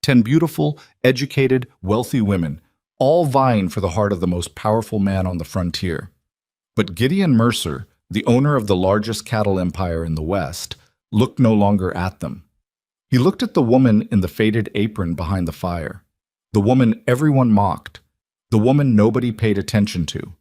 10 beautiful, educated, wealthy women, all vying for the heart of the most powerful man on the frontier. But Gideon Mercer, the owner of the largest cattle empire in the West, looked no longer at them. He looked at the woman in the faded apron behind the fire, the woman everyone mocked, the woman nobody paid attention to.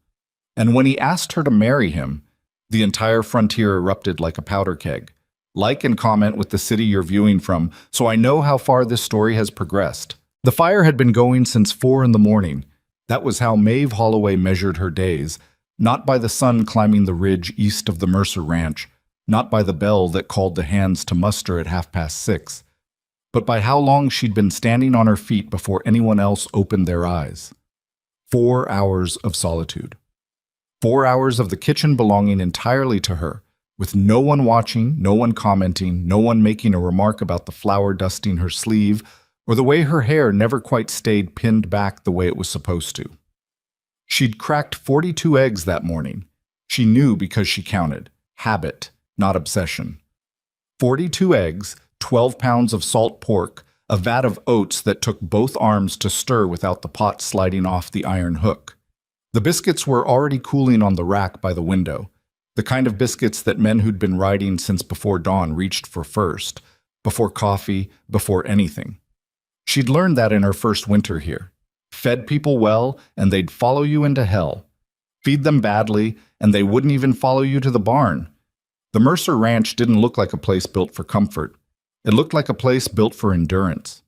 And when he asked her to marry him, the entire frontier erupted like a powder keg. Like and comment with the city you're viewing from, so I know how far this story has progressed. The fire had been going since 4 in the morning. That was how Maeve Holloway measured her days, not by the sun climbing the ridge east of the Mercer Ranch, not by the bell that called the hands to muster at 6:30, but by how long she'd been standing on her feet before anyone else opened their eyes. 4 hours of solitude. 4 hours of the kitchen belonging entirely to her, with no one watching, no one commenting, no one making a remark about the flour dusting her sleeve, or the way her hair never quite stayed pinned back the way it was supposed to. She'd cracked 42 eggs that morning. She knew because she counted. Habit, not obsession. 42 eggs, 12 pounds of salt pork, a vat of oats that took both arms to stir without the pot sliding off the iron hook. The biscuits were already cooling on the rack by the window, the kind of biscuits that men who'd been riding since before dawn reached for first, before coffee, before anything. She'd learned that in her first winter here. Fed people well, and they'd follow you into hell. Feed them badly, and they wouldn't even follow you to the barn. The Mercer Ranch didn't look like a place built for comfort. It looked like a place built for endurance.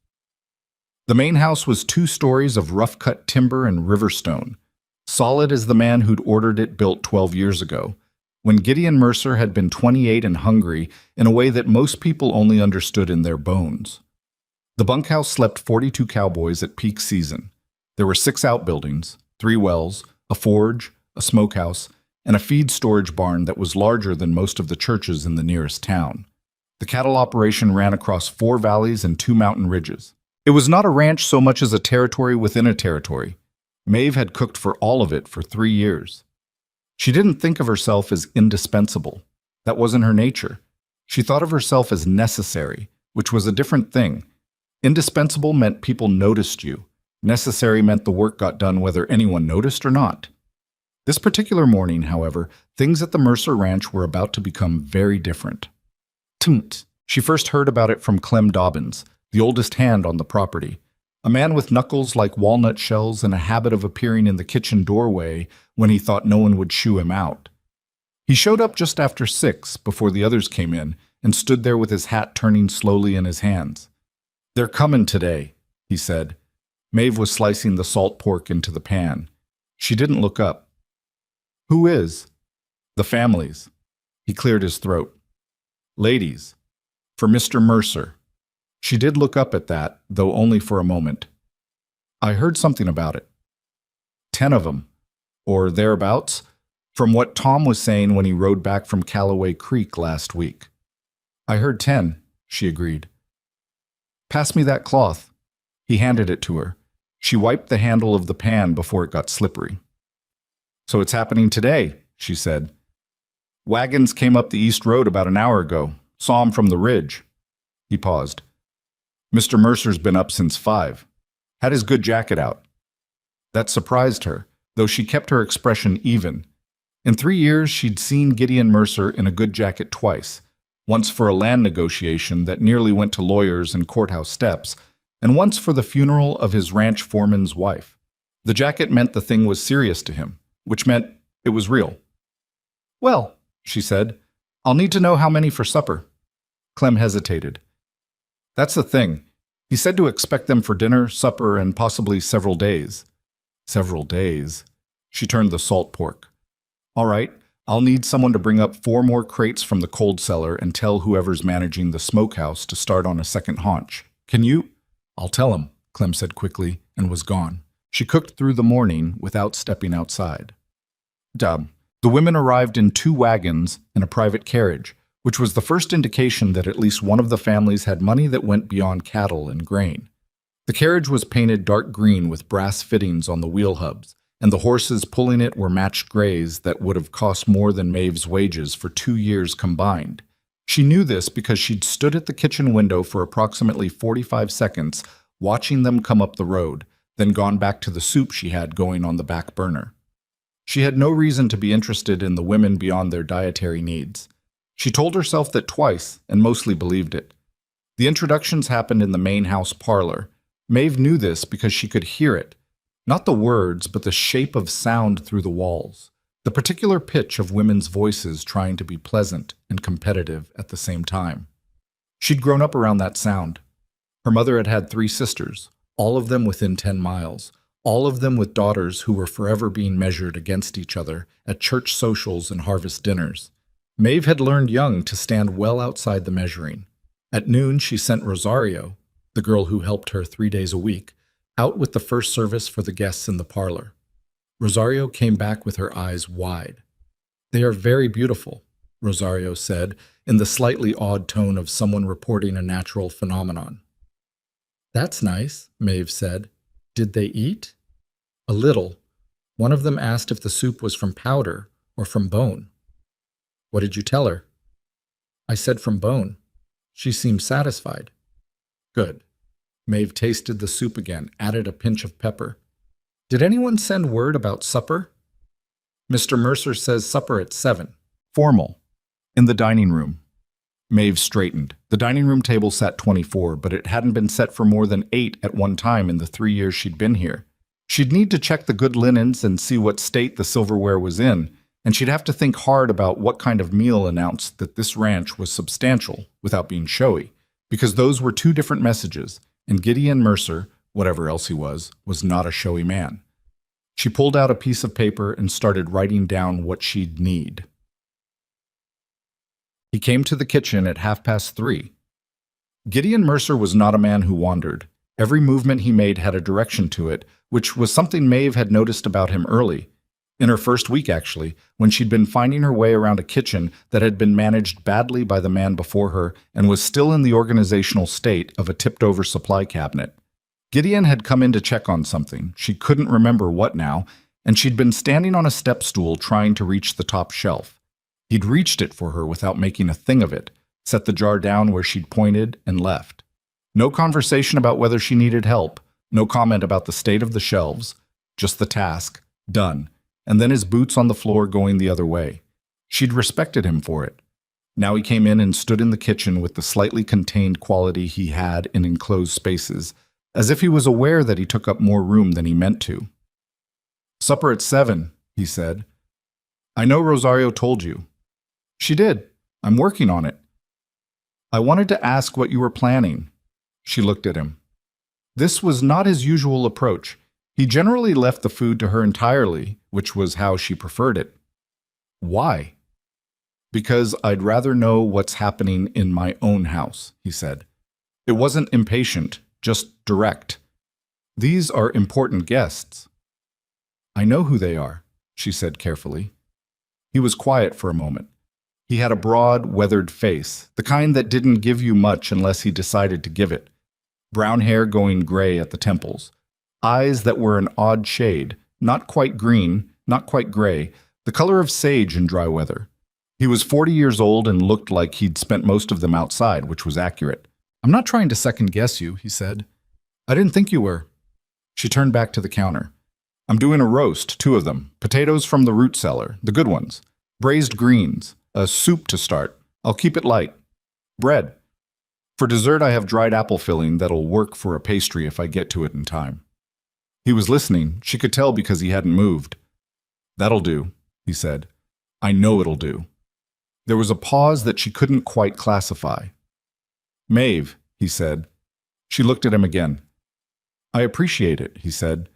The main house was 2 stories of rough-cut timber and river stone, solid as the man who'd ordered it built 12 years ago, when Gideon Mercer had been 28 and hungry in a way that most people only understood in their bones. The bunkhouse slept 42 cowboys at peak season. There were 6 outbuildings, 3 wells, a forge, a smokehouse, and a feed storage barn that was larger than most of the churches in the nearest town. The cattle operation ran across 4 valleys and 2 mountain ridges. It was not a ranch so much as a territory within a territory. Maeve had cooked for all of it for 3 years. She didn't think of herself as indispensable. That wasn't her nature. She thought of herself as necessary, which was a different thing. Indispensable meant people noticed you. Necessary meant the work got done whether anyone noticed or not. This particular morning, however, things at the Mercer Ranch were about to become very different. Tunt. She first heard about it from Clem Dobbins, the oldest hand on the property, a man with knuckles like walnut shells and a habit of appearing in the kitchen doorway when he thought no one would shoo him out. He showed up just after 6, before the others came in, and stood there with his hat turning slowly in his hands. "They're coming today," he said. Maeve was slicing the salt pork into the pan. She didn't look up. "Who is?" "The families." He cleared his throat. "Ladies. For Mr. Mercer." She did look up at that, though only for a moment. "I heard something about it." 10 of them, or thereabouts, from what Tom was saying when he rode back from Callaway Creek last week. "I heard 10, she agreed. "Pass me that cloth." He handed it to her. She wiped the handle of the pan before it got slippery. "So it's happening today," she said. "Wagons came up the East Road about an hour ago. Saw 'em from the ridge." He paused. "Mr. Mercer's been up since 5. Had his good jacket out." That surprised her, though she kept her expression even. In 3 years, she'd seen Gideon Mercer in a good jacket twice, once for a land negotiation that nearly went to lawyers and courthouse steps, and once for the funeral of his ranch foreman's wife. The jacket meant the thing was serious to him, which meant it was real. "Well," she said, "I'll need to know how many for supper." Clem hesitated. "That's the thing. He said to expect them for dinner, supper, and possibly several days." "Several days." She turned the salt pork. "All right, I'll need someone to bring up 4 more crates from the cold cellar and tell whoever's managing the smokehouse to start on a second haunch. Can you?" "I'll tell him," Clem said quickly, and was gone. She cooked through the morning without stepping outside. The women arrived in 2 wagons and a private carriage, which was the first indication that at least one of the families had money that went beyond cattle and grain. The carriage was painted dark green with brass fittings on the wheel hubs, and the horses pulling it were matched grays that would have cost more than Maeve's wages for 2 years combined. She knew this because she'd stood at the kitchen window for approximately 45 seconds watching them come up the road, then gone back to the soup she had going on the back burner. She had no reason to be interested in the women beyond their dietary needs. She told herself that twice, and mostly believed it. The introductions happened in the main house parlor. Maeve knew this because she could hear it. Not the words, but the shape of sound through the walls. The particular pitch of women's voices trying to be pleasant and competitive at the same time. She'd grown up around that sound. Her mother had had 3 sisters, all of them within 10 miles, all of them with daughters who were forever being measured against each other at church socials and harvest dinners. Maeve had learned young to stand well outside the measuring. At noon, she sent Rosario, the girl who helped her 3 days a week, out with the first service for the guests in the parlor. Rosario came back with her eyes wide. "They are very beautiful," Rosario said, in the slightly odd tone of someone reporting a natural phenomenon. "That's nice," Maeve said. "Did they eat?" "A little. One of them asked if the soup was from powder or from bone." "What did you tell her?" "I said from bone. She seemed satisfied." "Good." Maeve tasted the soup again, added a pinch of pepper. "Did anyone send word about supper?" "Mr. Mercer says supper at 7. Formal. In the dining room. Maeve straightened. The dining room table sat 24, but it hadn't been set for more than 8 at one time in the 3 years she'd been here. She'd need to check the good linens and see what state the silverware was in, and she'd have to think hard about what kind of meal announced that this ranch was substantial without being showy, because those were 2 different messages, and Gideon Mercer, whatever else he was not a showy man. She pulled out a piece of paper and started writing down what she'd need. He came to the kitchen at 3:30. Gideon Mercer was not a man who wandered. Every movement he made had a direction to it, which was something Maeve had noticed about him early. In her first week, actually, when she'd been finding her way around a kitchen that had been managed badly by the man before her and was still in the organizational state of a tipped-over supply cabinet. Gideon had come in to check on something. She couldn't remember what now, and she'd been standing on a step stool trying to reach the top shelf. He'd reached it for her without making a thing of it, set the jar down where she'd pointed, and left. No conversation about whether she needed help, no comment about the state of the shelves, just the task, done, and then his boots on the floor going the other way. She'd respected him for it. Now he came in and stood in the kitchen with the slightly contained quality he had in enclosed spaces, as if he was aware that he took up more room than he meant to. "Supper at 7, he said. "I know Rosario told you." "She did. I'm working on it." "I wanted to ask what you were planning." She looked at him. This was not his usual approach. He generally left the food to her entirely, which was how she preferred it. "Why?" "Because I'd rather know what's happening in my own house," he said. It wasn't impatient, just direct. "These are important guests." "I know who they are," she said carefully. He was quiet for a moment. He had a broad, weathered face, the kind that didn't give you much unless he decided to give it. Brown hair going gray at the temples. Eyes that were an odd shade, not quite green, not quite gray, the color of sage in dry weather. He was 40 years old and looked like he'd spent most of them outside, which was accurate. "I'm not trying to second-guess you," he said. "I didn't think you were." She turned back to the counter. "I'm doing a roast, 2 of them, potatoes from the root cellar, the good ones, braised greens, a soup to start. I'll keep it light. Bread. For dessert, I have dried apple filling that'll work for a pastry if I get to it in time." He was listening. She could tell because he hadn't moved. "That'll do," he said. "I know it'll do." There was a pause that she couldn't quite classify. "Maeve," he said. She looked at him again. "I appreciate it," he said.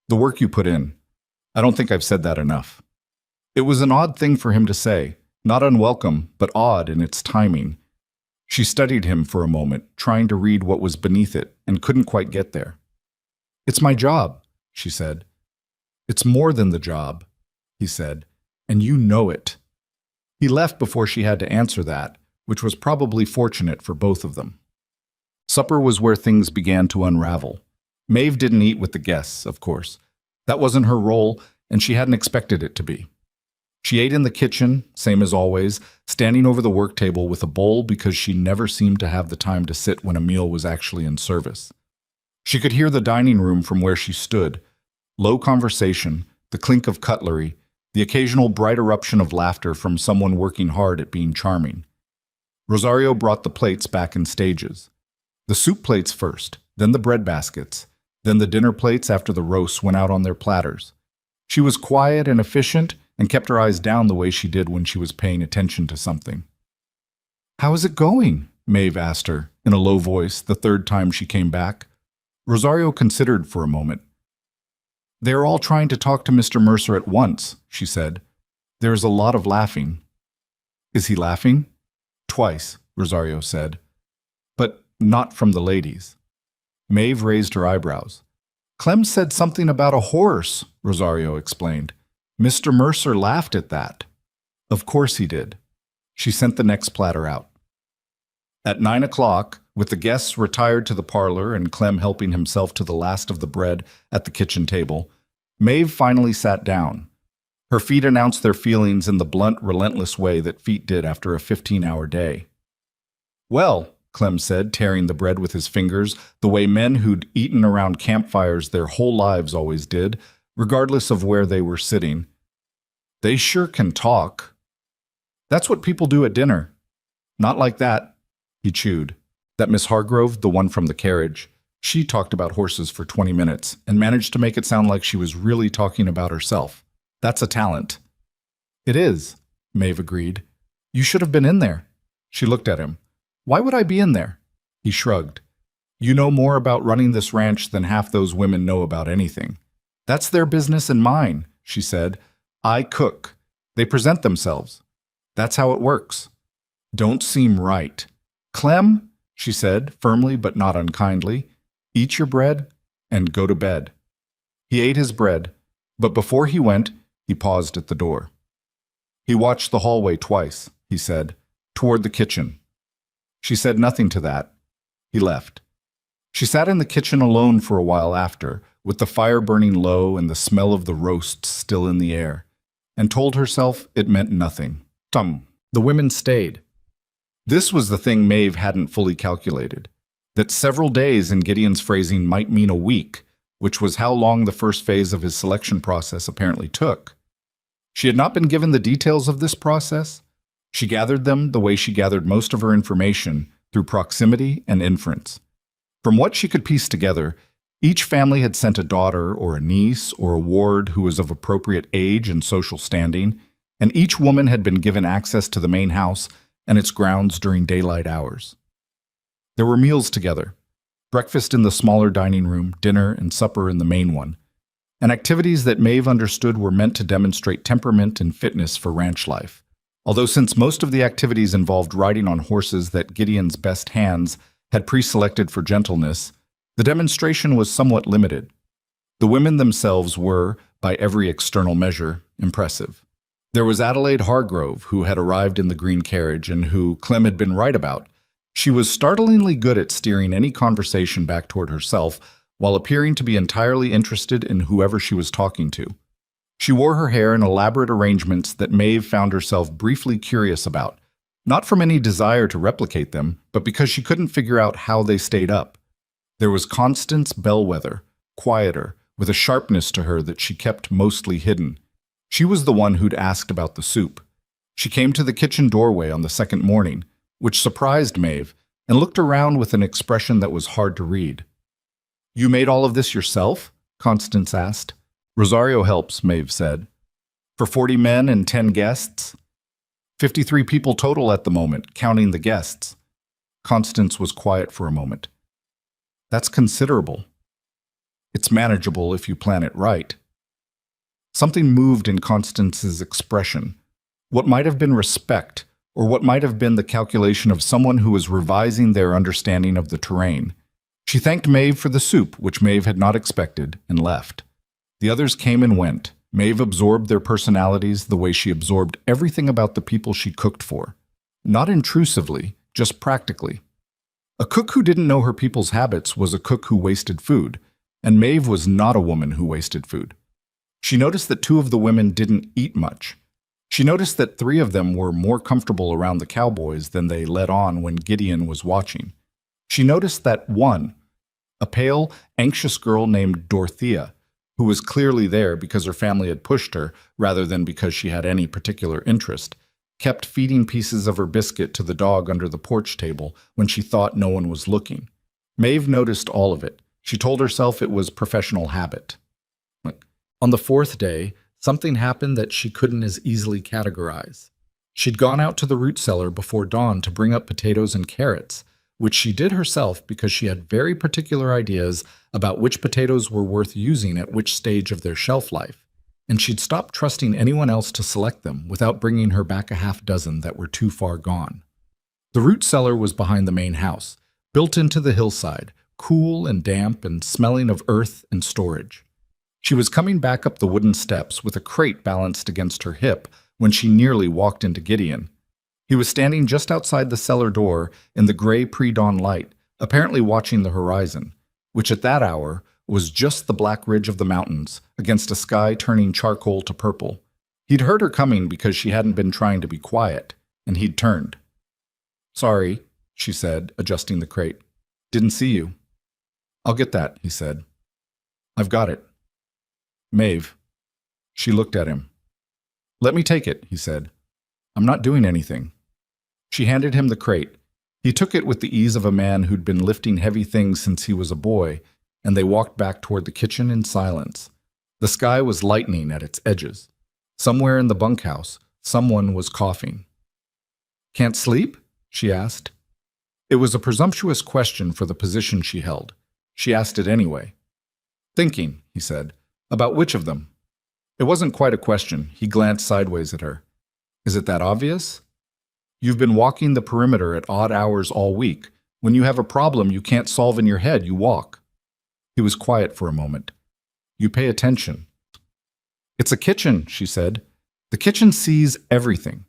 "The work you put in. I don't think I've said that enough." It was an odd thing for him to say, not unwelcome, but odd in its timing. She studied him for a moment, trying to read what was beneath it, and couldn't quite get there. "It's my job," she said. "It's more than the job," he said, "and you know it." He left before she had to answer that, which was probably fortunate for both of them. Supper was where things began to unravel. Maeve didn't eat with the guests, of course. That wasn't her role, and she hadn't expected it to be. She ate in the kitchen, same as always, standing over the work table with a bowl because she never seemed to have the time to sit when a meal was actually in service. She could hear the dining room from where she stood. Low conversation, the clink of cutlery, the occasional bright eruption of laughter from someone working hard at being charming. Rosario brought the plates back in stages. The soup plates first, then the bread baskets, then the dinner plates after the roasts went out on their platters. She was quiet and efficient and kept her eyes down the way she did when she was paying attention to something. "How is it going?" Maeve asked her, in a low voice, the third time she came back. Rosario considered for a moment. "They are all trying to talk to Mr. Mercer at once," she said. "There is a lot of laughing." "Is he laughing?" "Twice," Rosario said. "But not from the ladies." Maeve raised her eyebrows. "Clem said something about a horse," Rosario explained. "Mr. Mercer laughed at that." "Of course he did." She sent the next platter out. At 9 o'clock, with the guests retired to the parlor and Clem helping himself to the last of the bread at the kitchen table, Maeve finally sat down. Her feet announced their feelings in the blunt, relentless way that feet did after a 15-hour day. "Well," Clem said, tearing the bread with his fingers, the way men who'd eaten around campfires their whole lives always did, regardless of where they were sitting. "They sure can talk. That's what people do at dinner." "Not like that," he chewed. "That Miss Hargrove, the one from the carriage, she talked about horses for 20 minutes and managed to make it sound like she was really talking about herself. That's a talent." "It is," Maeve agreed. "You should have been in there." She looked at him. "Why would I be in there?" He shrugged. "You know more about running this ranch than half those women know about anything." "That's their business and mine," she said. "I cook. They present themselves. That's how it works." "Don't seem right." "Clem," she said, firmly but not unkindly, "eat your bread and go to bed." He ate his bread, but before he went, he paused at the door. He watched the hallway twice, he said, toward the kitchen. She said nothing to that. He left. She sat in the kitchen alone for a while after, with the fire burning low and the smell of the roasts still in the air, and told herself it meant nothing. The women stayed. This was the thing Maeve hadn't fully calculated, that several days in Gideon's phrasing might mean a week, which was how long the first phase of his selection process apparently took. She had not been given the details of this process. She gathered them the way she gathered most of her information, through proximity and inference. From what she could piece together, each family had sent a daughter or a niece or a ward who was of appropriate age and social standing, and each woman had been given access to the main house and its grounds during daylight hours. There were meals together, breakfast in the smaller dining room, dinner and supper in the main one, and activities that Maeve understood were meant to demonstrate temperament and fitness for ranch life. Although since most of the activities involved riding on horses that Gideon's best hands had pre-selected for gentleness, the demonstration was somewhat limited. The women themselves were, by every external measure, impressive. There was Adelaide Hargrove, who had arrived in the green carriage and who Clem had been right about. She was startlingly good at steering any conversation back toward herself while appearing to be entirely interested in whoever she was talking to. She wore her hair in elaborate arrangements that Maeve found herself briefly curious about, not from any desire to replicate them, but because she couldn't figure out how they stayed up. There was Constance Bellwether, quieter, with a sharpness to her that she kept mostly hidden. She was the one who'd asked about the soup. She came to the kitchen doorway on the second morning, which surprised Maeve, and looked around with an expression that was hard to read. "You made all of this yourself?" Constance asked. "Rosario helps," Maeve said. "For 40 men and 10 guests?" 53 people total at the moment, counting the guests." Constance was quiet for a moment. "That's considerable." "It's manageable if you plan it right." Something moved in Constance's expression. What might have been respect, or what might have been the calculation of someone who was revising their understanding of the terrain. She thanked Maeve for the soup, which Maeve had not expected, and left. The others came and went. Maeve absorbed their personalities the way she absorbed everything about the people she cooked for. Not intrusively, just practically. A cook who didn't know her people's habits was a cook who wasted food, and Maeve was not a woman who wasted food. She noticed that 2 of the women didn't eat much. She noticed that 3 of them were more comfortable around the cowboys than they let on when Gideon was watching. She noticed that 1, a pale, anxious girl named Dorothea, who was clearly there because her family had pushed her rather than because she had any particular interest, kept feeding pieces of her biscuit to the dog under the porch table when she thought no one was looking. Maeve noticed all of it. She told herself it was professional habit. On the fourth day, something happened that she couldn't as easily categorize. She'd gone out to the root cellar before dawn to bring up potatoes and carrots, which she did herself because she had very particular ideas about which potatoes were worth using at which stage of their shelf life, and she'd stopped trusting anyone else to select them without bringing her back a half dozen that were too far gone. The root cellar was behind the main house, built into the hillside, cool and damp and smelling of earth and storage. She was coming back up the wooden steps with a crate balanced against her hip when she nearly walked into Gideon. He was standing just outside the cellar door in the gray pre-dawn light, apparently watching the horizon, which at that hour was just the black ridge of the mountains against a sky turning charcoal to purple. He'd heard her coming because she hadn't been trying to be quiet, and he'd turned. "Sorry," she said, adjusting the crate. "Didn't see you." "I'll get that," he said. "I've got it." "Maeve." She looked at him. "Let me take it," he said. "I'm not doing anything." She handed him the crate. He took it with the ease of a man who'd been lifting heavy things since he was a boy, and they walked back toward the kitchen in silence. The sky was lightening at its edges. Somewhere in the bunkhouse, someone was coughing. "Can't sleep?" she asked. It was a presumptuous question for the position she held. She asked it anyway. "Thinking," he said. "About which of them?" It wasn't quite a question. He glanced sideways at her. "Is it that obvious? You've been walking the perimeter at odd hours all week. When you have a problem you can't solve in your head, you walk." He was quiet for a moment. "You pay attention." "It's a kitchen," she said. "The kitchen sees everything."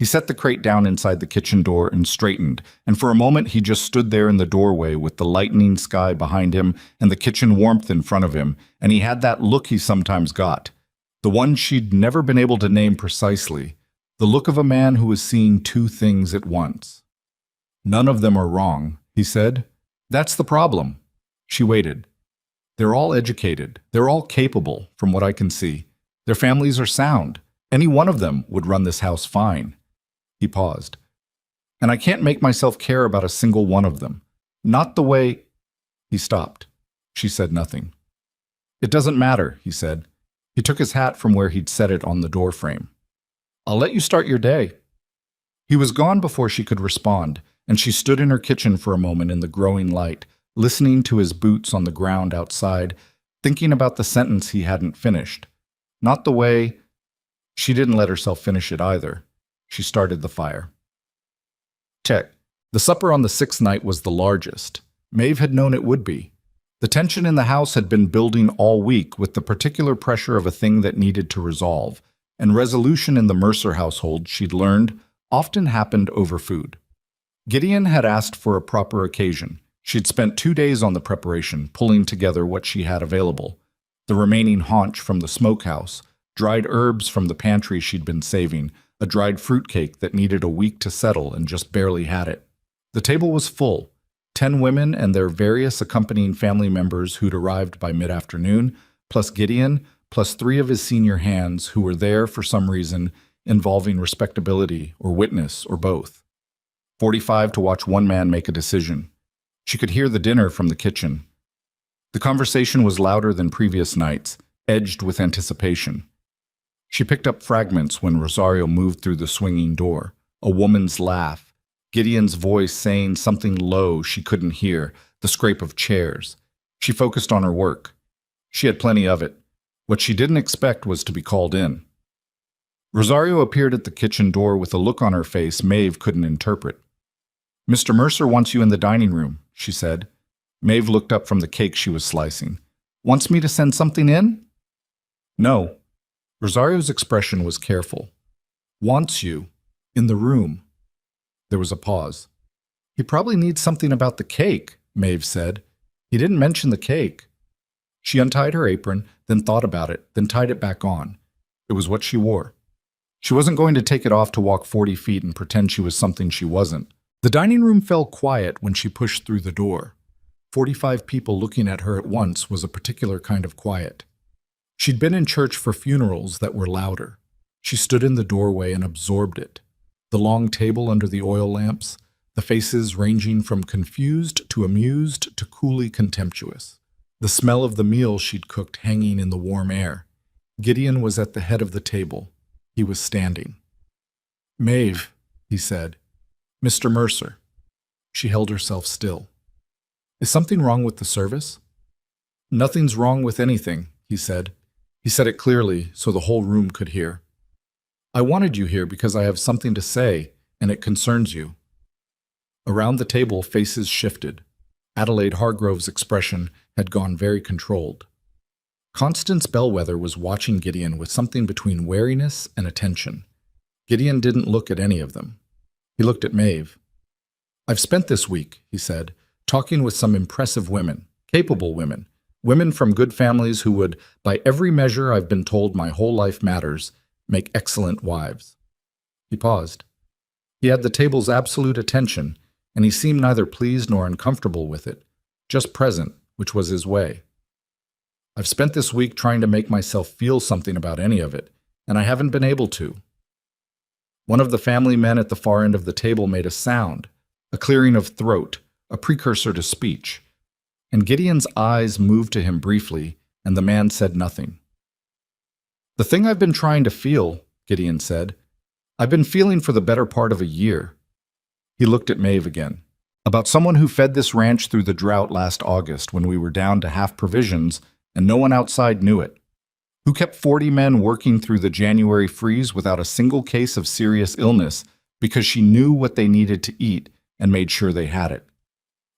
He set the crate down inside the kitchen door and straightened, and for a moment he just stood there in the doorway with the lightening sky behind him and the kitchen warmth in front of him, and he had that look he sometimes got, the one she'd never been able to name precisely, the look of a man who was seeing two things at once. "None of them are wrong," he said. "That's the problem." She waited. "They're all educated. They're all capable, from what I can see. Their families are sound. Any one of them would run this house fine." He paused. "And I can't make myself care about a single one of them. Not the way—" He stopped. She said nothing. "It doesn't matter," he said. He took his hat from where he'd set it on the door frame. "I'll let you start your day." He was gone before she could respond, and she stood in her kitchen for a moment in the growing light, listening to his boots on the ground outside, thinking about the sentence he hadn't finished. Not the way— She didn't let herself finish it either. She started the fire. Check. The supper on the sixth night was the largest. Maeve had known it would be. The tension in the house had been building all week with the particular pressure of a thing that needed to resolve, and resolution in the Mercer household, she'd learned, often happened over food. Gideon had asked for a proper occasion. She'd spent 2 days on the preparation, pulling together what she had available. The remaining haunch from the smokehouse, dried herbs from the pantry she'd been saving, a dried fruitcake that needed a week to settle and just barely had it. The table was full. 10 women and their various accompanying family members who'd arrived by mid-afternoon, plus Gideon, plus 3 of his senior hands who were there for some reason involving respectability or witness or both. 45 to watch one man make a decision. She could hear the dinner from the kitchen. The conversation was louder than previous nights, edged with anticipation. She picked up fragments when Rosario moved through the swinging door. A woman's laugh, Gideon's voice saying something low she couldn't hear, the scrape of chairs. She focused on her work. She had plenty of it. What she didn't expect was to be called in. Rosario appeared at the kitchen door with a look on her face Maeve couldn't interpret. "Mr. Mercer wants you in the dining room," she said. Maeve looked up from the cake she was slicing. "Wants me to send something in?" "No." Rosario's expression was careful. "Wants you. In the room." There was a pause. "He probably needs something about the cake," Maeve said. "He didn't mention the cake." She untied her apron, then thought about it, then tied it back on. It was what she wore. She wasn't going to take it off to walk 40 feet and pretend she was something she wasn't. The dining room fell quiet when she pushed through the door. 45 people looking at her at once was a particular kind of quiet. She'd been in church for funerals that were louder. She stood in the doorway and absorbed it. The long table under the oil lamps, the faces ranging from confused to amused to coolly contemptuous. The smell of the meal she'd cooked hanging in the warm air. Gideon was at the head of the table. He was standing. "Maeve," he said. "Mr. Mercer." She held herself still. "Is something wrong with the service?" "Nothing's wrong with anything," he said. He said it clearly so the whole room could hear. "I wanted you here because I have something to say, and it concerns you." Around the table, faces shifted. Adelaide Hargrove's expression had gone very controlled. Constance Bellwether was watching Gideon with something between wariness and attention. Gideon didn't look at any of them. He looked at Maeve. "I've spent this week," he said, "talking with some impressive women, capable women, women from good families who would, by every measure I've been told my whole life matters, make excellent wives." He paused. He had the table's absolute attention, and he seemed neither pleased nor uncomfortable with it, just present, which was his way. "I've spent this week trying to make myself feel something about any of it, and I haven't been able to." One of the family men at the far end of the table made a sound, a clearing of throat, a precursor to speech, and Gideon's eyes moved to him briefly, and the man said nothing. "The thing I've been trying to feel," Gideon said, "I've been feeling for the better part of a year." He looked at Maeve again. "About someone who fed this ranch through the drought last August when we were down to half provisions and no one outside knew it. Who kept 40 men working through the January freeze without a single case of serious illness because she knew what they needed to eat and made sure they had it.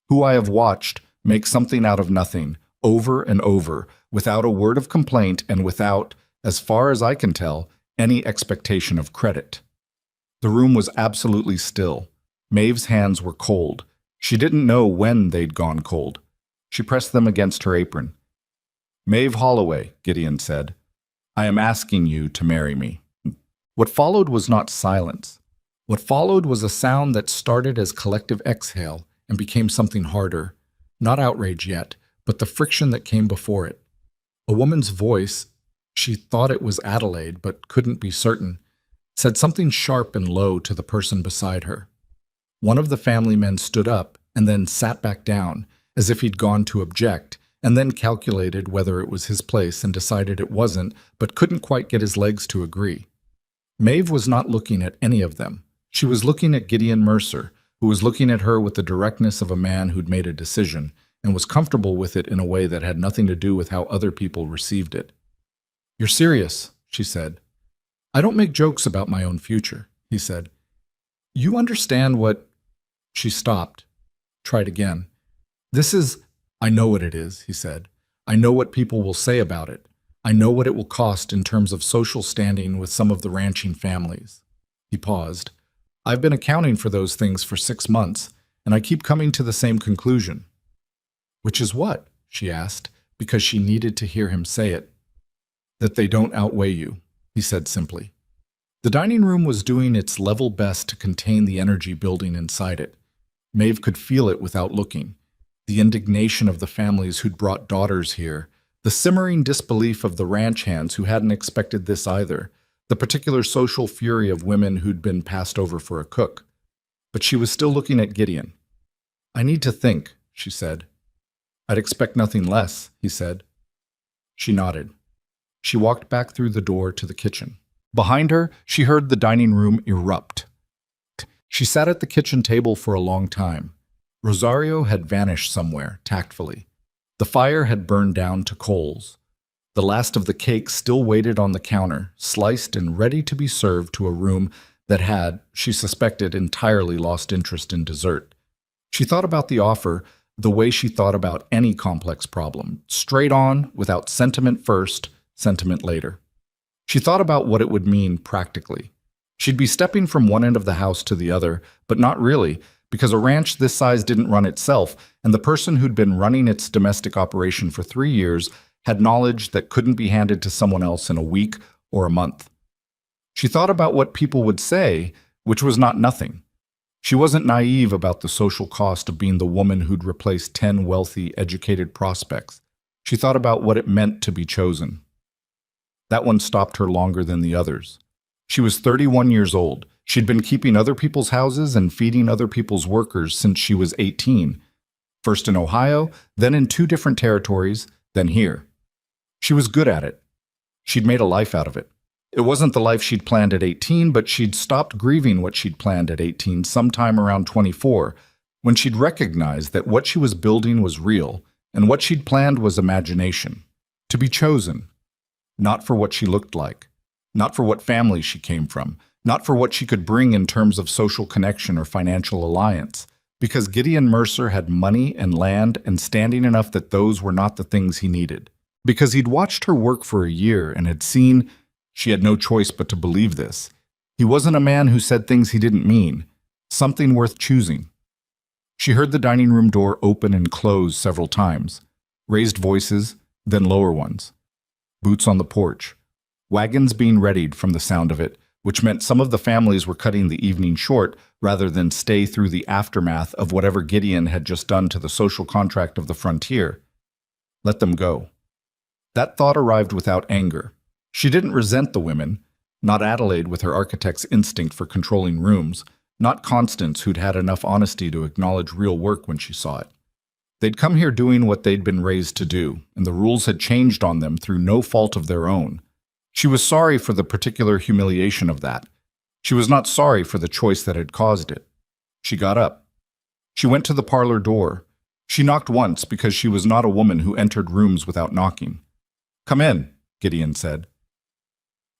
Who I have watched make something out of nothing, over and over, without a word of complaint and without, as far as I can tell, any expectation of credit." The room was absolutely still. Maeve's hands were cold. She didn't know when they'd gone cold. She pressed them against her apron. "Maeve Holloway," Gideon said, "I am asking you to marry me." What followed was not silence. What followed was a sound that started as collective exhale and became something harder. Not outrage yet, but the friction that came before it. A woman's voice, she thought it was Adelaide but couldn't be certain, said something sharp and low to the person beside her. One of the family men stood up and then sat back down, as if he'd gone to object, and then calculated whether it was his place and decided it wasn't, but couldn't quite get his legs to agree. Maeve was not looking at any of them. She was looking at Gideon Mercer, who was looking at her with the directness of a man who'd made a decision, and was comfortable with it in a way that had nothing to do with how other people received it. "You're serious," she said. "I don't make jokes about my own future," he said. "You understand what—" She stopped. Tried again. "I know what it is," he said. "I know what people will say about it. I know what it will cost in terms of social standing with some of the ranching families." He paused. "I've been accounting for those things for 6 months, and I keep coming to the same conclusion." "Which is what?" she asked, because she needed to hear him say it. "That they don't outweigh you," he said simply. The dining room was doing its level best to contain the energy building inside it. Maeve could feel it without looking. The indignation of the families who'd brought daughters here, the simmering disbelief of the ranch hands who hadn't expected this either, the particular social fury of women who'd been passed over for a cook. But she was still looking at Gideon. "I need to think," she said. "I'd expect nothing less," he said. She nodded. She walked back through the door to the kitchen. Behind her, she heard the dining room erupt. She sat at the kitchen table for a long time. Rosario had vanished somewhere, tactfully. The fire had burned down to coals. The last of the cake still waited on the counter, sliced and ready to be served to a room that had, she suspected, entirely lost interest in dessert. She thought about the offer the way she thought about any complex problem, straight on, without sentiment first, sentiment later. She thought about what it would mean practically. She'd be stepping from one end of the house to the other, but not really, because a ranch this size didn't run itself, and the person who'd been running its domestic operation for 3 years had knowledge that couldn't be handed to someone else in a week or a month. She thought about what people would say, which was not nothing. She wasn't naive about the social cost of being the woman who'd replaced 10 wealthy, educated prospects. She thought about what it meant to be chosen. That one stopped her longer than the others. She was 31 years old. She'd been keeping other people's houses and feeding other people's workers since she was 18. First in Ohio, then in 2 different territories, then here. She was good at it. She'd made a life out of it. It wasn't the life she'd planned at 18, but she'd stopped grieving what she'd planned at 18 sometime around 24, when she'd recognized that what she was building was real, and what she'd planned was imagination. To be chosen. Not for what she looked like. Not for what family she came from. Not for what she could bring in terms of social connection or financial alliance. Because Gideon Mercer had money and land and standing enough that those were not the things he needed. Because he'd watched her work for a year and had seen, she had no choice but to believe this. He wasn't a man who said things he didn't mean. Something worth choosing. She heard the dining room door open and close several times. Raised voices, then lower ones. Boots on the porch. Wagons being readied from the sound of it, which meant some of the families were cutting the evening short rather than stay through the aftermath of whatever Gideon had just done to the social contract of the frontier. Let them go. That thought arrived without anger. She didn't resent the women, not Adelaide with her architect's instinct for controlling rooms, not Constance who'd had enough honesty to acknowledge real work when she saw it. They'd come here doing what they'd been raised to do, and the rules had changed on them through no fault of their own. She was sorry for the particular humiliation of that. She was not sorry for the choice that had caused it. She got up. She went to the parlor door. She knocked once because she was not a woman who entered rooms without knocking. "Come in," Gideon said.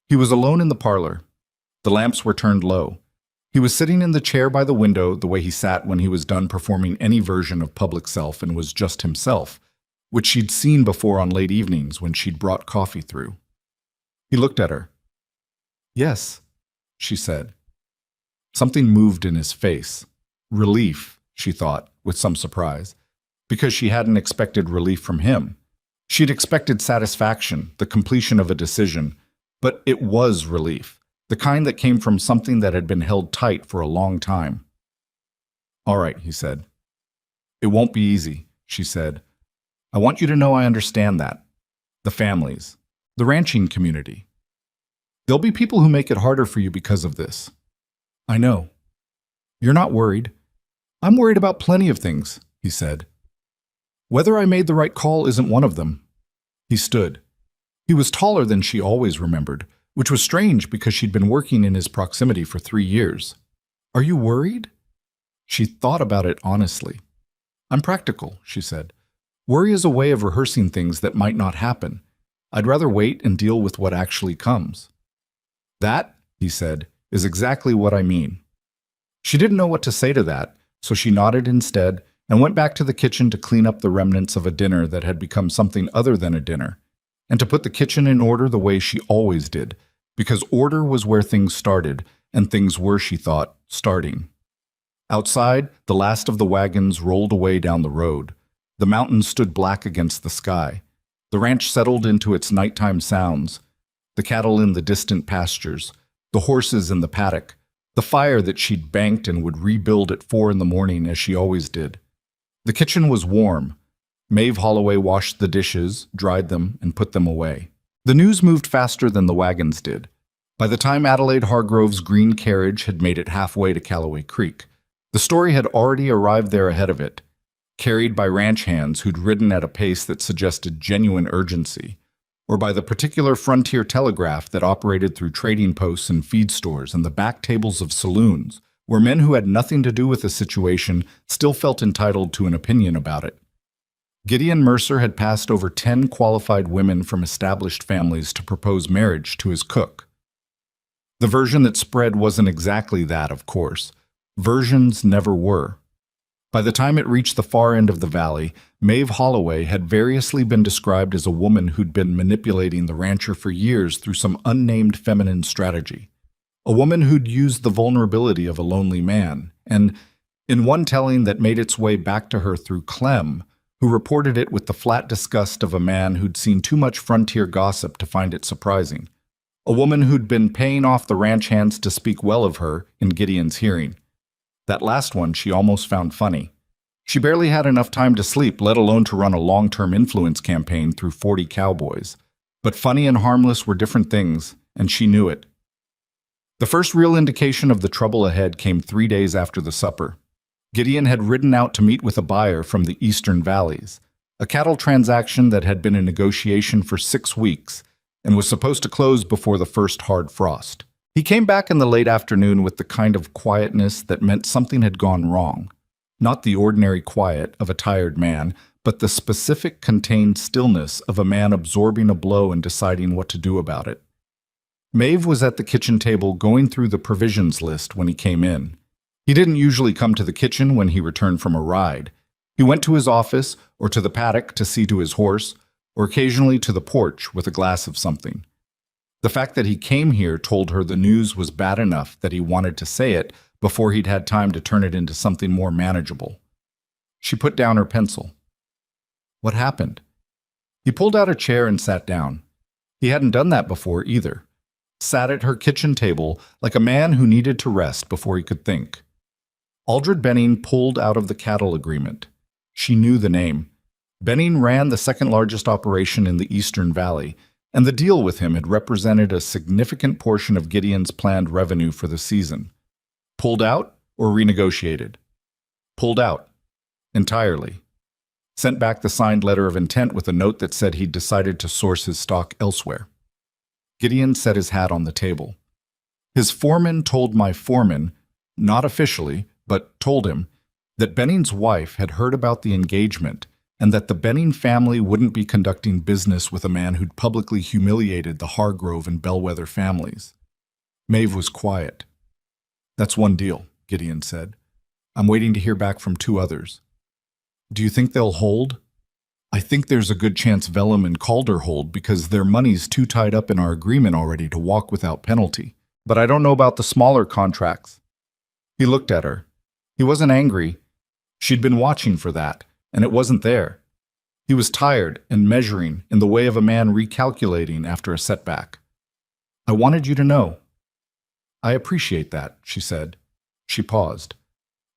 He was alone in the parlor. The lamps were turned low. He was sitting in the chair by the window the way he sat when he was done performing any version of public self and was just himself, which she'd seen before on late evenings when she'd brought coffee through. He looked at her. "Yes," she said. Something moved in his face. Relief, she thought, with some surprise, because she hadn't expected relief from him. She'd expected satisfaction, the completion of a decision, but it was relief, the kind that came from something that had been held tight for a long time. "All right," he said. "It won't be easy," she said. "I want you to know I understand that. The families, the ranching community. There'll be people who make it harder for you because of this. I know. You're not worried. I'm worried about plenty of things," he said. "Whether I made the right call isn't one of them." He stood. He was taller than she always remembered, which was strange because she'd been working in his proximity for 3 years. "Are you worried?" She thought about it honestly. "I'm practical," she said. "Worry is a way of rehearsing things that might not happen. I'd rather wait and deal with what actually comes." "That," he said, "is exactly what I mean." She didn't know what to say to that, so she nodded instead and went back to the kitchen to clean up the remnants of a dinner that had become something other than a dinner, and to put the kitchen in order the way she always did, because order was where things started, and things were, she thought, starting. Outside, the last of the wagons rolled away down the road. The mountains stood black against the sky. The ranch settled into its nighttime sounds. The cattle in the distant pastures, the horses in the paddock, the fire that she'd banked and would rebuild at 4 in the morning as she always did. The kitchen was warm. Maeve Holloway washed the dishes, dried them, and put them away. The news moved faster than the wagons did. By the time Adelaide Hargrove's green carriage had made it halfway to Callaway Creek, the story had already arrived there ahead of it, carried by ranch hands who'd ridden at a pace that suggested genuine urgency, or by the particular frontier telegraph that operated through trading posts and feed stores and the back tables of saloons, where men who had nothing to do with the situation still felt entitled to an opinion about it. Gideon Mercer had passed over 10 qualified women from established families to propose marriage to his cook. The version that spread wasn't exactly that, of course. Versions never were. By the time it reached the far end of the valley, Maeve Holloway had variously been described as a woman who'd been manipulating the rancher for years through some unnamed feminine strategy. A woman who'd used the vulnerability of a lonely man, and, in one telling that made its way back to her through Clem, who reported it with the flat disgust of a man who'd seen too much frontier gossip to find it surprising. A woman who'd been paying off the ranch hands to speak well of her in Gideon's hearing. That last one she almost found funny. She barely had enough time to sleep, let alone to run a long-term influence campaign through 40 cowboys. But funny and harmless were different things, and she knew it. The first real indication of the trouble ahead came 3 days after the supper. Gideon had ridden out to meet with a buyer from the eastern valleys, a cattle transaction that had been in negotiation for 6 weeks and was supposed to close before the first hard frost. He came back in the late afternoon with the kind of quietness that meant something had gone wrong. Not the ordinary quiet of a tired man, but the specific contained stillness of a man absorbing a blow and deciding what to do about it. Maeve was at the kitchen table going through the provisions list when he came in. He didn't usually come to the kitchen when he returned from a ride. He went to his office or to the paddock to see to his horse, or occasionally to the porch with a glass of something. The fact that he came here told her the news was bad enough that he wanted to say it before he'd had time to turn it into something more manageable. She put down her pencil. What happened? He pulled out a chair and sat down. He hadn't done that before either. Sat at her kitchen table like a man who needed to rest before he could think. Aldred Benning pulled out of the cattle agreement. She knew the name. Benning ran the second largest operation in the Eastern Valley, and the deal with him had represented a significant portion of Gideon's planned revenue for the season. Pulled out or renegotiated? Pulled out. Entirely. Sent back the signed letter of intent with a note that said he'd decided to source his stock elsewhere. Gideon set his hat on the table. His foreman told my foreman, not officially, but told him, that Benning's wife had heard about the engagement and that the Benning family wouldn't be conducting business with a man who'd publicly humiliated the Hargrove and Bellwether families. Maeve was quiet. That's one deal, Gideon said. I'm waiting to hear back from 2 others. Do you think they'll hold? I think there's a good chance Vellum and Calder hold because their money's too tied up in our agreement already to walk without penalty. But I don't know about the smaller contracts. He looked at her. He wasn't angry. She'd been watching for that, and it wasn't there. He was tired and measuring in the way of a man recalculating after a setback. I wanted you to know. I appreciate that, she said. She paused.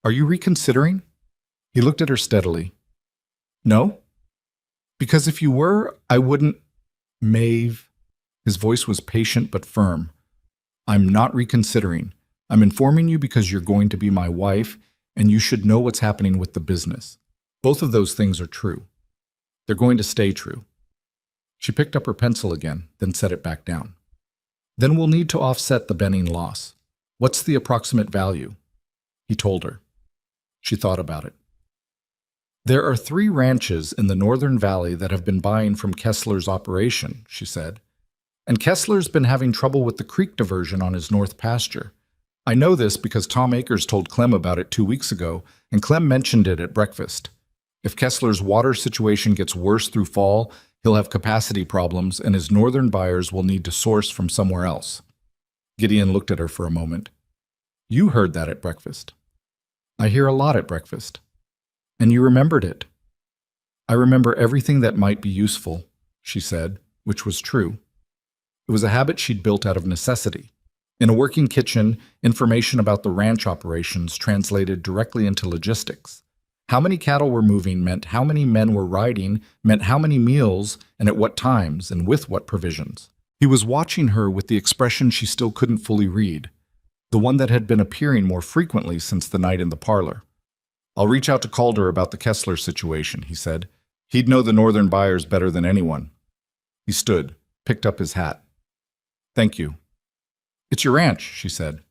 Are you reconsidering? He looked at her steadily. No? Because if you were, I wouldn't... Maeve. His voice was patient but firm. I'm not reconsidering. I'm informing you because you're going to be my wife, and you should know what's happening with the business. Both of those things are true. They're going to stay true. She picked up her pencil again, then set it back down. Then we'll need to offset the Benning loss. What's the approximate value? He told her. She thought about it. There are 3 ranches in the Northern Valley that have been buying from Kessler's operation, she said. And Kessler's been having trouble with the creek diversion on his north pasture. I know this because Tom Akers told Clem about it 2 weeks ago, and Clem mentioned it at breakfast. If Kessler's water situation gets worse through fall, he'll have capacity problems, and his northern buyers will need to source from somewhere else. Gideon looked at her for a moment. You heard that at breakfast. I hear a lot at breakfast. And you remembered it. I remember everything that might be useful, she said, which was true. It was a habit she'd built out of necessity. In a working kitchen, information about the ranch operations translated directly into logistics. How many cattle were moving meant how many men were riding, meant how many meals, and at what times, and with what provisions. He was watching her with the expression she still couldn't fully read, the one that had been appearing more frequently since the night in the parlor. I'll reach out to Calder about the Kessler situation, he said. He'd know the northern buyers better than anyone. He stood, picked up his hat. Thank you. It's your ranch, she said.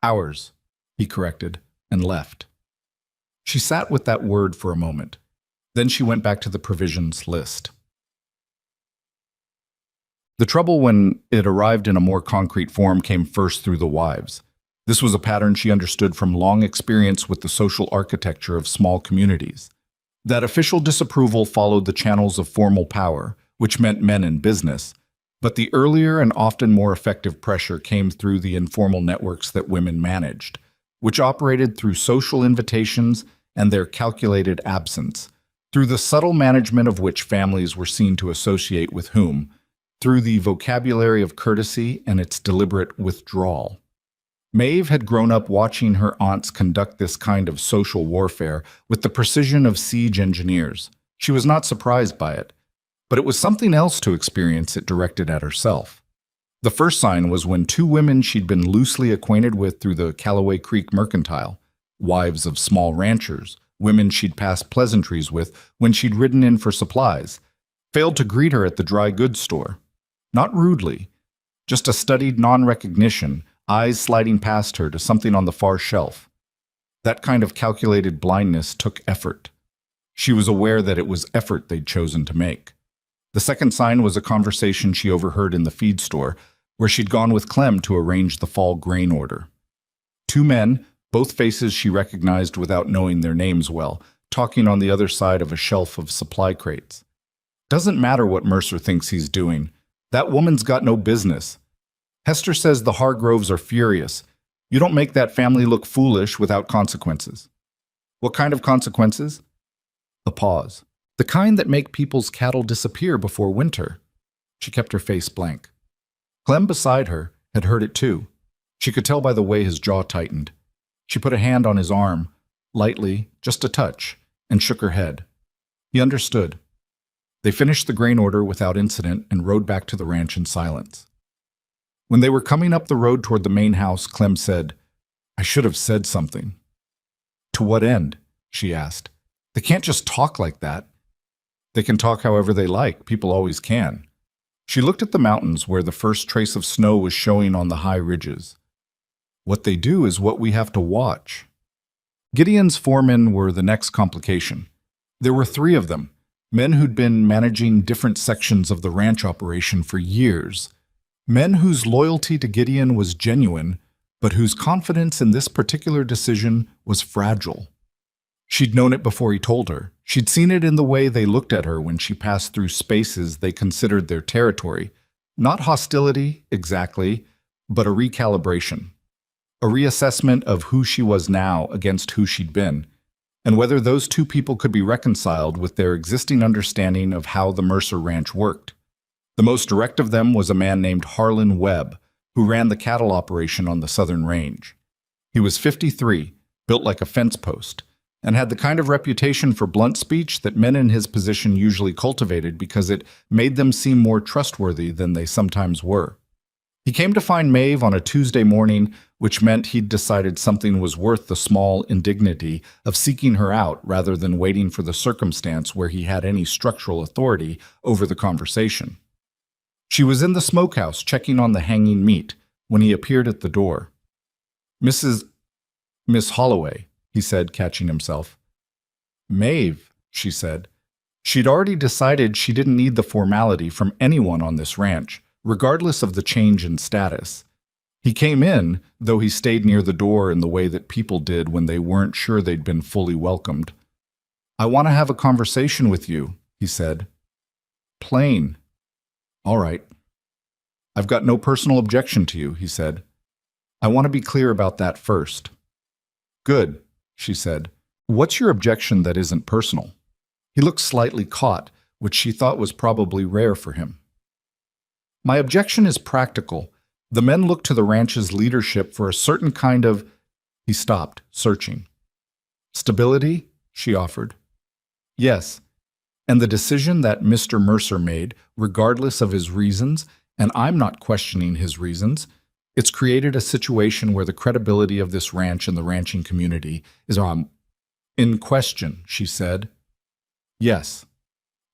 Ours, he corrected, and left. She sat with that word for a moment. Then she went back to the provisions list. The trouble when it arrived in a more concrete form came first through the wives. This was a pattern she understood from long experience with the social architecture of small communities. That official disapproval followed the channels of formal power, which meant men in business, but the earlier and often more effective pressure came through the informal networks that women managed, which operated through social invitations and their calculated absence, through the subtle management of which families were seen to associate with whom, through the vocabulary of courtesy and its deliberate withdrawal. Maeve had grown up watching her aunts conduct this kind of social warfare with the precision of siege engineers. She was not surprised by it, but it was something else to experience it directed at herself. The first sign was when two women she'd been loosely acquainted with through the Callaway Creek Mercantile, wives of small ranchers, women she'd passed pleasantries with when she'd ridden in for supplies, failed to greet her at the dry goods store. Not rudely, just a studied non-recognition, eyes sliding past her to something on the far shelf. That kind of calculated blindness took effort. She was aware that it was effort they'd chosen to make. The second sign was a conversation she overheard in the feed store, where she'd gone with Clem to arrange the fall grain order. Two men, both faces she recognized without knowing their names well, talking on the other side of a shelf of supply crates. Doesn't matter what Mercer thinks he's doing. That woman's got no business. Hester says the Hargroves are furious. You don't make that family look foolish without consequences. What kind of consequences? A pause. The kind that make people's cattle disappear before winter. She kept her face blank. Clem beside her had heard it too. She could tell by the way his jaw tightened. She put a hand on his arm, lightly, just a touch, and shook her head. He understood. They finished the grain order without incident and rode back to the ranch in silence. When they were coming up the road toward the main house, Clem said, "I should have said something." "To what end?" she asked. "They can't just talk like that." "They can talk however they like. People always can." She looked at the mountains where the first trace of snow was showing on the high ridges. "What they do is what we have to watch." Gideon's foremen were the next complication. There were three of them, men who'd been managing different sections of the ranch operation for years. Men whose loyalty to Gideon was genuine, but whose confidence in this particular decision was fragile. She'd known it before he told her. She'd seen it in the way they looked at her when she passed through spaces they considered their territory. Not hostility, exactly, but a recalibration. A reassessment of who she was now against who she'd been, and whether those two people could be reconciled with their existing understanding of how the Mercer Ranch worked. The most direct of them was a man named Harlan Webb, who ran the cattle operation on the southern range. He was 53, built like a fence post, and had the kind of reputation for blunt speech that men in his position usually cultivated because it made them seem more trustworthy than they sometimes were. He came to find Maeve on a Tuesday morning, which meant he'd decided something was worth the small indignity of seeking her out rather than waiting for the circumstance where he had any structural authority over the conversation. She was in the smokehouse checking on the hanging meat when he appeared at the door. Miss Holloway," he said, catching himself. "Maeve," she said. She'd already decided she didn't need the formality from anyone on this ranch, regardless of the change in status. He came in, though he stayed near the door in the way that people did when they weren't sure they'd been fully welcomed. "I want to have a conversation with you," he said. "Plain." "All right." "I've got no personal objection to you," he said. "I want to be clear about that first." "Good," she said. "What's your objection that isn't personal?" He looked slightly caught, which she thought was probably rare for him. "My objection is practical. The men look to the ranch's leadership for a certain kind of—" He stopped, searching. "Stability?" she offered. "Yes. And the decision that Mr. Mercer made, regardless of his reasons, and I'm not questioning his reasons, it's created a situation where the credibility of this ranch and the ranching community is in question," she said. "Yes."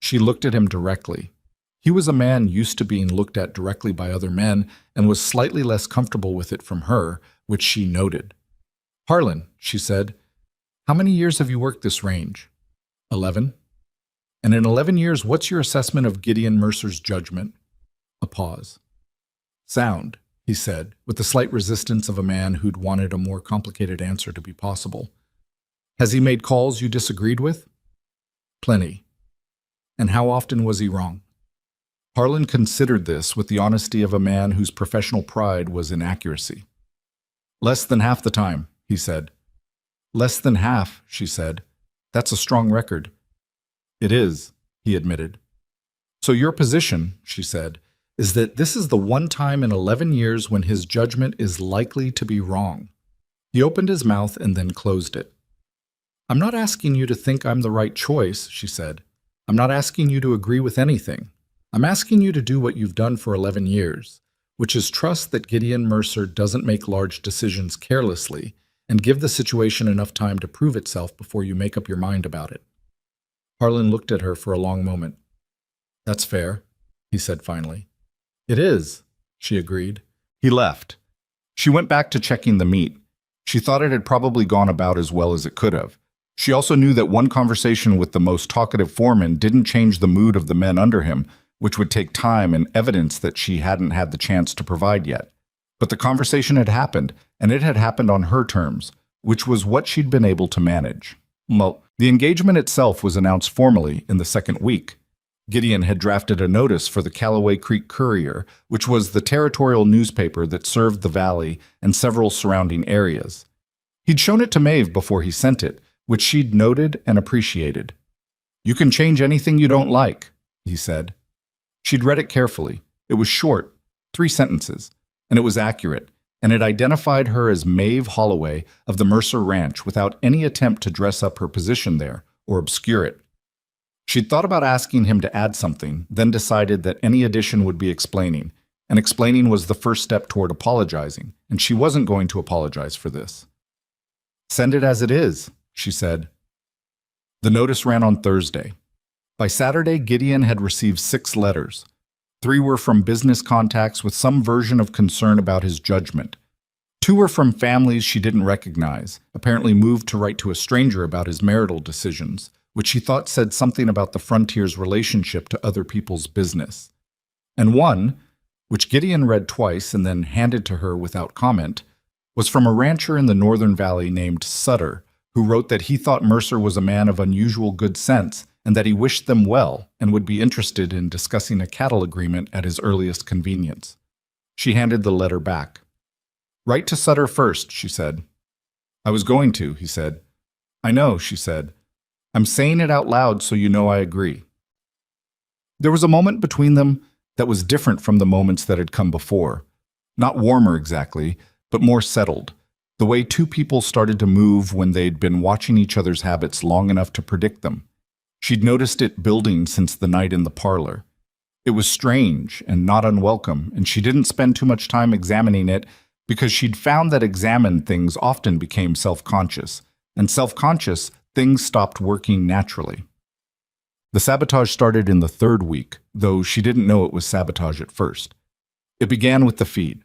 She looked at him directly. He was a man used to being looked at directly by other men and was slightly less comfortable with it from her, which she noted. "Harlan," she said, "how many years have you worked this range?" 11. "And in 11 years, what's your assessment of Gideon Mercer's judgment?" A pause. "Sound," he said, with the slight resistance of a man who'd wanted a more complicated answer to be possible. "Has he made calls you disagreed with?" "Plenty." "And how often was he wrong?" Harlan considered this with the honesty of a man whose professional pride was in accuracy. "Less than half the time," he said. "Less than half," she said. "That's a strong record." "It is," he admitted. "So your position," she said, is that this is the one time in 11 years when his judgment is likely to be wrong. He opened his mouth and then closed it. I'm not asking you to think I'm the right choice, she said. I'm not asking you to agree with anything. I'm asking you to do what you've done for 11 years, which is trust that Gideon Mercer doesn't make large decisions carelessly and give the situation enough time to prove itself before you make up your mind about it. Harlan looked at her for a long moment. That's fair, he said finally. It is, she agreed. He left. She went back to checking the meat. She thought it had probably gone about as well as it could have. She also knew that one conversation with the most talkative foreman didn't change the mood of the men under him, which would take time and evidence that she hadn't had the chance to provide yet. But the conversation had happened, and it had happened on her terms, which was what she'd been able to manage. Well, the engagement itself was announced formally in the second week. Gideon had drafted a notice for the Callaway Creek Courier, which was the territorial newspaper that served the valley and several surrounding areas. He'd shown it to Maeve before he sent it, which she'd noted and appreciated. You can change anything you don't like, he said. She'd read it carefully. It was short, 3 sentences, and it was accurate, and it identified her as Maeve Holloway of the Mercer Ranch without any attempt to dress up her position there or obscure it. She'd thought about asking him to add something, then decided that any addition would be explaining, and explaining was the first step toward apologizing, and she wasn't going to apologize for this. Send it as it is, she said. The notice ran on Thursday. By Saturday, Gideon had received 6 letters. 3 were from business contacts with some version of concern about his judgment. 2 were from families she didn't recognize, apparently moved to write to a stranger about his marital decisions, which she thought said something about the frontier's relationship to other people's business. And 1, which Gideon read twice and then handed to her without comment, was from a rancher in the Northern Valley named Sutter, who wrote that he thought Mercer was a man of unusual good sense and that he wished them well and would be interested in discussing a cattle agreement at his earliest convenience. She handed the letter back. Write to Sutter first, she said. I was going to, he said. I know, she said. I'm saying it out loud so you know I agree. There was a moment between them that was different from the moments that had come before. Not warmer exactly, but more settled. The way 2 people started to move when they'd been watching each other's habits long enough to predict them. She'd noticed it building since the night in the parlor. It was strange and not unwelcome, and she didn't spend too much time examining it because she'd found that examined things often became self-conscious, and self-conscious things stopped working naturally. The sabotage started in the 3rd week, though she didn't know it was sabotage at first. It began with the feed.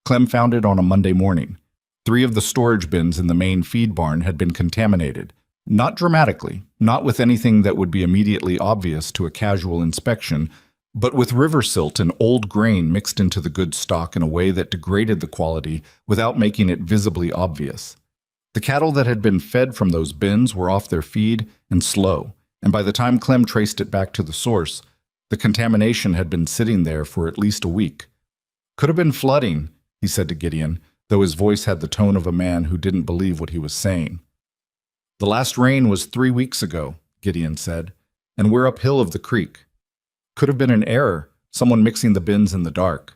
Clem found it on a Monday morning. 3 of the storage bins in the main feed barn had been contaminated. Not dramatically, not with anything that would be immediately obvious to a casual inspection, but with river silt and old grain mixed into the good stock in a way that degraded the quality without making it visibly obvious. The cattle that had been fed from those bins were off their feed and slow, and by the time Clem traced it back to the source, the contamination had been sitting there for at least a week. Could have been flooding, he said to Gideon, though his voice had the tone of a man who didn't believe what he was saying. The last rain was 3 weeks ago, Gideon said, and we're uphill of the creek. Could have been an error, someone mixing the bins in the dark.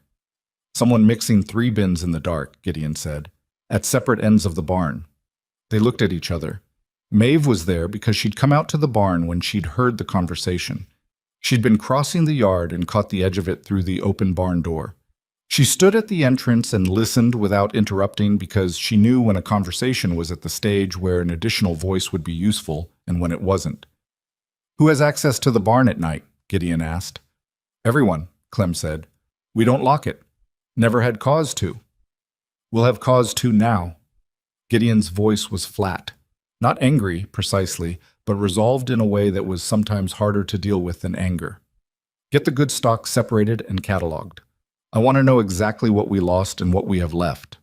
Someone mixing 3 bins in the dark, Gideon said, at separate ends of the barn. They looked at each other. Maeve was there because she'd come out to the barn when she'd heard the conversation. She'd been crossing the yard and caught the edge of it through the open barn door. She stood at the entrance and listened without interrupting because she knew when a conversation was at the stage where an additional voice would be useful and when it wasn't. Who has access to the barn at night? Gideon asked. Everyone, Clem said. We don't lock it. Never had cause to. We'll have cause to now. Gideon's voice was flat. Not angry, precisely, but resolved in a way that was sometimes harder to deal with than anger. Get the good stock separated and cataloged. I want to know exactly what we lost and what we have left.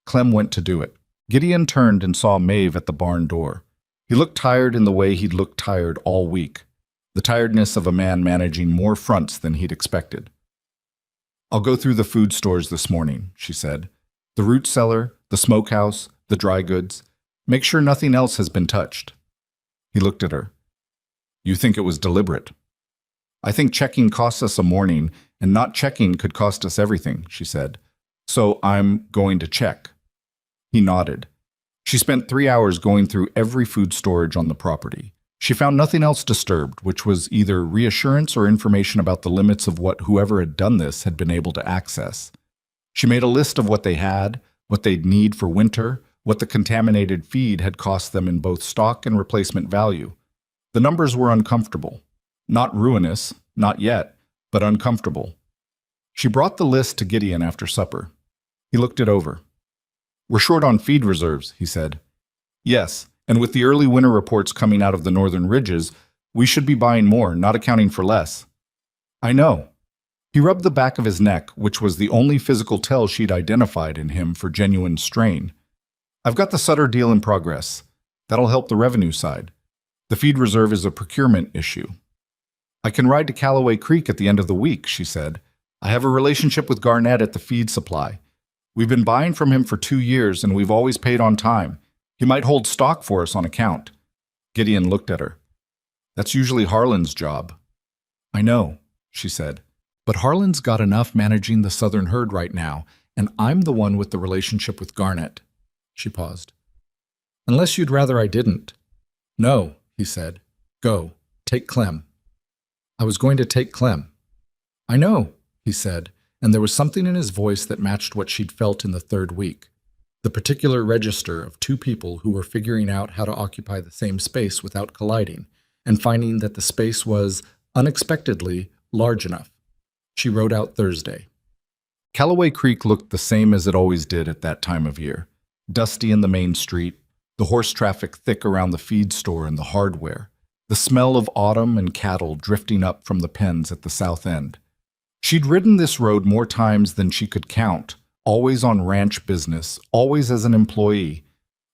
Clem went to do it. Gideon turned and saw Maeve at the barn door. He looked tired in the way he'd looked tired all week, the tiredness of a man managing more fronts than he'd expected. I'll go through the food stores this morning, she said. The root cellar, the smokehouse, the dry goods. Make sure nothing else has been touched. He looked at her. You think it was deliberate? I think checking costs us a morning, and not checking could cost us everything, she said. So I'm going to check. He nodded. She spent 3 hours going through every food storage on the property. She found nothing else disturbed, which was either reassurance or information about the limits of what whoever had done this had been able to access. She made a list of what they had, what they'd need for winter, what the contaminated feed had cost them in both stock and replacement value. The numbers were uncomfortable. Not ruinous, not yet, but uncomfortable. She brought the list to Gideon after supper. He looked it over. "We're short on feed reserves," he said. "Yes, and with the early winter reports coming out of the northern ridges, we should be buying more, not accounting for less." "I know." He rubbed the back of his neck, which was the only physical tell she'd identified in him for genuine strain. "I've got the Sutter deal in progress. That'll help the revenue side. The feed reserve is a procurement issue." "I can ride to Callaway Creek at the end of the week," she said. "I have a relationship with Garnett at the feed supply. We've been buying from him for 2 years, and we've always paid on time. He might hold stock for us on account." Gideon looked at her. "That's usually Harlan's job." "I know," she said. "But Harlan's got enough managing the southern herd right now, and I'm the one with the relationship with Garnett." She paused. "Unless you'd rather I didn't." "No," he said. "Go. Take Clem." "I was going to take Clem." "I know," he said, and there was something in his voice that matched what she'd felt in the 3rd week. The particular register of 2 people who were figuring out how to occupy the same space without colliding, and finding that the space was, unexpectedly, large enough. She wrote out Thursday. Callaway Creek looked the same as it always did at that time of year. Dusty in the main street, the horse traffic thick around the feed store and the hardware, the smell of autumn and cattle drifting up from the pens at the south end. She'd ridden this road more times than she could count, always on ranch business, always as an employee.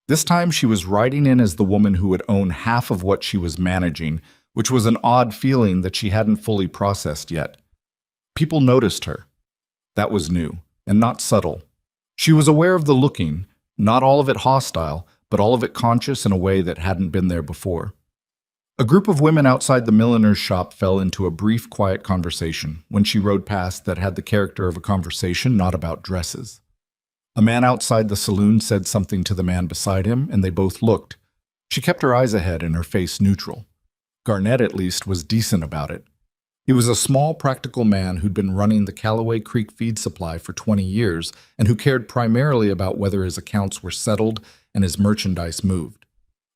This time she was riding in as the woman who would own half of what she was managing, which was an odd feeling that she hadn't fully processed yet. People noticed her. That was new, and not subtle. She was aware of the looking, not all of it hostile, but all of it conscious in a way that hadn't been there before. A group of women outside the milliner's shop fell into a brief, quiet conversation when she rode past that had the character of a conversation not about dresses. A man outside the saloon said something to the man beside him, and they both looked. She kept her eyes ahead and her face neutral. Garnett, at least, was decent about it. He was a small, practical man who'd been running the Callaway Creek feed supply for 20 years and who cared primarily about whether his accounts were settled and his merchandise moved.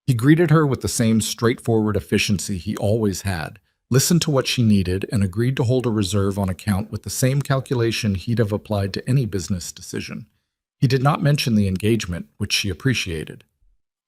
He greeted her with the same straightforward efficiency he always had, listened to what she needed, and agreed to hold a reserve on account with the same calculation he'd have applied to any business decision. He did not mention the engagement, which she appreciated.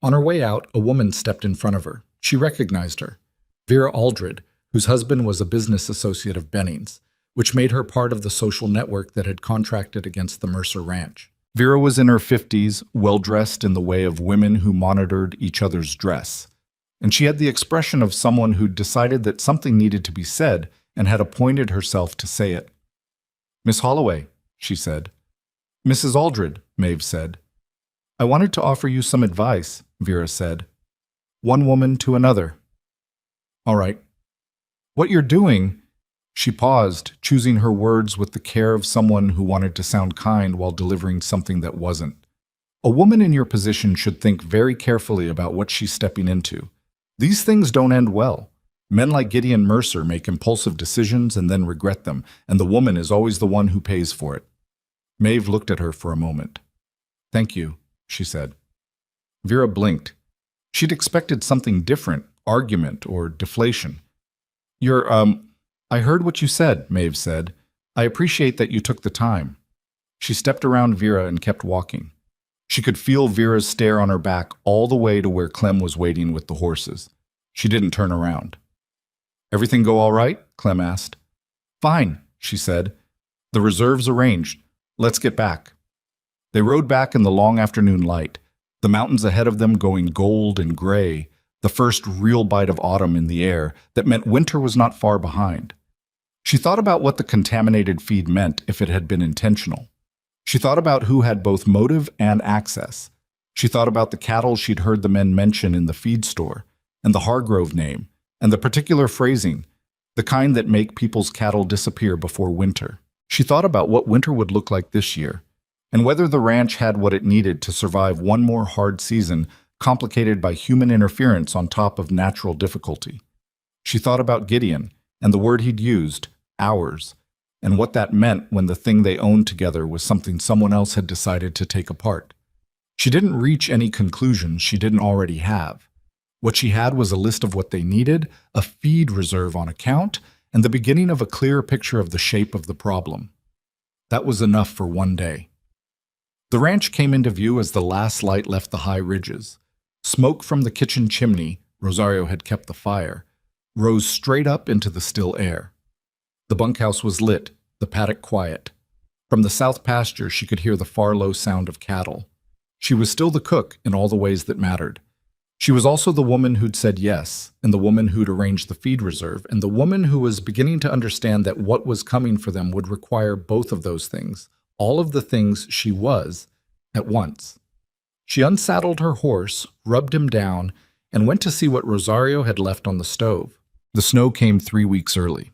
On her way out, a woman stepped in front of her. She recognized her. Vera Aldred, whose husband was a business associate of Benning's, which made her part of the social network that had contracted against the Mercer Ranch. Vera was in her 50s, well-dressed in the way of women who monitored each other's dress, and she had the expression of someone who'd decided that something needed to be said and had appointed herself to say it. "Miss Holloway," she said. "Mrs. Aldred," Maeve said. "I wanted to offer you some advice," Vera said. "One woman to another." "All right." "What you're doing—" She paused, choosing her words with the care of someone who wanted to sound kind while delivering something that wasn't. A woman in your position should think very carefully about what she's stepping into. These things don't end well. Men like Gideon Mercer make impulsive decisions and then regret them, and the woman is always the one who pays for it. Maeve looked at her for a moment. "Thank you," she said. Vera blinked. She'd expected something different, argument or deflation. I heard what you said," Maeve said. "I appreciate that you took the time." She stepped around Vera and kept walking. She could feel Vera's stare on her back all the way to where Clem was waiting with the horses. She didn't turn around. "Everything go all right?" Clem asked. "Fine," she said. "The reserve's arranged. Let's get back." They rode back in the long afternoon light, the mountains ahead of them going gold and gray, the first real bite of autumn in the air that meant winter was not far behind. She thought about what the contaminated feed meant if it had been intentional. She thought about who had both motive and access. She thought about the cattle she'd heard the men mention in the feed store, and the Hargrove name, and the particular phrasing. the kind that make people's cattle disappear before winter. She thought about what winter would look like this year, and whether the ranch had what it needed to survive one more hard season complicated by human interference on top of natural difficulty. She thought about Gideon and the word he'd used, ours, and what that meant when the thing they owned together was something someone else had decided to take apart. She didn't reach any conclusions she didn't already have. What she had was a list of what they needed, a feed reserve on account, and the beginning of a clearer picture of the shape of the problem. That was enough for one day. The ranch came into view as the last light left the high ridges. Smoke from the kitchen chimney, Rosario had kept the fire, rose straight up into the still air. The bunkhouse was lit, the paddock quiet. From the south pasture she could hear the far low sound of cattle. She was still the cook in all the ways that mattered. She was also the woman who'd said yes, and the woman who'd arranged the feed reserve, and the woman who was beginning to understand that what was coming for them would require both of those things, all of the things she was, at once. She unsaddled her horse, rubbed him down, and went to see what Rosario had left on the stove. The snow came 3 weeks early.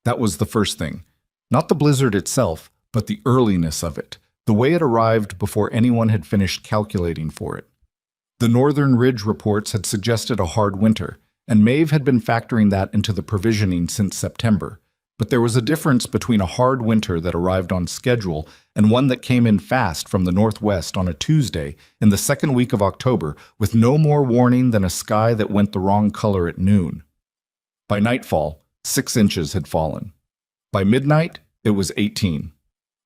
That was the first thing. Not the blizzard itself, but the earliness of it, the way it arrived before anyone had finished calculating for it. The Northern Ridge reports had suggested a hard winter, and Maeve had been factoring that into the provisioning since September. But there was a difference between a hard winter that arrived on schedule and one that came in fast from the northwest on a Tuesday in the second week of October with no more warning than a sky that went the wrong color at noon. By nightfall, 6 inches had fallen. By midnight, it was 18.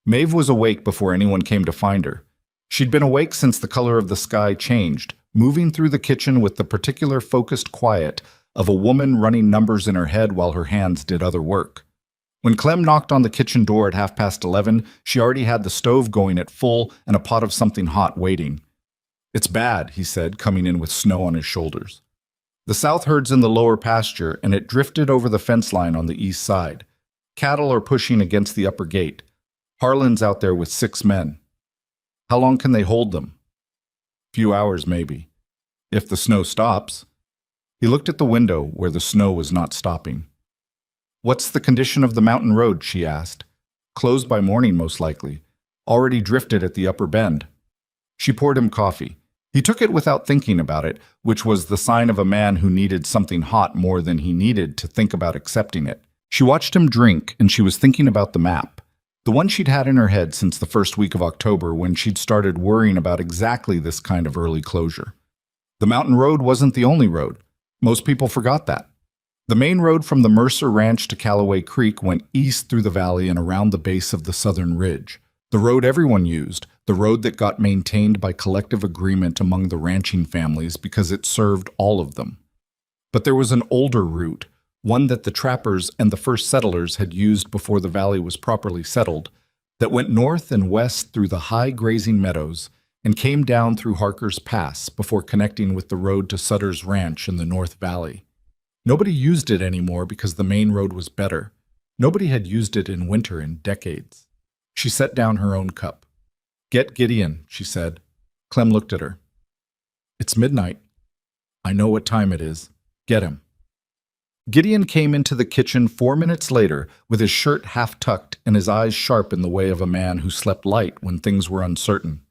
Maeve was awake before anyone came to find her. She'd been awake since the color of the sky changed, moving through the kitchen with the particular focused quiet of a woman running numbers in her head while her hands did other work. When Clem knocked on the kitchen door at 11:30, she already had the stove going at full and a pot of something hot waiting. "It's bad," he said, coming in with snow on his shoulders. The south herd's in the lower pasture, and it drifted over the fence line on the east side. Cattle are pushing against the upper gate. Harlan's out there with 6 men. How long can they hold them? Few hours, maybe. If the snow stops. He looked at the window where the snow was not stopping. "What's the condition of the mountain road?" she asked. "Closed by morning, most likely. Already drifted at the upper bend." She poured him coffee. He took it without thinking about it, which was the sign of a man who needed something hot more than he needed to think about accepting it. She watched him drink, and she was thinking about the map. The one she'd had in her head since the first week of October when she'd started worrying about exactly this kind of early closure. The mountain road wasn't the only road. Most people forgot that. The main road from the Mercer Ranch to Callaway Creek went east through the valley and around the base of the southern ridge. The road everyone used, the road that got maintained by collective agreement among the ranching families because it served all of them. But there was an older route, one that the trappers and the first settlers had used before the valley was properly settled, that went north and west through the high grazing meadows and came down through Harker's Pass before connecting with the road to Sutter's Ranch in the North Valley. Nobody used it anymore because the main road was better. Nobody had used it in winter in decades. She set down her own cup. "Get Gideon," she said. Clem looked at her. "It's midnight. I know what time it is. Get him." Gideon came into the kitchen 4 minutes later with his shirt half tucked and his eyes sharp in the way of a man who slept light when things were uncertain.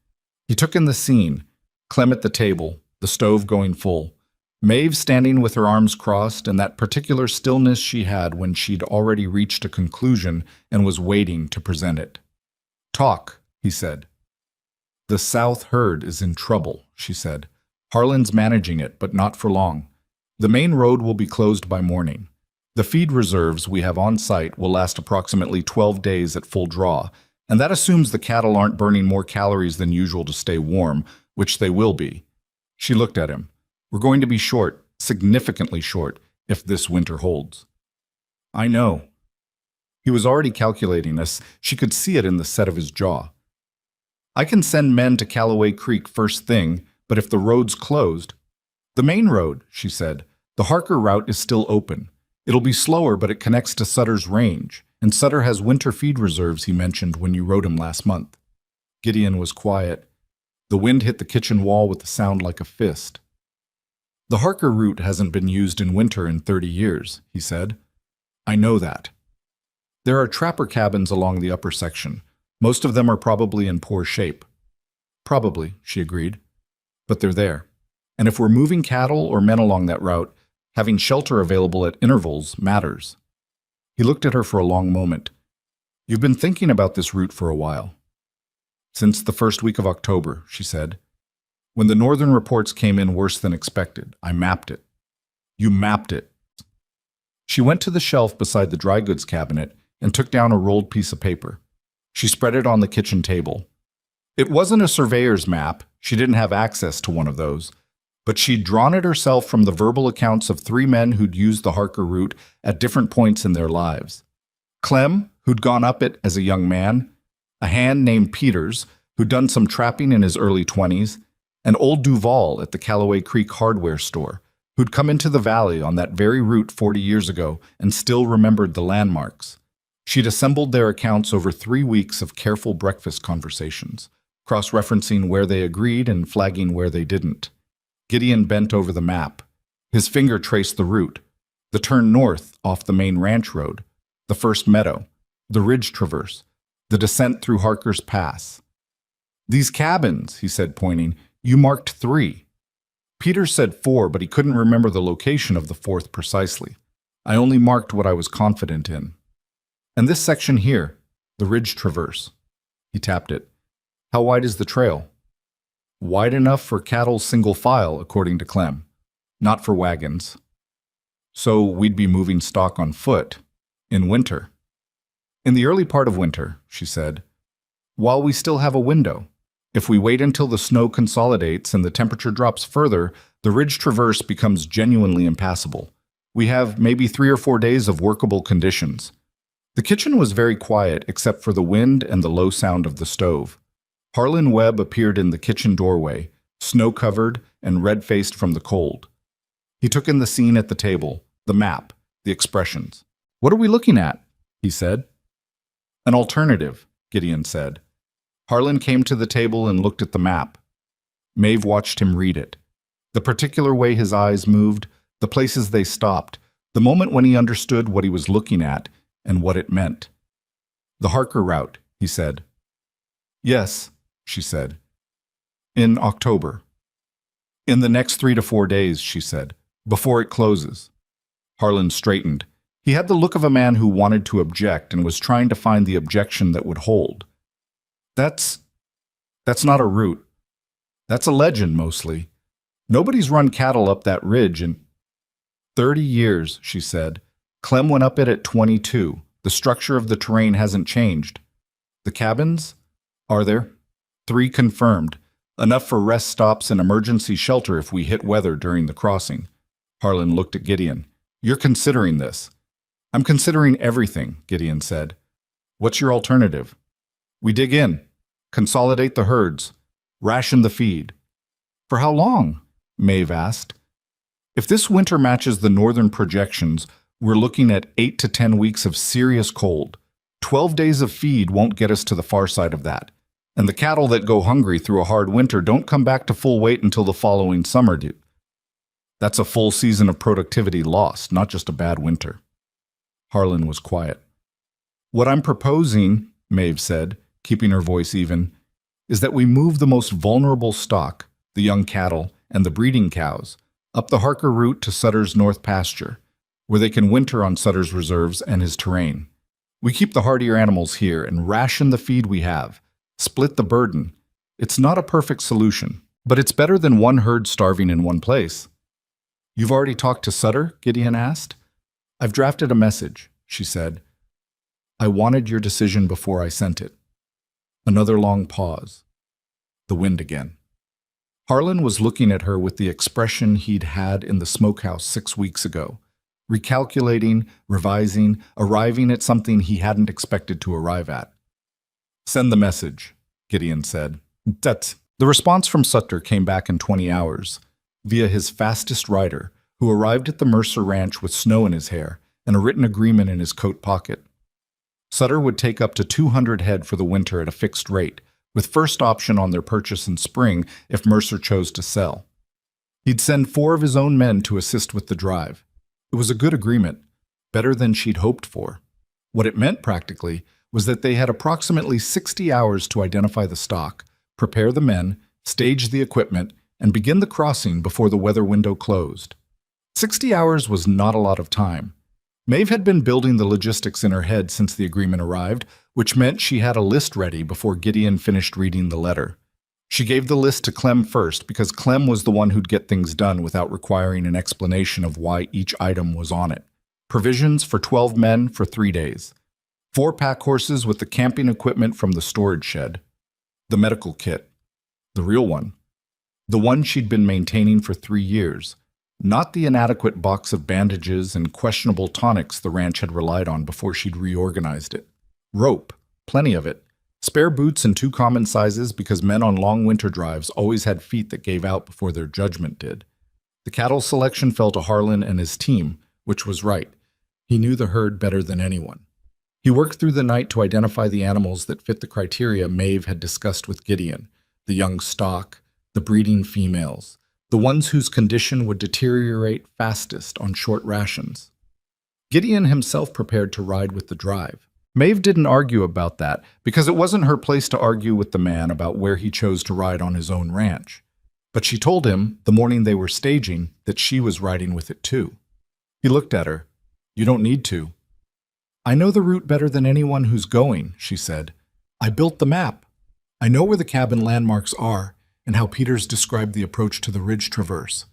He took in the scene, Clem at the table, the stove going full, Maeve standing with her arms crossed, and that particular stillness she had when she'd already reached a conclusion and was waiting to present it. "Talk," he said. "The South herd is in trouble," she said. "Harlan's managing it, but not for long. The main road will be closed by morning. The feed reserves we have on site will last approximately 12 days at full draw, and that assumes the cattle aren't burning more calories than usual to stay warm, which they will be." She looked at him. "We're going to be short, significantly short, if this winter holds." "I know." He was already calculating this. She could see it in the set of his jaw. "I can send men to Callaway Creek first thing, but if the road's closed—" "The main road," she said. "The Harker route is still open. It'll be slower, but it connects to Sutter's Range, and Sutter has winter feed reserves he mentioned when you wrote him last month." Gideon was quiet. The wind hit the kitchen wall with a sound like a fist. "The Harker route hasn't been used in winter in 30 years, he said. I know that. There are trapper cabins along the upper section. Most of them are probably in poor shape. Probably, she agreed. But they're there. And if we're moving cattle or men along that route, having shelter available at intervals matters. He looked at her for a long moment. You've been thinking about this route for a while. Since the first week of October, she said. When the northern reports came in worse than expected, I mapped it. You mapped it. She went to the shelf beside the dry goods cabinet and took down a rolled piece of paper. She spread it on the kitchen table. It wasn't a surveyor's map. She didn't have access to one of those. But she'd drawn it herself from the verbal accounts of 3 men who'd used the Harker route at different points in their lives. Clem, who'd gone up it as a young man, a hand named Peters, who'd done some trapping in his early 20s, and old Duval at the Callaway Creek hardware store, who'd come into the valley on that very route 40 years ago and still remembered the landmarks. She'd assembled their accounts over 3 weeks of careful breakfast conversations, cross-referencing where they agreed and flagging where they didn't. Gideon bent over the map. His finger traced the route, the turn north off the main ranch road, the first meadow, the ridge traverse, the descent through Harker's Pass. These cabins, he said, pointing, you marked 3. Peter said 4, but he couldn't remember the location of the 4th precisely. I only marked what I was confident in. And this section here, the ridge traverse. He tapped it. How wide is the trail? Wide enough for cattle's single file, according to Clem. Not for wagons. So we'd be moving stock on foot. In winter. In the early part of winter, she said. While we still have a window. If we wait until the snow consolidates and the temperature drops further, the ridge traverse becomes genuinely impassable. We have maybe 3 or 4 days of workable conditions. The kitchen was very quiet except for the wind and the low sound of the stove. Harlan Webb appeared in the kitchen doorway, snow-covered and red-faced from the cold. He took in the scene at the table, the map, the expressions. What are we looking at? He said. An alternative, Gideon said. Harlan came to the table and looked at the map. Maeve watched him read it. The particular way his eyes moved, the places they stopped, the moment when he understood what he was looking at and what it meant. The Harker route, he said. Yes, she said. In October. In the next 3 to 4 days, she said, before it closes. Harlan straightened. He had the look of a man who wanted to object and was trying to find the objection that would hold. That's not a route. That's a legend, mostly. Nobody's run cattle up that ridge in 30 years, she said. Clem went up it at 22. The structure of the terrain hasn't changed. The cabins? Are there? 3 confirmed. Enough for rest stops and emergency shelter if we hit weather during the crossing. Harlan looked at Gideon. You're considering this. I'm considering everything, Gideon said. What's your alternative? We dig in. Consolidate the herds. Ration the feed. For how long? Maeve asked. If this winter matches the northern projections, we're looking at 8 to 10 weeks of serious cold. 12 days of feed won't get us to the far side of that. And the cattle that go hungry through a hard winter don't come back to full weight until the following summer do. That's a full season of productivity lost, not just a bad winter. Harlan was quiet. What I'm proposing, Maeve said, keeping her voice even, is that we move the most vulnerable stock, the young cattle and the breeding cows, up the Harker route to Sutter's North Pasture, where they can winter on Sutter's reserves and his terrain. We keep the hardier animals here and ration the feed we have. Split the burden. It's not a perfect solution, but it's better than one herd starving in one place. You've already talked to Sutter? Gideon asked. I've drafted a message, she said. I wanted your decision before I sent it. Another long pause. The wind again. Harlan was looking at her with the expression he'd had in the smokehouse 6 weeks ago, recalculating, revising, arriving at something he hadn't expected to arrive at. Send the message, Gideon said. The response from Sutter came back in 20 hours, via his fastest rider, who arrived at the Mercer Ranch with snow in his hair and a written agreement in his coat pocket. Sutter would take up to 200 head for the winter at a fixed rate, with first option on their purchase in spring if Mercer chose to sell. He'd send 4 of his own men to assist with the drive. It was a good agreement. better than she'd hoped for. What it meant, practically, was that they had approximately 60 hours to identify the stock, prepare the men, stage the equipment, and begin the crossing before the weather window closed. 60 hours was not a lot of time. Maeve had been building the logistics in her head since the agreement arrived, which meant she had a list ready before Gideon finished reading the letter. She gave the list to Clem first because Clem was the one who'd get things done without requiring an explanation of why each item was on it. Provisions for 12 men for 3 days. 4 pack horses with the camping equipment from the storage shed. The medical kit. The real one. The one she'd been maintaining for 3 years. Not the inadequate box of bandages and questionable tonics the ranch had relied on before she'd reorganized it. Rope. Plenty of it. Spare boots in 2 common sizes because men on long winter drives always had feet that gave out before their judgment did. The cattle selection fell to Harlan and his team, which was right. He knew the herd better than anyone. He worked through the night to identify the animals that fit the criteria Maeve had discussed with Gideon, the young stock, the breeding females, the ones whose condition would deteriorate fastest on short rations. Gideon himself prepared to ride with the drive. Maeve didn't argue about that because it wasn't her place to argue with the man about where he chose to ride on his own ranch. But she told him, the morning they were staging, that she was riding with it too. He looked at her. "You don't need to." "I know the route better than anyone who's going," she said. "I built the map. I know where the cabin landmarks are and how Peters described the approach to the ridge traverse.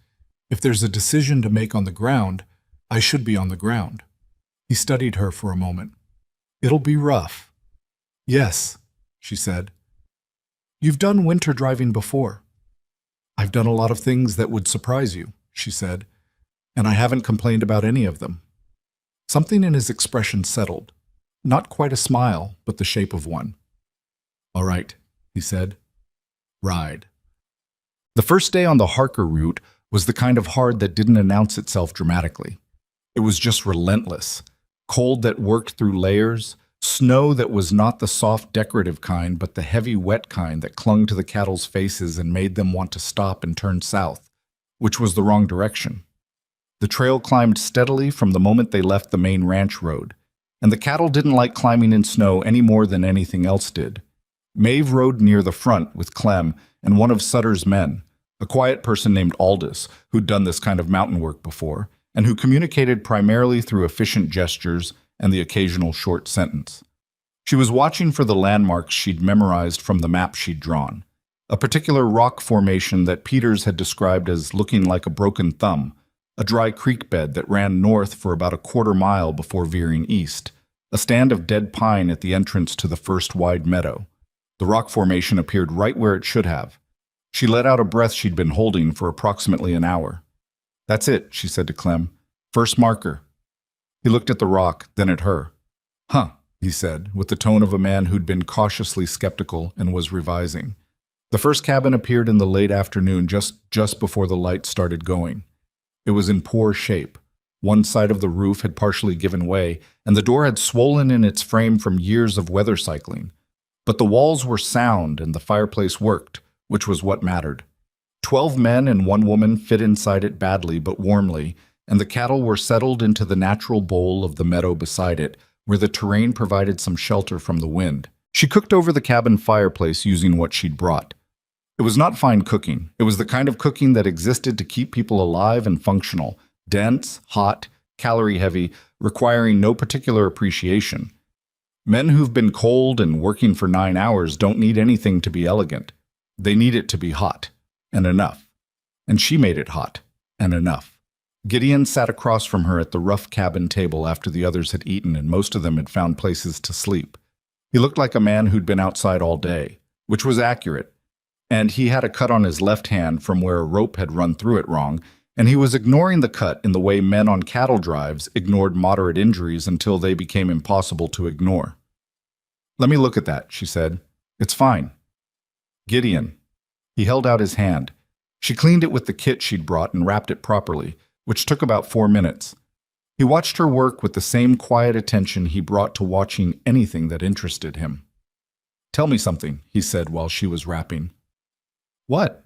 If there's a decision to make on the ground, I should be on the ground." He studied her for a moment. "It'll be rough." "Yes," she said. "You've done winter driving before." "I've done a lot of things that would surprise you," she said, "and I haven't complained about any of them." Something in his expression settled. Not quite a smile, but the shape of one. "All right," he said. "Ride." The first day on the Harker route was the kind of hard that didn't announce itself dramatically. It was just relentless. Cold that worked through layers, snow that was not the soft decorative kind but the heavy wet kind that clung to the cattle's faces and made them want to stop and turn south, which was the wrong direction. The trail climbed steadily from the moment they left the main ranch road, and the cattle didn't like climbing in snow any more than anything else did. Maeve rode near the front with Clem and one of Sutter's men, a quiet person named Aldous, who'd done this kind of mountain work before, and who communicated primarily through efficient gestures and the occasional short sentence. She was watching for the landmarks she'd memorized from the map she'd drawn, a particular rock formation that Peters had described as looking like a broken thumb, a dry creek bed that ran north for about a quarter mile before veering east, a stand of dead pine at the entrance to the first wide meadow. The rock formation appeared right where it should have. She let out a breath she'd been holding for approximately an hour. "That's it," she said to Clem. "First marker." He looked at the rock, then at her. "Huh," he said, with the tone of a man who'd been cautiously skeptical and was revising. The first cabin appeared in the late afternoon, just before the light started going. It was in poor shape. One side of the roof had partially given way, and the door had swollen in its frame from years of weather cycling. But the walls were sound and the fireplace worked, which was what mattered. 12 men and 1 woman fit inside it badly but warmly, and the cattle were settled into the natural bowl of the meadow beside it, where the terrain provided some shelter from the wind. She cooked over the cabin fireplace using what she'd brought. It was not fine cooking. It was the kind of cooking that existed to keep people alive and functional, dense, hot, calorie-heavy, requiring no particular appreciation. Men who've been cold and working for 9 hours don't need anything to be elegant. They need it to be hot, and enough. And she made it hot, and enough. Gideon sat across from her at the rough cabin table after the others had eaten and most of them had found places to sleep. He looked like a man who'd been outside all day, which was accurate. And he had a cut on his left hand from where a rope had run through it wrong, and he was ignoring the cut in the way men on cattle drives ignored moderate injuries until they became impossible to ignore. "Let me look at that," she said. "It's fine." "Gideon." He held out his hand. She cleaned it with the kit she'd brought and wrapped it properly, which took about 4 minutes. He watched her work with the same quiet attention he brought to watching anything that interested him. "Tell me something," he said while she was wrapping. "What?"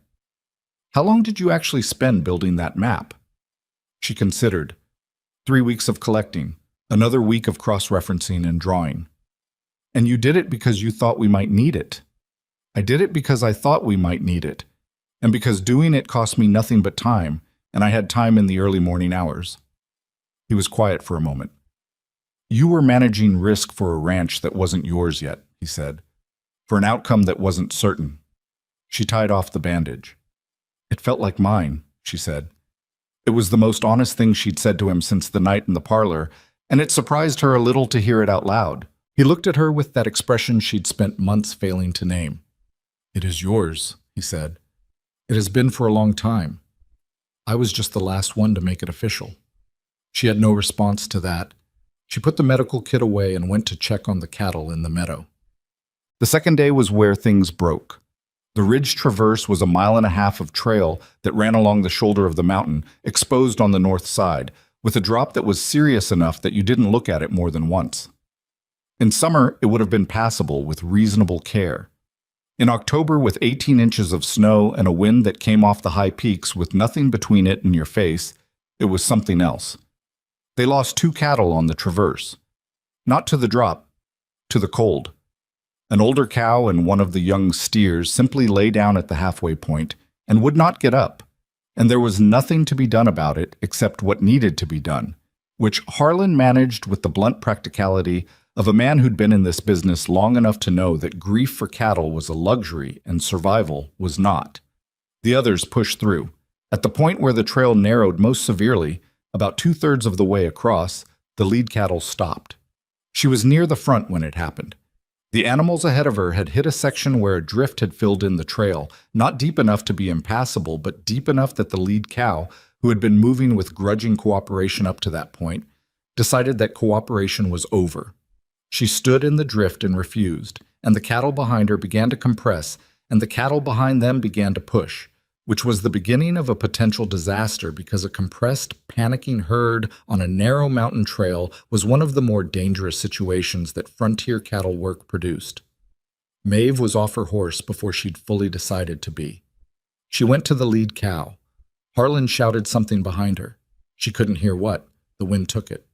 "How long did you actually spend building that map?" She considered. 3 weeks of collecting. Another week of cross-referencing and drawing. And you did it because you thought we might need it. I did it because I thought we might need it. And because doing it cost me nothing but time, and I had time in the early morning hours. He was quiet for a moment. You were managing risk for a ranch that wasn't yours yet, he said, for an outcome that wasn't certain. She tied off the bandage. It felt like mine, she said. It was the most honest thing she'd said to him since the night in the parlor, and it surprised her a little to hear it out loud. He looked at her with that expression she'd spent months failing to name. It is yours, he said. It has been for a long time. I was just the last one to make it official. She had no response to that. She put the medical kit away and went to check on the cattle in the meadow. The second day was where things broke. The ridge traverse was a 1.5 miles of trail that ran along the shoulder of the mountain, exposed on the north side, with a drop that was serious enough that you didn't look at it more than once. In summer, it would have been passable with reasonable care. In October, with 18 inches of snow and a wind that came off the high peaks with nothing between it and your face, it was something else. They lost 2 cattle on the traverse. Not to the drop, to the cold. An older cow and one of the young steers simply lay down at the halfway point and would not get up, and there was nothing to be done about it except what needed to be done, which Harlan managed with the blunt practicality of a man who'd been in this business long enough to know that grief for cattle was a luxury and survival was not. The others pushed through. At the point where the trail narrowed most severely, about 2/3 of the way across, the lead cattle stopped. She was near the front when it happened. The animals ahead of her had hit a section where a drift had filled in the trail, not deep enough to be impassable, but deep enough that the lead cow, who had been moving with grudging cooperation up to that point, decided that cooperation was over. She stood in the drift and refused, and the cattle behind her began to compress, and the cattle behind them began to push, which was the beginning of a potential disaster because a compressed, panicking herd on a narrow mountain trail was one of the more dangerous situations that frontier cattle work produced. Maeve was off her horse before she'd fully decided to be. She went to the lead cow. Harlan shouted something behind her. She couldn't hear what. The wind took it.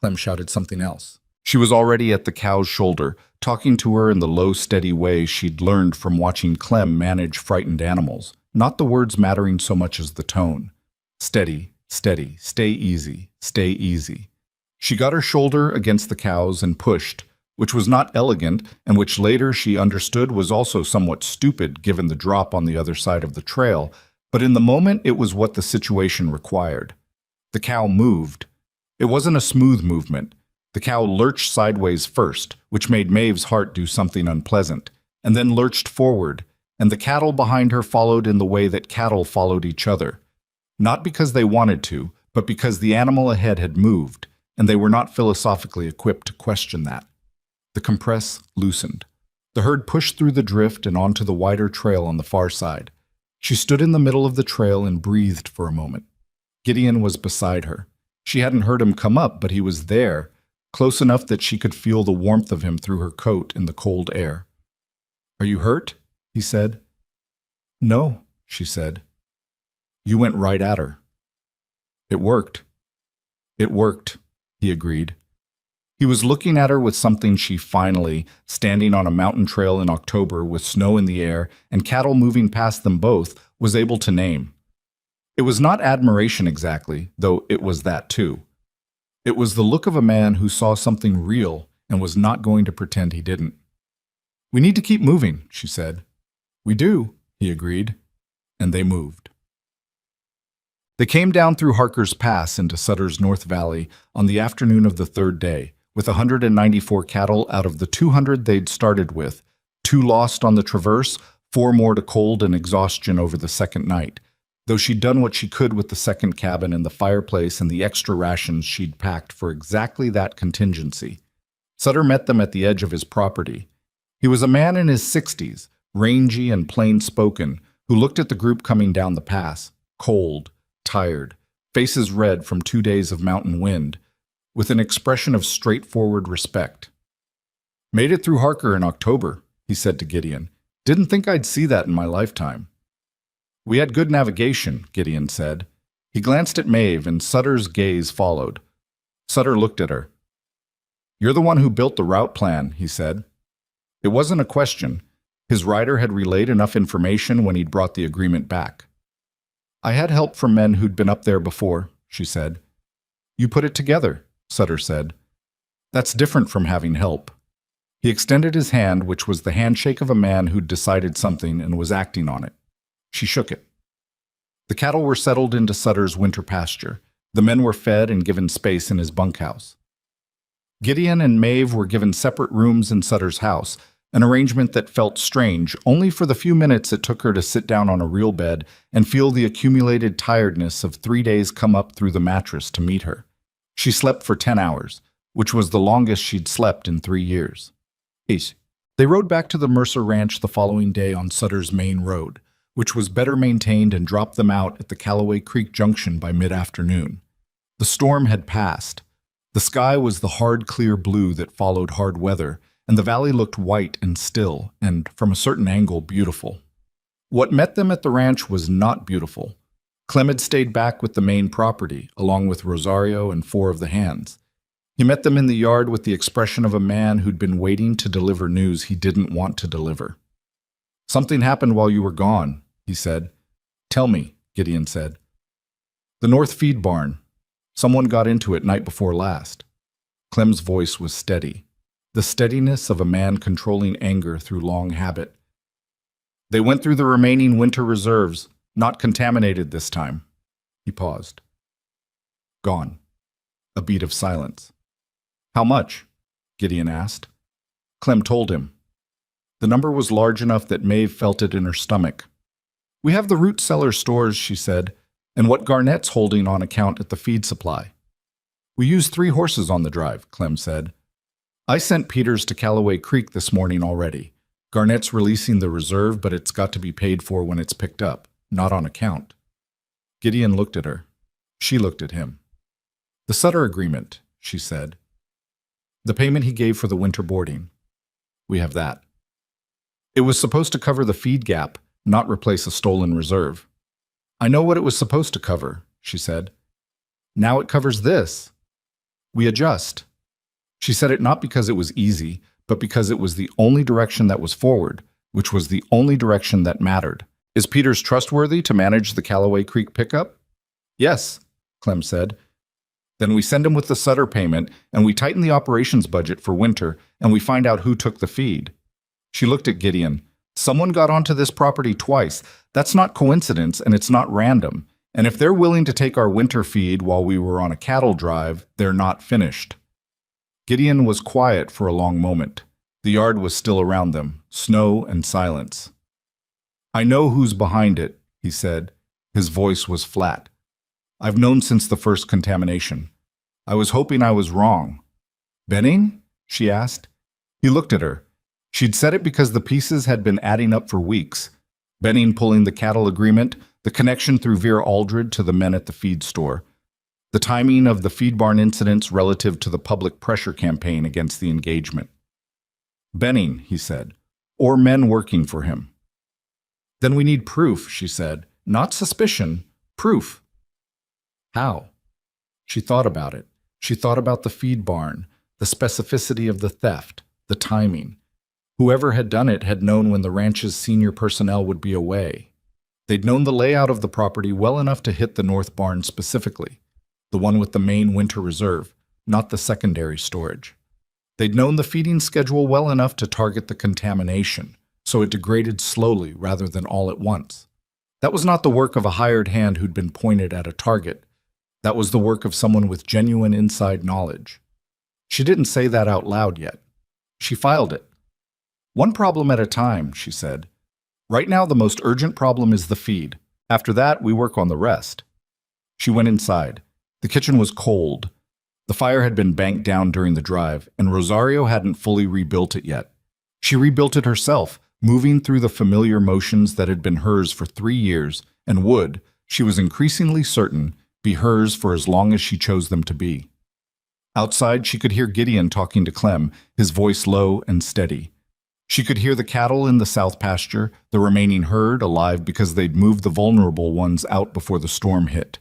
Clem shouted something else. She was already at the cow's shoulder, talking to her in the low, steady way she'd learned from watching Clem manage frightened animals. Not the words mattering so much as the tone. Steady, steady, stay easy, stay easy. She got her shoulder against the cow's and pushed, which was not elegant and which later she understood was also somewhat stupid given the drop on the other side of the trail, but in the moment it was what the situation required. The cow moved. It wasn't a smooth movement. The cow lurched sideways first, which made Maeve's heart do something unpleasant, and then lurched forward, and the cattle behind her followed in the way that cattle followed each other. Not because they wanted to, but because the animal ahead had moved, and they were not philosophically equipped to question that. The compress loosened. The herd pushed through the drift and onto the wider trail on the far side. She stood in the middle of the trail and breathed for a moment. Gideon was beside her. She hadn't heard him come up, but he was there, close enough that she could feel the warmth of him through her coat in the cold air. "Are you hurt?" he said. "No," she said. "You went right at her." "It worked." "It worked," he agreed. He was looking at her with something she finally, standing on a mountain trail in October with snow in the air and cattle moving past them both, was able to name. It was not admiration exactly, though it was that too. It was the look of a man who saw something real and was not going to pretend he didn't. "We need to keep moving," she said. "We do," he agreed, and they moved. They came down through Harker's Pass into Sutter's North Valley on the afternoon of the third day, with 194 cattle out of the 200 they'd started with, 2 lost on the traverse, 4 more to cold and exhaustion over the second night, though she'd done what she could with the second cabin and the fireplace and the extra rations she'd packed for exactly that contingency. Sutter met them at the edge of his property. He was a man in his 60s, rangy and plain-spoken, who looked at the group coming down the pass, cold, tired, faces red from 2 days of mountain wind, with an expression of straightforward respect. "Made it through Harker in October," he said to Gideon. "Didn't think I'd see that in my lifetime." "We had good navigation," Gideon said. He glanced at Maeve, and Sutter's gaze followed. Sutter looked at her. "You're the one who built the route plan," he said. It wasn't a question. His rider had relayed enough information when he'd brought the agreement back. "I had help from men who'd been up there before," she said. "You put it together," Sutter said. "That's different from having help." He extended his hand, which was the handshake of a man who'd decided something and was acting on it. She shook it. The cattle were settled into Sutter's winter pasture. The men were fed and given space in his bunkhouse. Gideon and Maeve were given separate rooms in Sutter's house, an arrangement that felt strange only for the few minutes it took her to sit down on a real bed and feel the accumulated tiredness of 3 days come up through the mattress to meet her. She slept for 10 hours, which was the longest she'd slept in 3 years. They rode back to the Mercer Ranch the following day on Sutter's main road, which was better maintained, and dropped them out at the Callaway Creek Junction by mid-afternoon. The storm had passed. The sky was the hard, clear blue that followed hard weather, and the valley looked white and still, and, from a certain angle, beautiful. What met them at the ranch was not beautiful. Clem had stayed back with the main property, along with Rosario and 4 of the hands. He met them in the yard with the expression of a man who'd been waiting to deliver news he didn't want to deliver. "Something happened while you were gone," he said. "Tell me," Gideon said. "The North Feed Barn. Someone got into it night before last." Clem's voice was steady, the steadiness of a man controlling anger through long habit. "They went through the remaining winter reserves, not contaminated this time." He paused. "Gone." A beat of silence. "How much?" Gideon asked. Clem told him. The number was large enough that Maeve felt it in her stomach. "We have the root cellar stores," she said, "and what Garnett's holding on account at the feed supply." "We used 3 horses on the drive," Clem said. "I sent Peters to Callaway Creek this morning already. Garnett's releasing the reserve, but it's got to be paid for when it's picked up, not on account." Gideon looked at her. She looked at him. "The Sutter agreement," she said. "The payment he gave for the winter boarding. We have that. It was supposed to cover the feed gap, not replace a stolen reserve." "I know what it was supposed to cover," she said. "Now it covers this. We adjust." She said it not because it was easy, but because it was the only direction that was forward, which was the only direction that mattered. "Is Peters trustworthy to manage the Callaway Creek pickup?" "Yes," Clem said. "Then we send him with the Sutter payment, and we tighten the operations budget for winter, and we find out who took the feed." She looked at Gideon. "Someone got onto this property twice. That's not coincidence, and it's not random. And if they're willing to take our winter feed while we were on a cattle drive, they're not finished." Gideon was quiet for a long moment. The yard was still around them, snow and silence. "I know who's behind it," he said. His voice was flat. "I've known since the first contamination. I was hoping I was wrong." "Benning?" she asked. He looked at her. She'd said it because the pieces had been adding up for weeks. Benning pulling the cattle agreement, the connection through Vera Aldred to the men at the feed store, the timing of the feed barn incidents relative to the public pressure campaign against the engagement. "Benning," he said, "or men working for him." "Then we need proof," she said. "Not suspicion, proof." "How?" She thought about it. She thought about the feed barn, the specificity of the theft, the timing. Whoever had done it had known when the ranch's senior personnel would be away. They'd known the layout of the property well enough to hit the north barn specifically, the one with the main winter reserve, not the secondary storage. They'd known the feeding schedule well enough to target the contamination, so it degraded slowly rather than all at once. That was not the work of a hired hand who'd been pointed at a target. That was the work of someone with genuine inside knowledge. She didn't say that out loud yet. She filed it. "One problem at a time," she said. "Right now the most urgent problem is the feed. After that, we work on the rest." She went inside. The kitchen was cold. The fire had been banked down during the drive, and Rosario hadn't fully rebuilt it yet. She rebuilt it herself, moving through the familiar motions that had been hers for 3 years, and would, she was increasingly certain, be hers for as long as she chose them to be. Outside, she could hear Gideon talking to Clem, his voice low and steady. She could hear the cattle in the south pasture, the remaining herd alive because they'd moved the vulnerable ones out before the storm hit.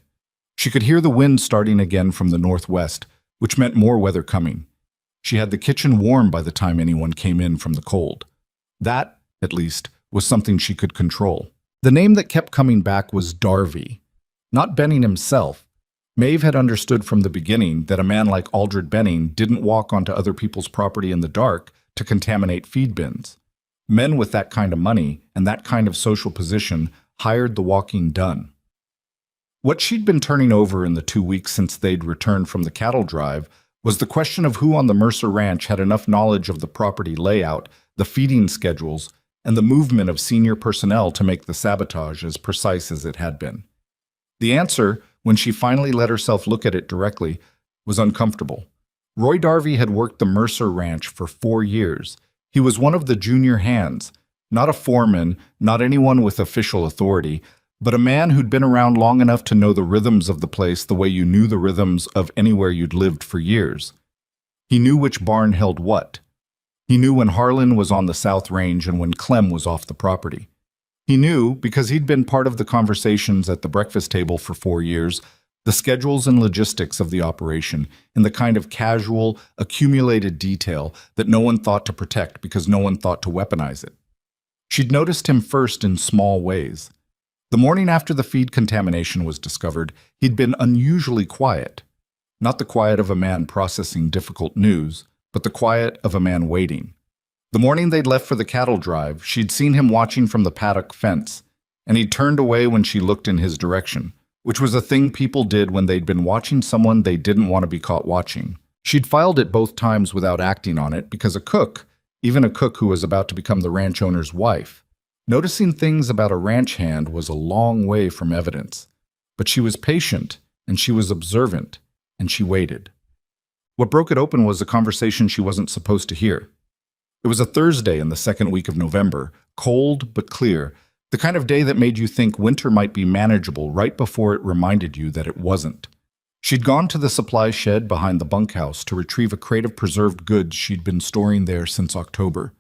She could hear the wind starting again from the northwest, which meant more weather coming. She had the kitchen warm by the time anyone came in from the cold. That, at least, was something she could control. The name that kept coming back was Darby. Not Benning himself. Maeve had understood from the beginning that a man like Aldred Benning didn't walk onto other people's property in the dark to contaminate feed bins. Men with that kind of money and that kind of social position hired the walking done. What she'd been turning over in the 2 weeks since they'd returned from the cattle drive was the question of who on the Mercer Ranch had enough knowledge of the property layout, the feeding schedules, and the movement of senior personnel to make the sabotage as precise as it had been. The answer, when she finally let herself look at it directly, was uncomfortable. Roy Darby had worked the Mercer Ranch for 4 years. He was one of the junior hands, not a foreman, not anyone with official authority, but a man who'd been around long enough to know the rhythms of the place the way you knew the rhythms of anywhere you'd lived for years. He knew which barn held what. He knew when Harlan was on the South Range and when Clem was off the property. He knew, because he'd been part of the conversations at the breakfast table for 4 years, the schedules and logistics of the operation in the kind of casual, accumulated detail that no one thought to protect because no one thought to weaponize it. She'd noticed him first in small ways. The morning after the feed contamination was discovered, he'd been unusually quiet. Not the quiet of a man processing difficult news, but the quiet of a man waiting. The morning they'd left for the cattle drive, she'd seen him watching from the paddock fence, and he'd turned away when she looked in his direction, which was a thing people did when they'd been watching someone they didn't want to be caught watching. She'd filed it both times without acting on it because a cook, even a cook who was about to become the ranch owner's wife, noticing things about a ranch hand was a long way from evidence. But she was patient, and she was observant, and she waited. What broke it open was a conversation she wasn't supposed to hear. It was a Thursday in the second week of November, cold but clear, the kind of day that made you think winter might be manageable right before it reminded you that it wasn't. She'd gone to the supply shed behind the bunkhouse to retrieve a crate of preserved goods she'd been storing there since October.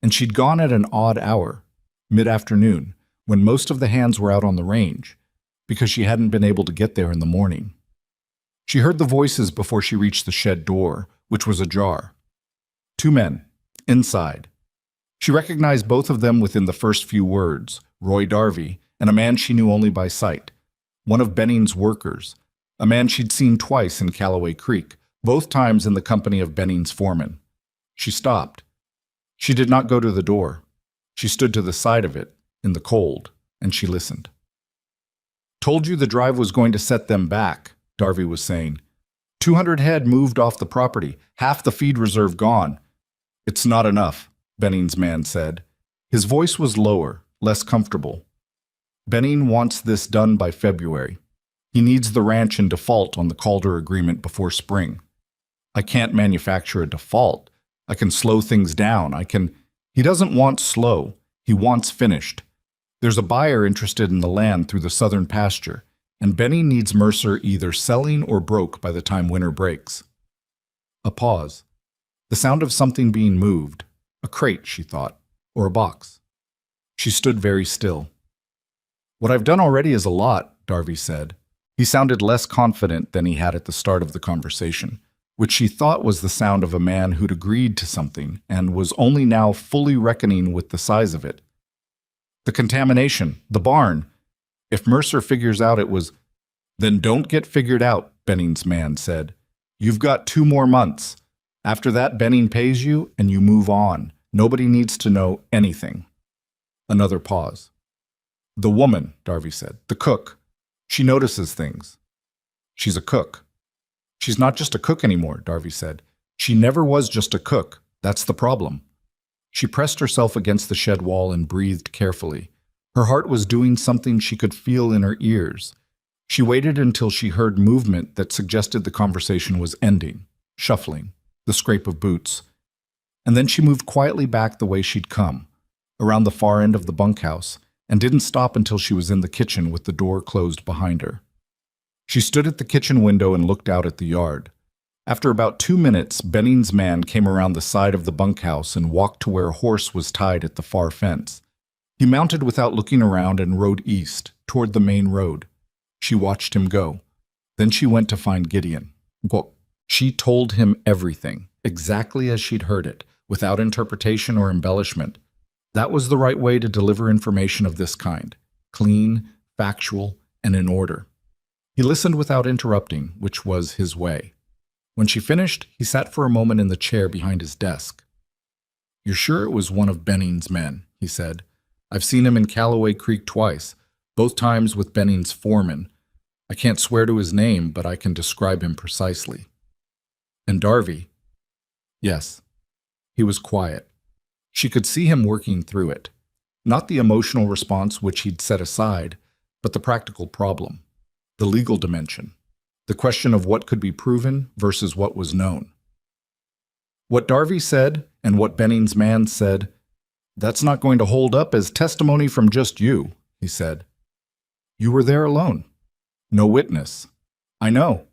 And she'd gone at an odd hour, mid-afternoon, when most of the hands were out on the range, because she hadn't been able to get there in the morning. She heard the voices before she reached the shed door, which was ajar. 2 men, inside. She recognized both of them within the first few words, Roy Darby, and a man she knew only by sight, one of Benning's workers, a man she'd seen twice in Callaway Creek, both times in the company of Benning's foreman. She stopped. She did not go to the door. She stood to the side of it, in the cold, and she listened. "Told you the drive was going to set them back," Darby was saying. 200 head moved off the property, half the feed reserve gone. "It's not enough," Benning's man said. His voice was lower, less comfortable. "Benning wants this done by February. He needs the ranch in default on the Calder agreement before spring. I can't manufacture a default. I can slow things down. He doesn't want slow. He wants finished. There's a buyer interested in the land through the southern pasture, and Benning needs Mercer either selling or broke by the time winter breaks." A pause. The sound of something being moved. A crate, she thought, or a box. She stood very still. "What I've done already is a lot," Darby said. He sounded less confident than he had at the start of the conversation, which she thought was the sound of a man who'd agreed to something and was only now fully reckoning with the size of it. "The contamination, the barn. If Mercer figures out it was—" "Then don't get figured out," Benning's man said. "You've got 2 more months. After that, Benning pays you and you move on. Nobody needs to know anything." Another pause. "The woman," Darby said, "the cook. She notices things. She's a cook." "She's not just a cook anymore," Darby said. "She never was just a cook. That's the problem." She pressed herself against the shed wall and breathed carefully. Her heart was doing something she could feel in her ears. She waited until she heard movement that suggested the conversation was ending, shuffling, the scrape of boots. And then she moved quietly back the way she'd come, around the far end of the bunkhouse, and didn't stop until she was in the kitchen with the door closed behind her. She stood at the kitchen window and looked out at the yard. After about 2 minutes, Benning's man came around the side of the bunkhouse and walked to where a horse was tied at the far fence. He mounted without looking around and rode east, toward the main road. She watched him go. Then she went to find Gideon. She told him everything. exactly as she'd heard it, without interpretation or embellishment. That was the right way to deliver information of this kind: clean, factual, and in order. He listened without interrupting, which was his way. When she finished, he sat for a moment in the chair behind his desk. "You're sure it was one of Benning's men?" he said. "I've seen him in Calloway Creek twice, both times with Benning's foreman. I can't swear to his name, but I can describe him precisely." "And Darby?" "Yes." He was quiet. She could see him working through it. Not the emotional response which he'd set aside, but the practical problem, the legal dimension, the question of what could be proven versus what was known. "What Darby said and what Benning's man said, that's not going to hold up as testimony from just you," he said. "You were there alone. No witness." "I know.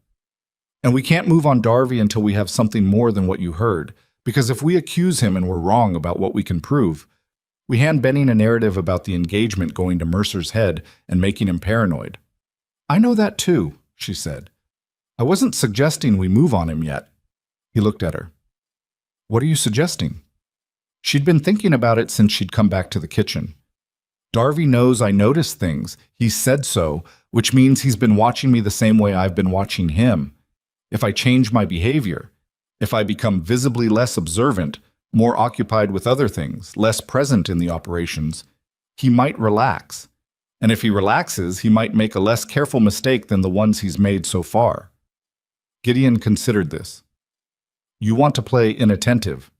And we can't move on Darby until we have something more than what you heard, because if we accuse him and we're wrong about what we can prove, we hand Benning a narrative about the engagement going to Mercer's head and making him paranoid." "I know that too," she said. "I wasn't suggesting we move on him yet." He looked at her. "What are you suggesting?" She'd been thinking about it since she'd come back to the kitchen. "Darby knows I notice things. He said so, which means he's been watching me the same way I've been watching him. If I change my behavior, if I become visibly less observant, more occupied with other things, less present in the operations, he might relax. And if he relaxes, he might make a less careful mistake than the ones he's made so far." Gideon considered this. "You want to play inattentive."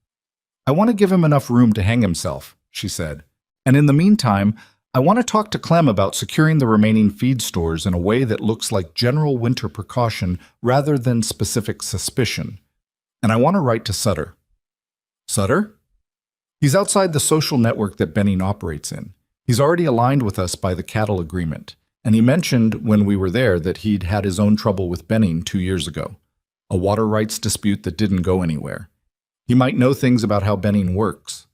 "I want to give him enough room to hang himself," she said. "And in the meantime, I want to talk to Clem about securing the remaining feed stores in a way that looks like general winter precaution rather than specific suspicion. And I want to write to Sutter." "Sutter?" "He's outside the social network that Benning operates in. He's already aligned with us by the cattle agreement, and he mentioned when we were there that he'd had his own trouble with Benning 2 years ago, a water rights dispute that didn't go anywhere. He might know things about how Benning works."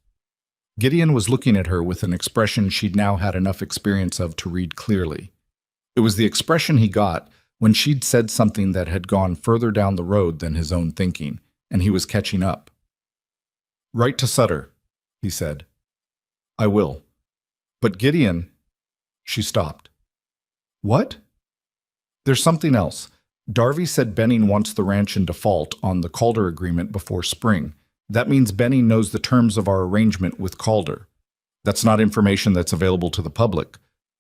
Gideon was looking at her with an expression she'd now had enough experience of to read clearly. It was the expression he got when she'd said something that had gone further down the road than his own thinking, and he was catching up. "Write to Sutter," he said. "I will. But Gideon—" She stopped. "What?" "There's something else. Darby said Benning wants the ranch in default on the Calder agreement before spring. That means Benning knows the terms of our arrangement with Calder. That's not information that's available to the public.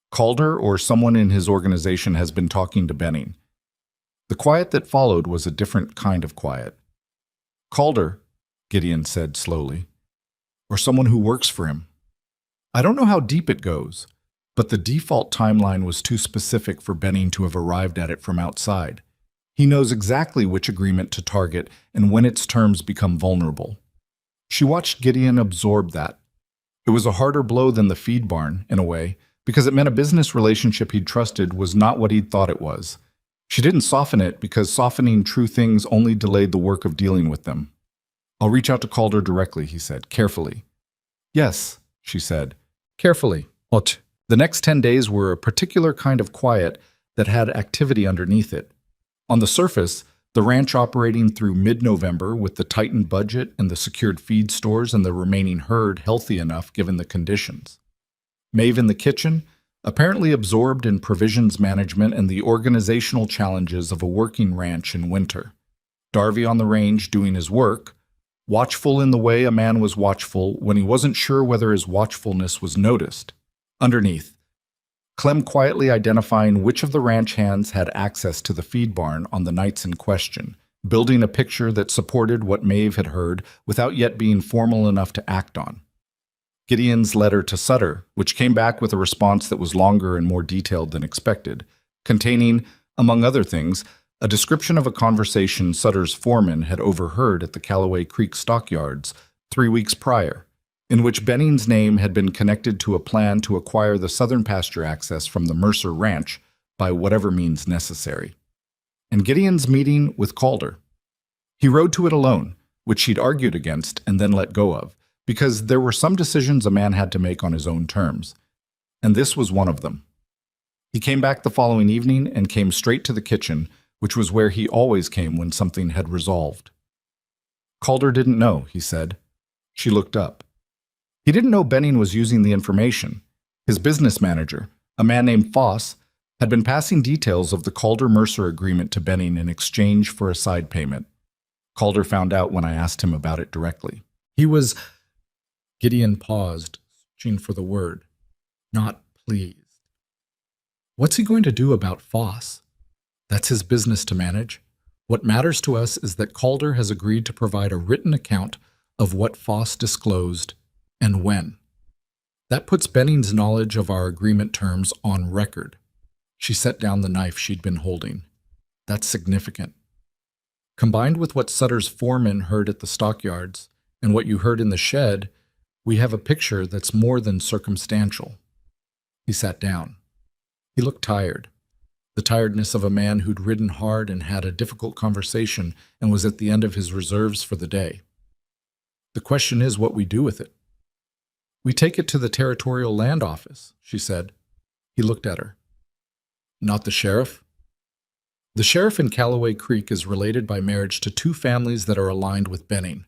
Calder or someone in his organization has been talking to Benning." The quiet that followed was a different kind of quiet. "Calder," Gideon said slowly, "or someone who works for him. I don't know how deep it goes, but the default timeline was too specific for Benning to have arrived at it from outside. He knows exactly which agreement to target and when its terms become vulnerable." She watched Gideon absorb that. It was a harder blow than the feed barn, in a way, because it meant a business relationship he'd trusted was not what he'd thought it was. She didn't soften it because softening true things only delayed the work of dealing with them. "I'll reach out to Calder directly," he said, carefully. "Yes," she said, "carefully. Ot." The next 10 days were a particular kind of quiet that had activity underneath it. On the surface, the ranch operating through mid-November with the tightened budget and the secured feed stores and the remaining herd healthy enough given the conditions. Maeve in the kitchen, apparently absorbed in provisions management and the organizational challenges of a working ranch in winter. Darby on the range doing his work, watchful in the way a man was watchful when he wasn't sure whether his watchfulness was noticed. Underneath, Clem quietly identifying which of the ranch hands had access to the feed barn on the nights in question, building a picture that supported what Maeve had heard without yet being formal enough to act on. Gideon's letter to Sutter, which came back with a response that was longer and more detailed than expected, containing, among other things, a description of a conversation Sutter's foreman had overheard at the Calloway Creek stockyards 3 weeks prior, in which Benning's name had been connected to a plan to acquire the southern pasture access from the Mercer Ranch by whatever means necessary. And Gideon's meeting with Calder. He rode to it alone, which she'd argued against and then let go of, because there were some decisions a man had to make on his own terms, and this was one of them. He came back the following evening and came straight to the kitchen, which was where he always came when something had resolved. Calder didn't know, he said. She looked up. He didn't know Benning was using the information. His business manager, a man named Foss, had been passing details of the Calder-Mercer agreement to Benning in exchange for a side payment. Calder found out when I asked him about it directly. He was... Gideon paused, searching for the word. Not pleased. What's he going to do about Foss? That's his business to manage. What matters to us is that Calder has agreed to provide a written account of what Foss disclosed and when. That puts Benning's knowledge of our agreement terms on record. She set down the knife she'd been holding. That's significant. Combined with what Sutter's foreman heard at the stockyards and what you heard in the shed, we have a picture that's more than circumstantial. He sat down. He looked tired. The tiredness of a man who'd ridden hard and had a difficult conversation and was at the end of his reserves for the day. The question is what we do with it. We take it to the Territorial Land Office, she said. He looked at her. Not the sheriff? The sheriff in Callaway Creek is related by marriage to two families that are aligned with Benning.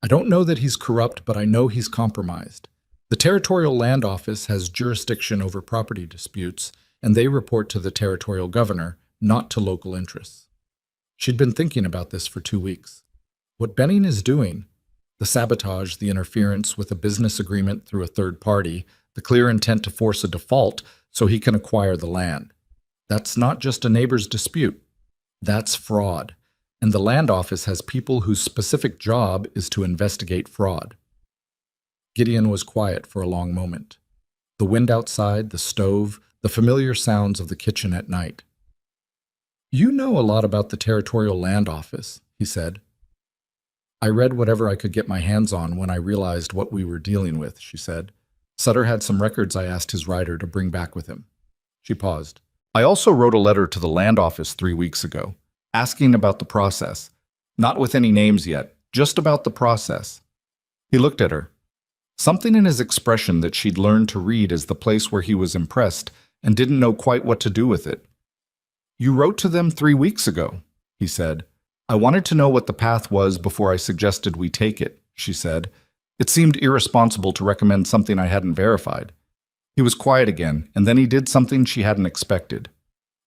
I don't know that he's corrupt, but I know he's compromised. The Territorial Land Office has jurisdiction over property disputes, and they report to the territorial governor, not to local interests. She'd been thinking about this for 2 weeks. What Benning is doing, the sabotage, the interference with a business agreement through a third party, the clear intent to force a default so he can acquire the land. That's not just a neighbor's dispute. That's fraud. And the land office has people whose specific job is to investigate fraud. Gideon was quiet for a long moment. The wind outside, the stove, the familiar sounds of the kitchen at night. You know a lot about the Territorial Land Office, he said. I read whatever I could get my hands on when I realized what we were dealing with, she said. Sutter had some records I asked his writer to bring back with him. She paused. I also wrote a letter to the land office 3 weeks ago, asking about the process. Not with any names yet, just about the process. He looked at her. Something in his expression that she'd learned to read as the place where he was impressed and didn't know quite what to do with it. You wrote to them 3 weeks ago, he said. I wanted to know what the path was before I suggested we take it, she said. It seemed irresponsible to recommend something I hadn't verified. He was quiet again, and then he did something she hadn't expected.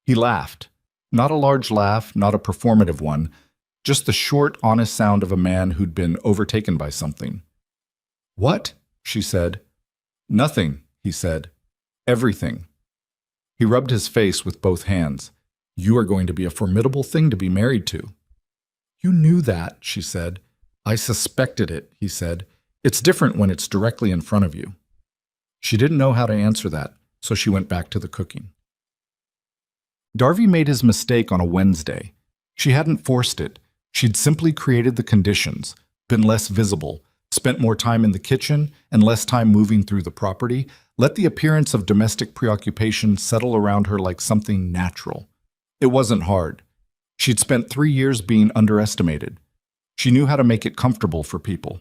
He laughed. Not a large laugh, not a performative one, just the short, honest sound of a man who'd been overtaken by something. What? She said. Nothing, he said. Everything. He rubbed his face with both hands. You are going to be a formidable thing to be married to. You knew that, she said. I suspected it, he said. It's different when it's directly in front of you. She didn't know how to answer that, so she went back to the cooking. Darby made his mistake on a Wednesday. She hadn't forced it. She'd simply created the conditions, been less visible, spent more time in the kitchen and less time moving through the property, let the appearance of domestic preoccupation settle around her like something natural. It wasn't hard. She'd spent 3 years being underestimated. She knew how to make it comfortable for people.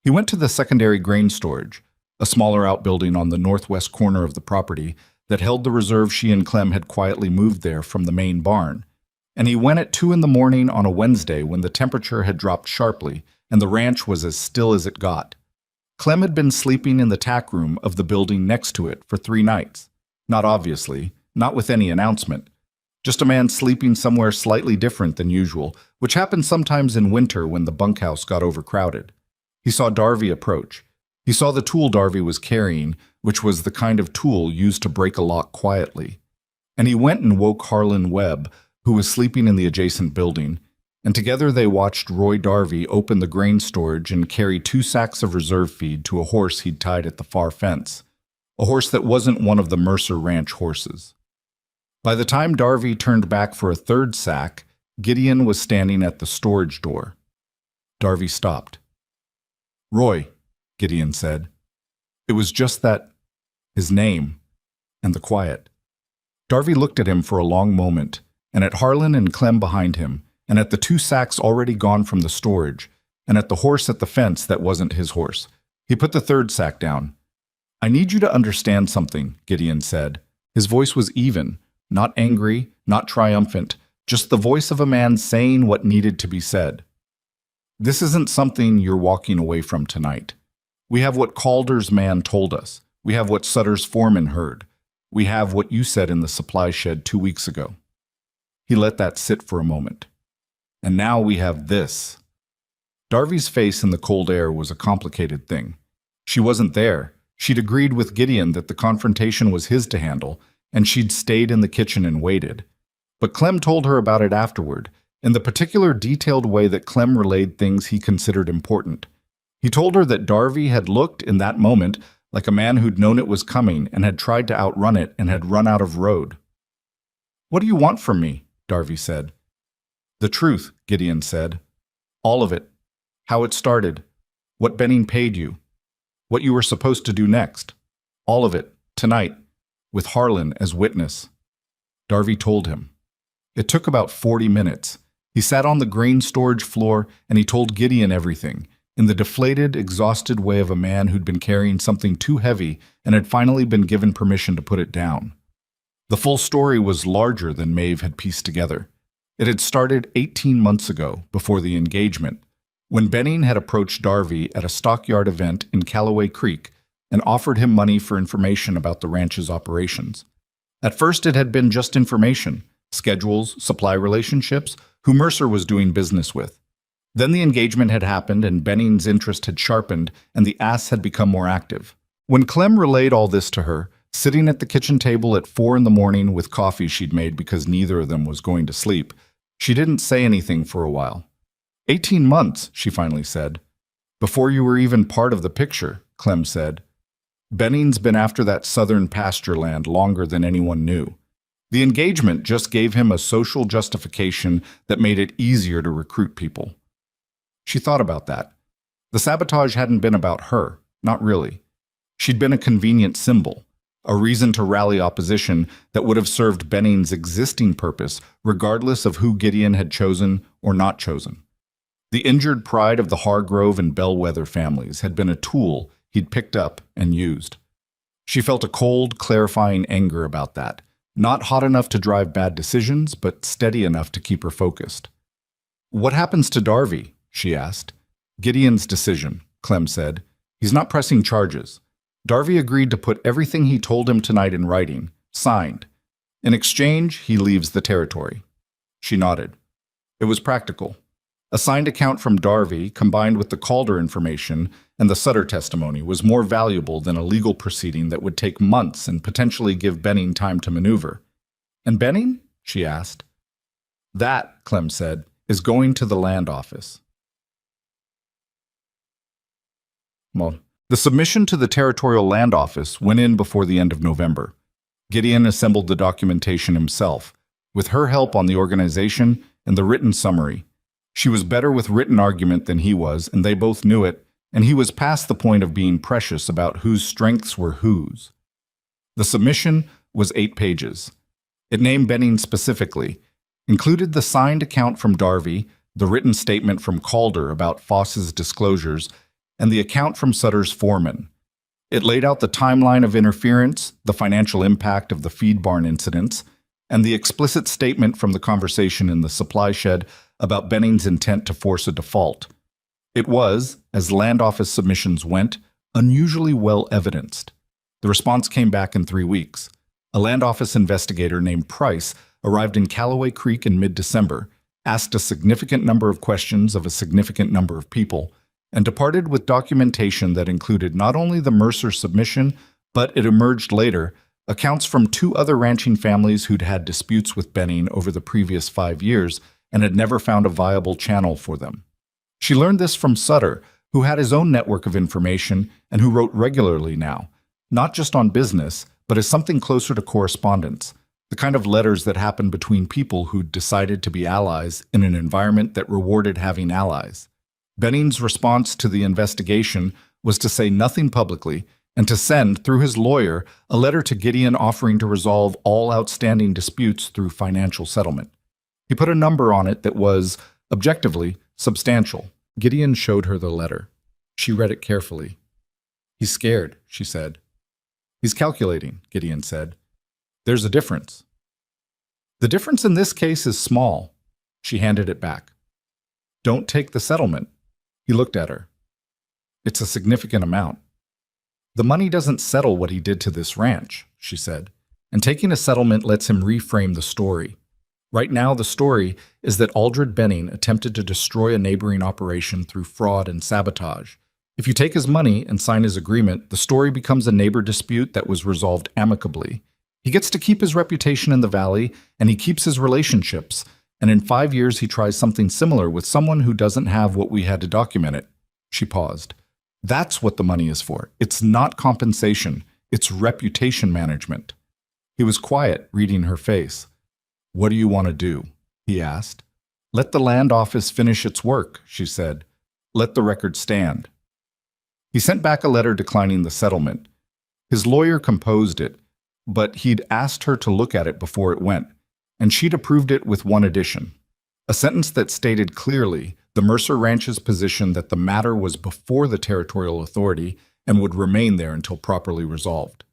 He went to the secondary grain storage, a smaller outbuilding on the northwest corner of the property that held the reserve she and Clem had quietly moved there from the main barn. And he went at 2 a.m. on a Wednesday when the temperature had dropped sharply and the ranch was as still as it got. Clem had been sleeping in the tack room of the building next to it for 3 nights. Not obviously, not with any announcement. Just a man sleeping somewhere slightly different than usual, which happened sometimes in winter when the bunkhouse got overcrowded. He saw Darby approach. He saw the tool Darby was carrying, which was the kind of tool used to break a lock quietly. And he went and woke Harlan Webb, who was sleeping in the adjacent building, and together they watched Roy Darby open the grain storage and carry 2 sacks of reserve feed to a horse he'd tied at the far fence, a horse that wasn't one of the Mercer Ranch horses. By the time Darby turned back for a 3rd sack, Gideon was standing at the storage door. Darby stopped. Roy, Gideon said. It was just that, his name, and the quiet. Darby looked at him for a long moment, and at Harlan and Clem behind him, and at the 2 sacks already gone from the storage, and at the horse at the fence that wasn't his horse. He put the 3rd sack down. I need you to understand something, Gideon said. His voice was even, not angry, not triumphant, just the voice of a man saying what needed to be said. This isn't something you're walking away from tonight. We have what Calder's man told us. We have what Sutter's foreman heard. We have what you said in the supply shed 2 weeks ago." He let that sit for a moment. "And now we have this." Darby's face in the cold air was a complicated thing. She wasn't there. She'd agreed with Gideon that the confrontation was his to handle, and she'd stayed in the kitchen and waited. But Clem told her about it afterward, in the particular detailed way that Clem relayed things he considered important. He told her that Darby had looked, in that moment, like a man who'd known it was coming and had tried to outrun it and had run out of road. "What do you want from me?" Darby said. "The truth," Gideon said. "All of it. How it started. What Benning paid you. What you were supposed to do next. All of it, tonight, with Harlan as witness." Darby told him. It took about 40 minutes. He sat on the grain storage floor and he told Gideon everything, in the deflated, exhausted way of a man who'd been carrying something too heavy and had finally been given permission to put it down. The full story was larger than Maeve had pieced together. It had started 18 months ago, before the engagement, when Benning had approached Darby at a stockyard event in Callaway Creek and offered him money for information about the ranch's operations. At first it had been just information, schedules, supply relationships, who Mercer was doing business with. Then the engagement had happened and Benning's interest had sharpened and the ass had become more active. When Clem relayed all this to her, sitting at the kitchen table at 4 a.m. with coffee she'd made because neither of them was going to sleep, she didn't say anything for a while. 18 months, she finally said. "Before you were even part of the picture," Clem said. "Benning's been after that southern pasture land longer than anyone knew. The engagement just gave him a social justification that made it easier to recruit people." She thought about that. The sabotage hadn't been about her, not really. She'd been a convenient symbol, a reason to rally opposition that would have served Benning's existing purpose regardless of who Gideon had chosen or not chosen. The injured pride of the Hargrove and Bellwether families had been a tool he'd picked up and used. She felt a cold, clarifying anger about that, not hot enough to drive bad decisions, but steady enough to keep her focused. "What happens to Darby?" she asked. "Gideon's decision," Clem said. "He's not pressing charges. Darby agreed to put everything he told him tonight in writing, signed. In exchange, he leaves the territory." She nodded. It was practical. A signed account from Darby, combined with the Calder information and the Sutter testimony, was more valuable than a legal proceeding that would take months and potentially give Benning time to maneuver. "And Benning?" she asked. "That," Clem said, "is going to the land office." Well, the submission to the Territorial Land Office went in before the end of November. Gideon assembled the documentation himself, with her help on the organization and the written summary. She was better with written argument than he was, and they both knew it, and he was past the point of being precious about whose strengths were whose. The submission was 8 pages. It named Benning specifically, included the signed account from Darby, the written statement from Calder about Foss's disclosures, and the account from Sutter's foreman. It laid out the timeline of interference, the financial impact of the feed barn incidents, and the explicit statement from the conversation in the supply shed about Benning's intent to force a default. It was, as land office submissions went, unusually well evidenced. The response came back in 3 weeks. A land office investigator named Price arrived in Callaway Creek in mid-December, asked a significant number of questions of a significant number of people, and departed with documentation that included not only the Mercer submission, but it emerged later, accounts from 2 other ranching families who'd had disputes with Benning over the previous 5 years and had never found a viable channel for them. She learned this from Sutter, who had his own network of information and who wrote regularly now, not just on business, but as something closer to correspondence, the kind of letters that happened between people who'd decided to be allies in an environment that rewarded having allies. Benning's response to the investigation was to say nothing publicly and to send, through his lawyer, a letter to Gideon offering to resolve all outstanding disputes through financial settlement. He put a number on it that was, objectively, substantial. Gideon showed her the letter. She read it carefully. "He's scared," she said. "He's calculating," Gideon said. "There's a difference." "The difference in this case is small." She handed it back. "Don't take the settlement," He looked at her. It's a significant amount. The money doesn't settle what he did to this ranch, she said, and taking a settlement lets him reframe the story. Right now, the story is that Aldred Benning attempted to destroy a neighboring operation through fraud and sabotage. If you take his money and sign his agreement, the story becomes a neighbor dispute that was resolved amicably. He gets to keep his reputation in the valley, and he keeps his relationships, and in 5 years he tries something similar with someone who doesn't have what we had to document it. She paused. That's what the money is for. It's not compensation. It's reputation management. He was quiet, reading her face. What do you want to do? He asked. Let the land office finish its work, she said. Let the record stand. He sent back a letter declining the settlement. His lawyer composed it, but he'd asked her to look at it before it went, and she'd approved it with one addition. A sentence that stated clearly the Mercer Ranch's position that the matter was before the territorial authority and would remain there until properly resolved.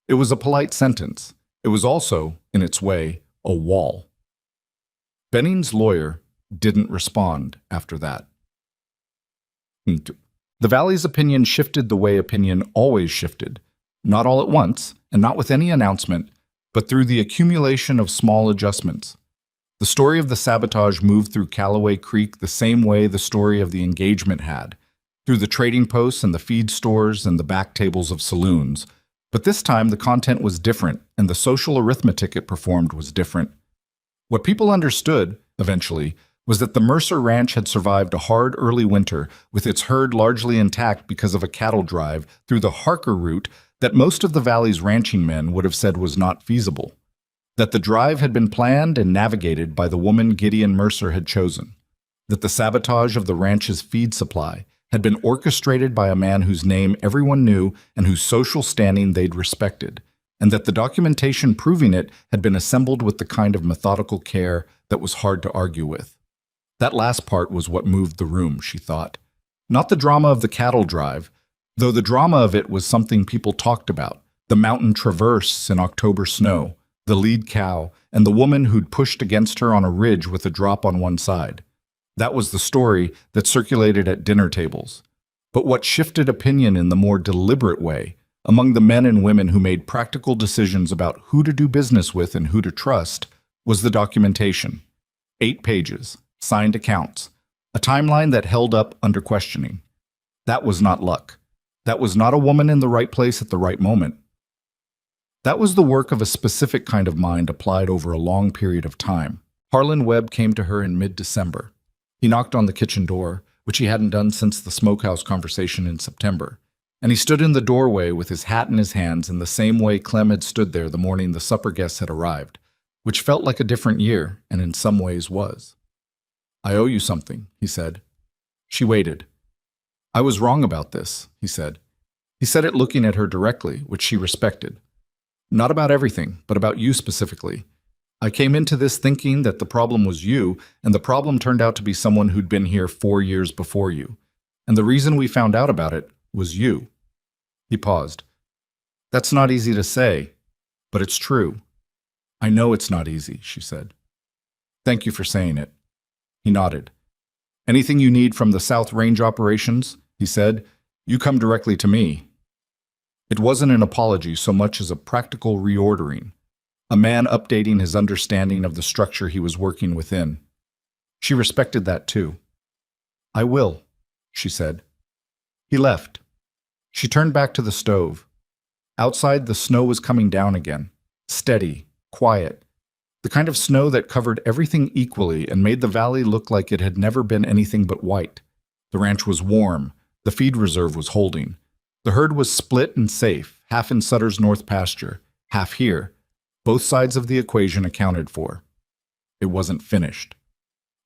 It was a polite sentence. It was also, in its way, a wall. Benning's lawyer didn't respond after that. The valley's opinion shifted the way opinion always shifted, not all at once, and not with any announcement, but through the accumulation of small adjustments. The story of the sabotage moved through Callaway Creek the same way the story of the engagement had, through the trading posts and the feed stores and the back tables of saloons. But this time the content was different, and the social arithmetic it performed was different. What people understood, eventually, was that the Mercer Ranch had survived a hard early winter with its herd largely intact because of a cattle drive through the Harker route that most of the valley's ranching men would have said was not feasible. That the drive had been planned and navigated by the woman Gideon Mercer had chosen. That the sabotage of the ranch's feed supply had been orchestrated by a man whose name everyone knew and whose social standing they'd respected, and that the documentation proving it had been assembled with the kind of methodical care that was hard to argue with. That last part was what moved the room, she thought. Not the drama of the cattle drive, though the drama of it was something people talked about, the mountain traverse in October snow, the lead cow, and the woman who'd pushed against her on a ridge with a drop on one side. That was the story that circulated at dinner tables. But what shifted opinion in the more deliberate way, among the men and women who made practical decisions about who to do business with and who to trust, was the documentation. 8 pages, signed accounts, a timeline that held up under questioning. That was not luck. That was not a woman in the right place at the right moment. That was the work of a specific kind of mind applied over a long period of time. Harlan Webb came to her in mid-December. He knocked on the kitchen door, which he hadn't done since the smokehouse conversation in September, and he stood in the doorway with his hat in his hands in the same way Clem had stood there the morning the supper guests had arrived, which felt like a different year, and in some ways was. I owe you something, he said. She waited. I was wrong about this, he said. He said it looking at her directly, which she respected. Not about everything, but about you specifically. I came into this thinking that the problem was you, and the problem turned out to be someone who'd been here 4 years before you. And the reason we found out about it was you. He paused. That's not easy to say, but it's true. I know it's not easy, she said. Thank you for saying it. He nodded. Anything you need from the South Range operations, he said, you come directly to me. It wasn't an apology so much as a practical reordering, a man updating his understanding of the structure he was working within. She respected that too. I will, she said. He left. She turned back to the stove. Outside, the snow was coming down again, steady, quiet, the kind of snow that covered everything equally and made the valley look like it had never been anything but white. The ranch was warm. The feed reserve was holding. The herd was split and safe, half in Sutter's North pasture, half here. Both sides of the equation accounted for. It wasn't finished.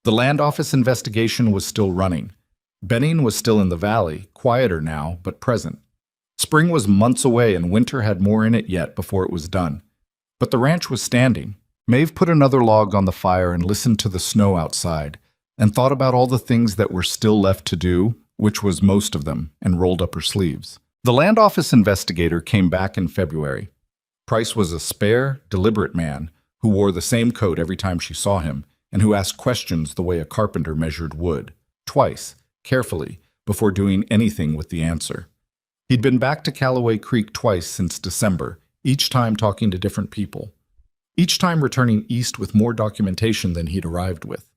The land office investigation was still running. Benning was still in the valley, quieter now, but present. Spring was months away and winter had more in it yet before it was done. But the ranch was standing. Maeve put another log on the fire and listened to the snow outside, and thought about all the things that were still left to do, which was most of them, and rolled up her sleeves. The land office investigator came back in February. Price was a spare, deliberate man who wore the same coat every time she saw him and who asked questions the way a carpenter measured wood, twice, carefully, before doing anything with the answer. He'd been back to Callaway Creek twice since December, each time talking to different people, each time returning east with more documentation than he'd arrived with.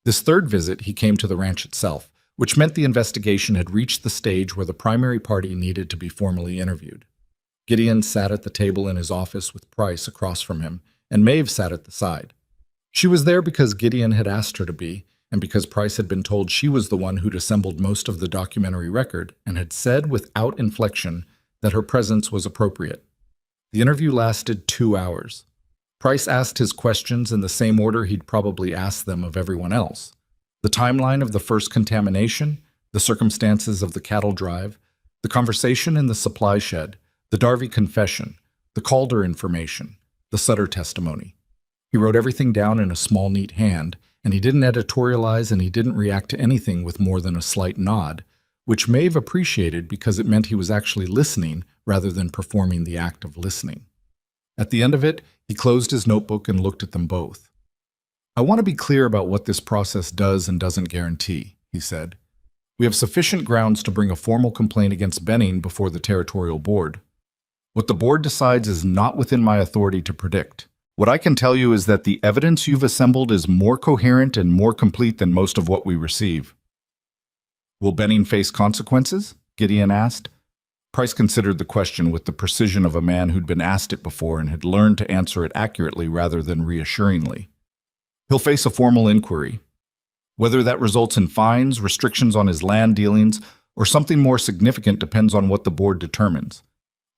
This third visit, he came to the ranch itself, which meant the investigation had reached the stage where the primary party needed to be formally interviewed. Gideon sat at the table in his office with Price across from him, and Maeve sat at the side. She was there because Gideon had asked her to be, and because Price had been told she was the one who'd assembled most of the documentary record and had said without inflection that her presence was appropriate. The interview lasted 2 hours. Price asked his questions in the same order he'd probably asked them of everyone else. The timeline of the first contamination, the circumstances of the cattle drive, the conversation in the supply shed, the Darby confession, the Calder information, the Sutter testimony. He wrote everything down in a small, neat hand, and he didn't editorialize and he didn't react to anything with more than a slight nod, which Maeve appreciated because it meant he was actually listening rather than performing the act of listening. At the end of it, he closed his notebook and looked at them both. "I want to be clear about what this process does and doesn't guarantee," he said. "We have sufficient grounds to bring a formal complaint against Benning before the territorial board. What the board decides is not within my authority to predict. What I can tell you is that the evidence you've assembled is more coherent and more complete than most of what we receive." "Will Benning face consequences?" Gideon asked. Price considered the question with the precision of a man who'd been asked it before and had learned to answer it accurately rather than reassuringly. "He'll face a formal inquiry. Whether that results in fines, restrictions on his land dealings, or something more significant depends on what the board determines.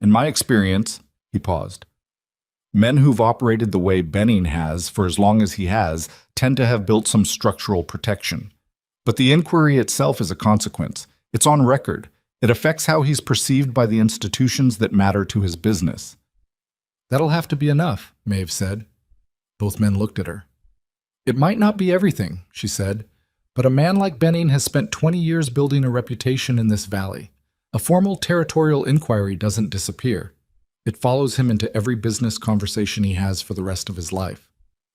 In my experience," he paused, "men who've operated the way Benning has for as long as he has tend to have built some structural protection. But the inquiry itself is a consequence. It's on record. It affects how he's perceived by the institutions that matter to his business." "That'll have to be enough," Maeve said. Both men looked at her. "It might not be everything," she said, "but a man like Benning has spent 20 years building a reputation in this valley. A formal territorial inquiry doesn't disappear. It follows him into every business conversation he has for the rest of his life."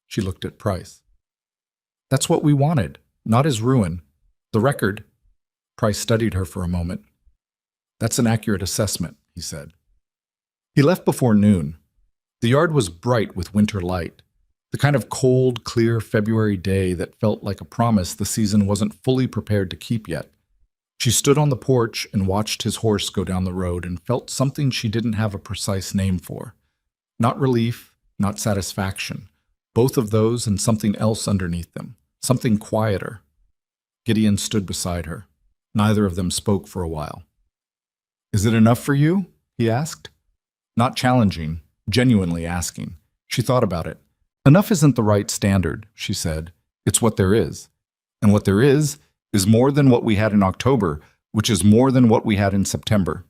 She looked at Price. "That's what we wanted, not his ruin. The record—" Price studied her for a moment. "That's an accurate assessment," he said. He left before noon. The yard was bright with winter light, the kind of cold, clear February day that felt like a promise the season wasn't fully prepared to keep yet. She stood on the porch and watched his horse go down the road and felt something she didn't have a precise name for. Not relief, not satisfaction. Both of those and something else underneath them, something quieter. Gideon stood beside her. Neither of them spoke for a while. "Is it enough for you?" he asked. Not challenging, genuinely asking. She thought about it. "Enough isn't the right standard," she said. "It's what there is. And what there is more than what we had in October, which is more than what we had in September."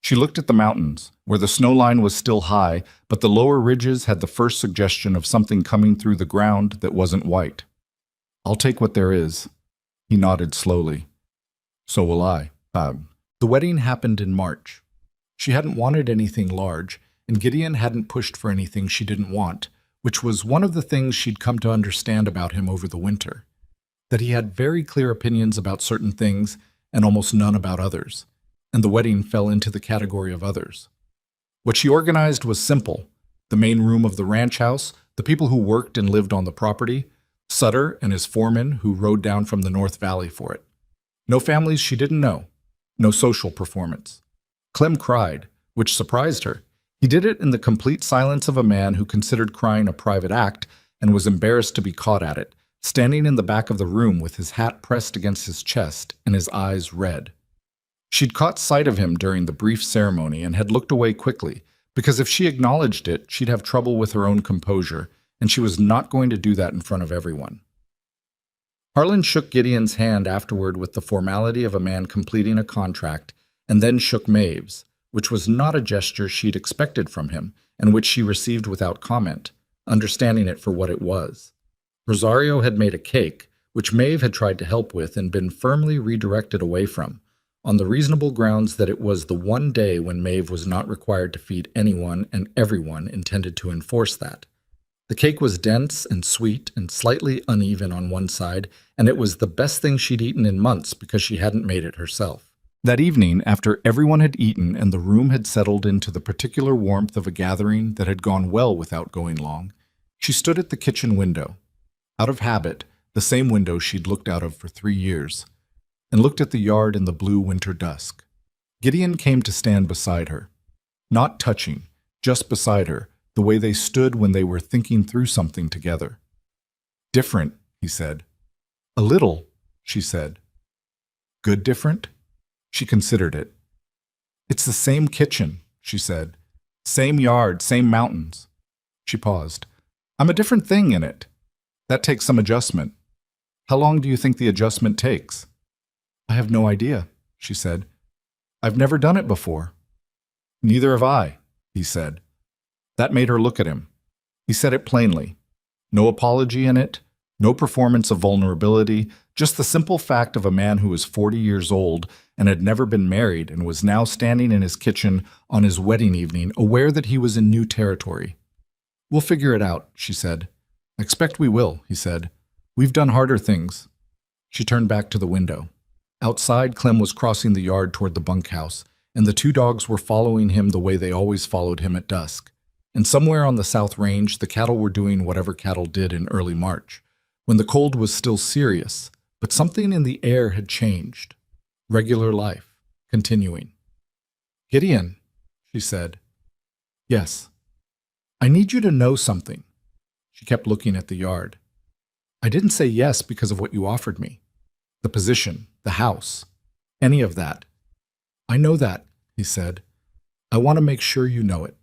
She looked at the mountains, where the snow line was still high, but the lower ridges had the first suggestion of something coming through the ground that wasn't white. "I'll take what there is." He nodded slowly. "So will I." The wedding happened in March. She hadn't wanted anything large, and Gideon hadn't pushed for anything she didn't want, which was one of the things she'd come to understand about him over the winter. That he had very clear opinions about certain things and almost none about others, and the wedding fell into the category of others. What she organized was simple: the main room of the ranch house, the people who worked and lived on the property, Sutter and his foreman who rode down from the North Valley for it. No families she didn't know, no social performance. Clem cried, which surprised her. He did it in the complete silence of a man who considered crying a private act and was embarrassed to be caught at it, standing in the back of the room with his hat pressed against his chest and his eyes red. She'd caught sight of him during the brief ceremony and had looked away quickly, because if she acknowledged it, she'd have trouble with her own composure, and she was not going to do that in front of everyone. Harlan shook Gideon's hand afterward with the formality of a man completing a contract, and then shook Maeve's, which was not a gesture she'd expected from him, and which she received without comment, understanding it for what it was. Rosario had made a cake, which Maeve had tried to help with and been firmly redirected away from, on the reasonable grounds that it was the one day when Maeve was not required to feed anyone and everyone intended to enforce that. The cake was dense and sweet and slightly uneven on one side, and it was the best thing she'd eaten in months because she hadn't made it herself. That evening, after everyone had eaten and the room had settled into the particular warmth of a gathering that had gone well without going long, she stood at the kitchen window, out of habit, the same window she'd looked out of for 3 years, and looked at the yard in the blue winter dusk. Gideon came to stand beside her, not touching, just beside her, the way they stood when they were thinking through something together. "Different," he said. "A little," she said. "Good different?" She considered it. "It's the same kitchen," she said. "Same yard, same mountains." She paused. "I'm a different thing in it. That takes some adjustment. How long do you think the adjustment takes?" "I have no idea," she said. "I've never done it before." "Neither have I," he said. That made her look at him. He said it plainly. No apology in it, no performance of vulnerability, just the simple fact of a man who was 40 years old and had never been married and was now standing in his kitchen on his wedding evening, aware that he was in new territory. "We'll figure it out," she said. "I expect we will," he said. "We've done harder things." She turned back to the window. Outside, Clem was crossing the yard toward the bunkhouse, and the 2 dogs were following him the way they always followed him at dusk. And somewhere on the South Range, the cattle were doing whatever cattle did in early March, when the cold was still serious, but something in the air had changed. Regular life, continuing. "Gideon," she said. "Yes." "I need you to know something." She kept looking at the yard. "I didn't say yes because of what you offered me. The position, the house, any of that." "I know that," he said. "I want to make sure you know it."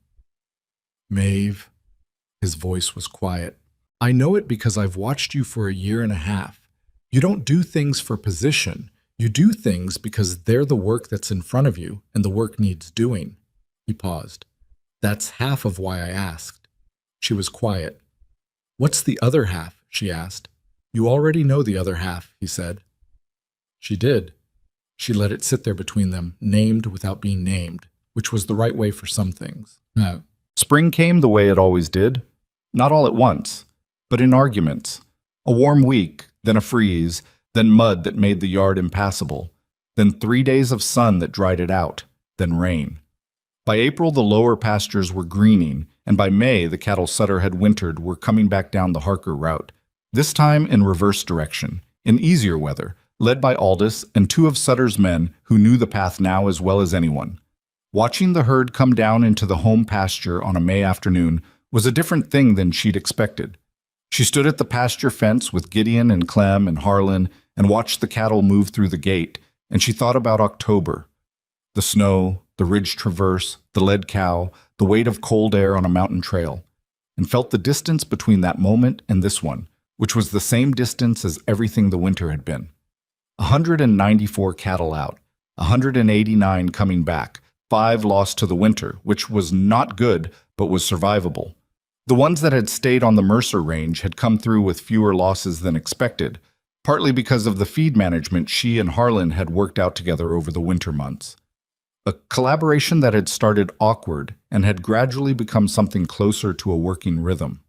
"Maeve," his voice was quiet, "I know it because I've watched you for a year and a half. You don't do things for position. You do things because they're the work that's in front of you and the work needs doing." He paused. "That's half of why I asked." She was quiet. "What's the other half?" she asked. "You already know the other half," he said. She did. She let it sit there between them, named without being named, which was the right way for some things. No. Spring came the way it always did, not all at once, but in arguments. A warm week, then a freeze, then mud that made the yard impassable, then 3 days of sun that dried it out, then rain. By April, the lower pastures were greening, and by May, the cattle Sutter had wintered were coming back down the Harker route, this time in reverse direction, in easier weather, led by Aldous and 2 of Sutter's men who knew the path now as well as anyone. Watching the herd come down into the home pasture on a May afternoon was a different thing than she'd expected. She stood at the pasture fence with Gideon and Clem and Harlan and watched the cattle move through the gate, and she thought about October. The snow, the ridge traverse, the led cow, the weight of cold air on a mountain trail, and felt the distance between that moment and this one, which was the same distance as everything the winter had been. 194 cattle out, 189 coming back, 5 lost to the winter, which was not good, but was survivable. The ones that had stayed on the Mercer Range had come through with fewer losses than expected, partly because of the feed management she and Harlan had worked out together over the winter months. A collaboration that had started awkward and had gradually become something closer to a working rhythm.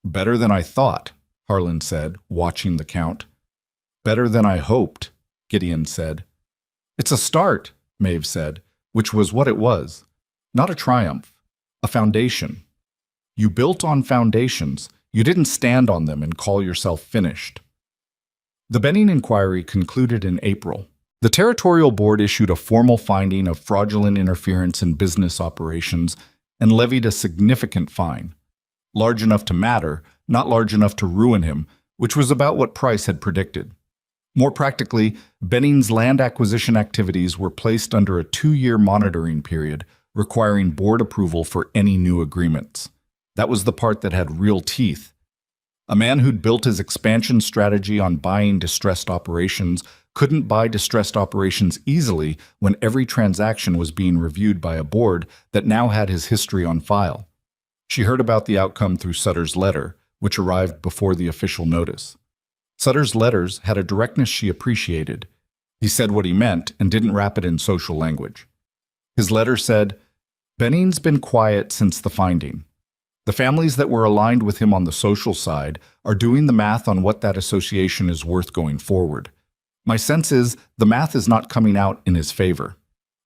"Better than I thought," Harlan said, watching the count. "Better than I hoped," Gideon said. "It's a start," Maeve said, which was what it was. Not a triumph, a foundation. You built on foundations. You didn't stand on them and call yourself finished. The Benning inquiry concluded in April. The Territorial Board issued a formal finding of fraudulent interference in business operations and levied a significant fine. Large enough to matter, not large enough to ruin him, which was about what Price had predicted. More practically, Benning's land acquisition activities were placed under a 2-year monitoring period, requiring board approval for any new agreements. That was the part that had real teeth. A man who'd built his expansion strategy on buying distressed operations couldn't buy distressed operations easily when every transaction was being reviewed by a board that now had his history on file. She heard about the outcome through Sutter's letter, which arrived before the official notice. Sutter's letters had a directness she appreciated. He said what he meant and didn't wrap it in social language. His letter said, "Benning's been quiet since the finding. The families that were aligned with him on the social side are doing the math on what that association is worth going forward. My sense is the math is not coming out in his favor.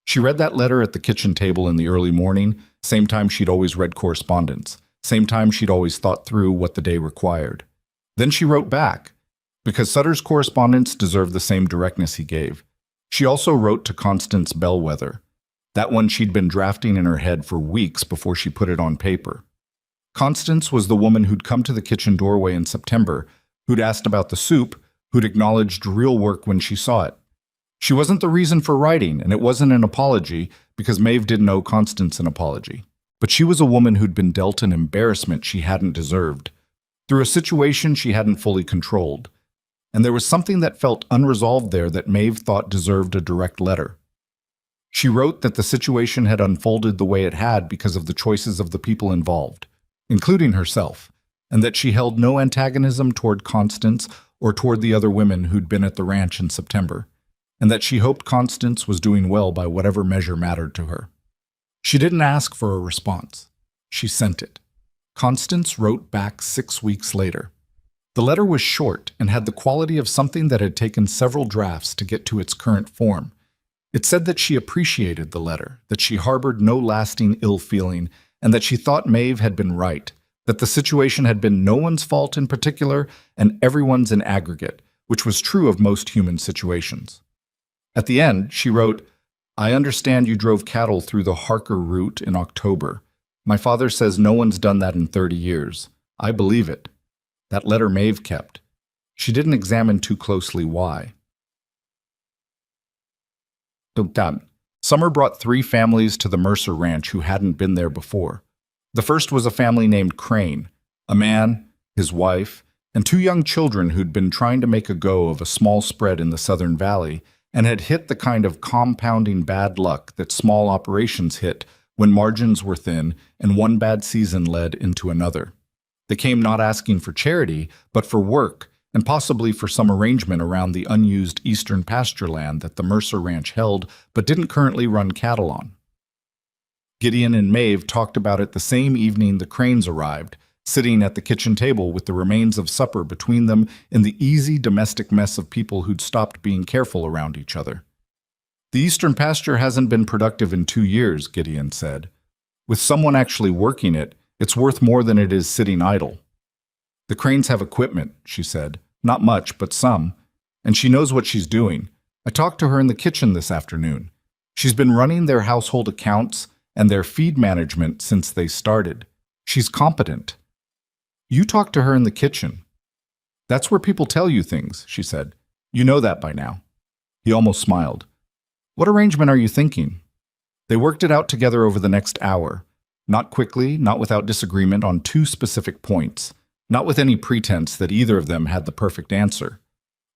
She read that letter at the kitchen table in the early morning, same time she'd always read correspondence, same time she'd always thought through what the day required. Then she wrote back, because Sutter's correspondence deserved the same directness he gave. She also wrote to Constance Bellwether, that one she'd been drafting in her head for weeks before she put it on paper. Constance was the woman who'd come to the kitchen doorway in September, who'd asked about the soup, who'd acknowledged real work when she saw it. She wasn't the reason for writing, and it wasn't an apology, because Maeve didn't owe Constance an apology. But she was a woman who'd been dealt an embarrassment she hadn't deserved, through a situation she hadn't fully controlled. And there was something that felt unresolved there that Maeve thought deserved a direct letter. She wrote that the situation had unfolded the way it had because of the choices of the people involved, including herself, and that she held no antagonism toward Constance or toward the other women who'd been at the ranch in September, and that she hoped Constance was doing well by whatever measure mattered to her. She didn't ask for a response. She sent it. Constance wrote back 6 weeks later. The letter was short and had the quality of something that had taken several drafts to get to its current form. It said that she appreciated the letter, that she harbored no lasting ill feeling, and that she thought Maeve had been right, that the situation had been no one's fault in particular and everyone's in aggregate, which was true of most human situations. At the end, she wrote, "I understand you drove cattle through the Harker route in October. My father says no one's done that in 30 years. I believe it." That letter Maeve kept. She didn't examine too closely why. Summer brought 3 families to the Mercer Ranch who hadn't been there before. The first was a family named Crane, a man, his wife, and 2 young children who'd been trying to make a go of a small spread in the Southern Valley and had hit the kind of compounding bad luck that small operations hit when margins were thin and one bad season led into another. They came not asking for charity, but for work, and possibly for some arrangement around the unused eastern pasture land that the Mercer Ranch held but didn't currently run cattle on. Gideon and Maeve talked about it the same evening the Cranes arrived, sitting at the kitchen table with the remains of supper between them in the easy domestic mess of people who'd stopped being careful around each other. "The eastern pasture hasn't been productive in 2 years," Gideon said. "With someone actually working it, it's worth more than it is sitting idle." "The Cranes have equipment," she said. "Not much, but some. And she knows what she's doing. I talked to her in the kitchen this afternoon. She's been running their household accounts and their feed management since they started. She's competent." "You talked to her in the kitchen." "That's where people tell you things," she said. "You know that by now." He almost smiled. "What arrangement are you thinking?" They worked it out together over the next hour. Not quickly, not without disagreement on 2 specific points. Not with any pretense that either of them had the perfect answer.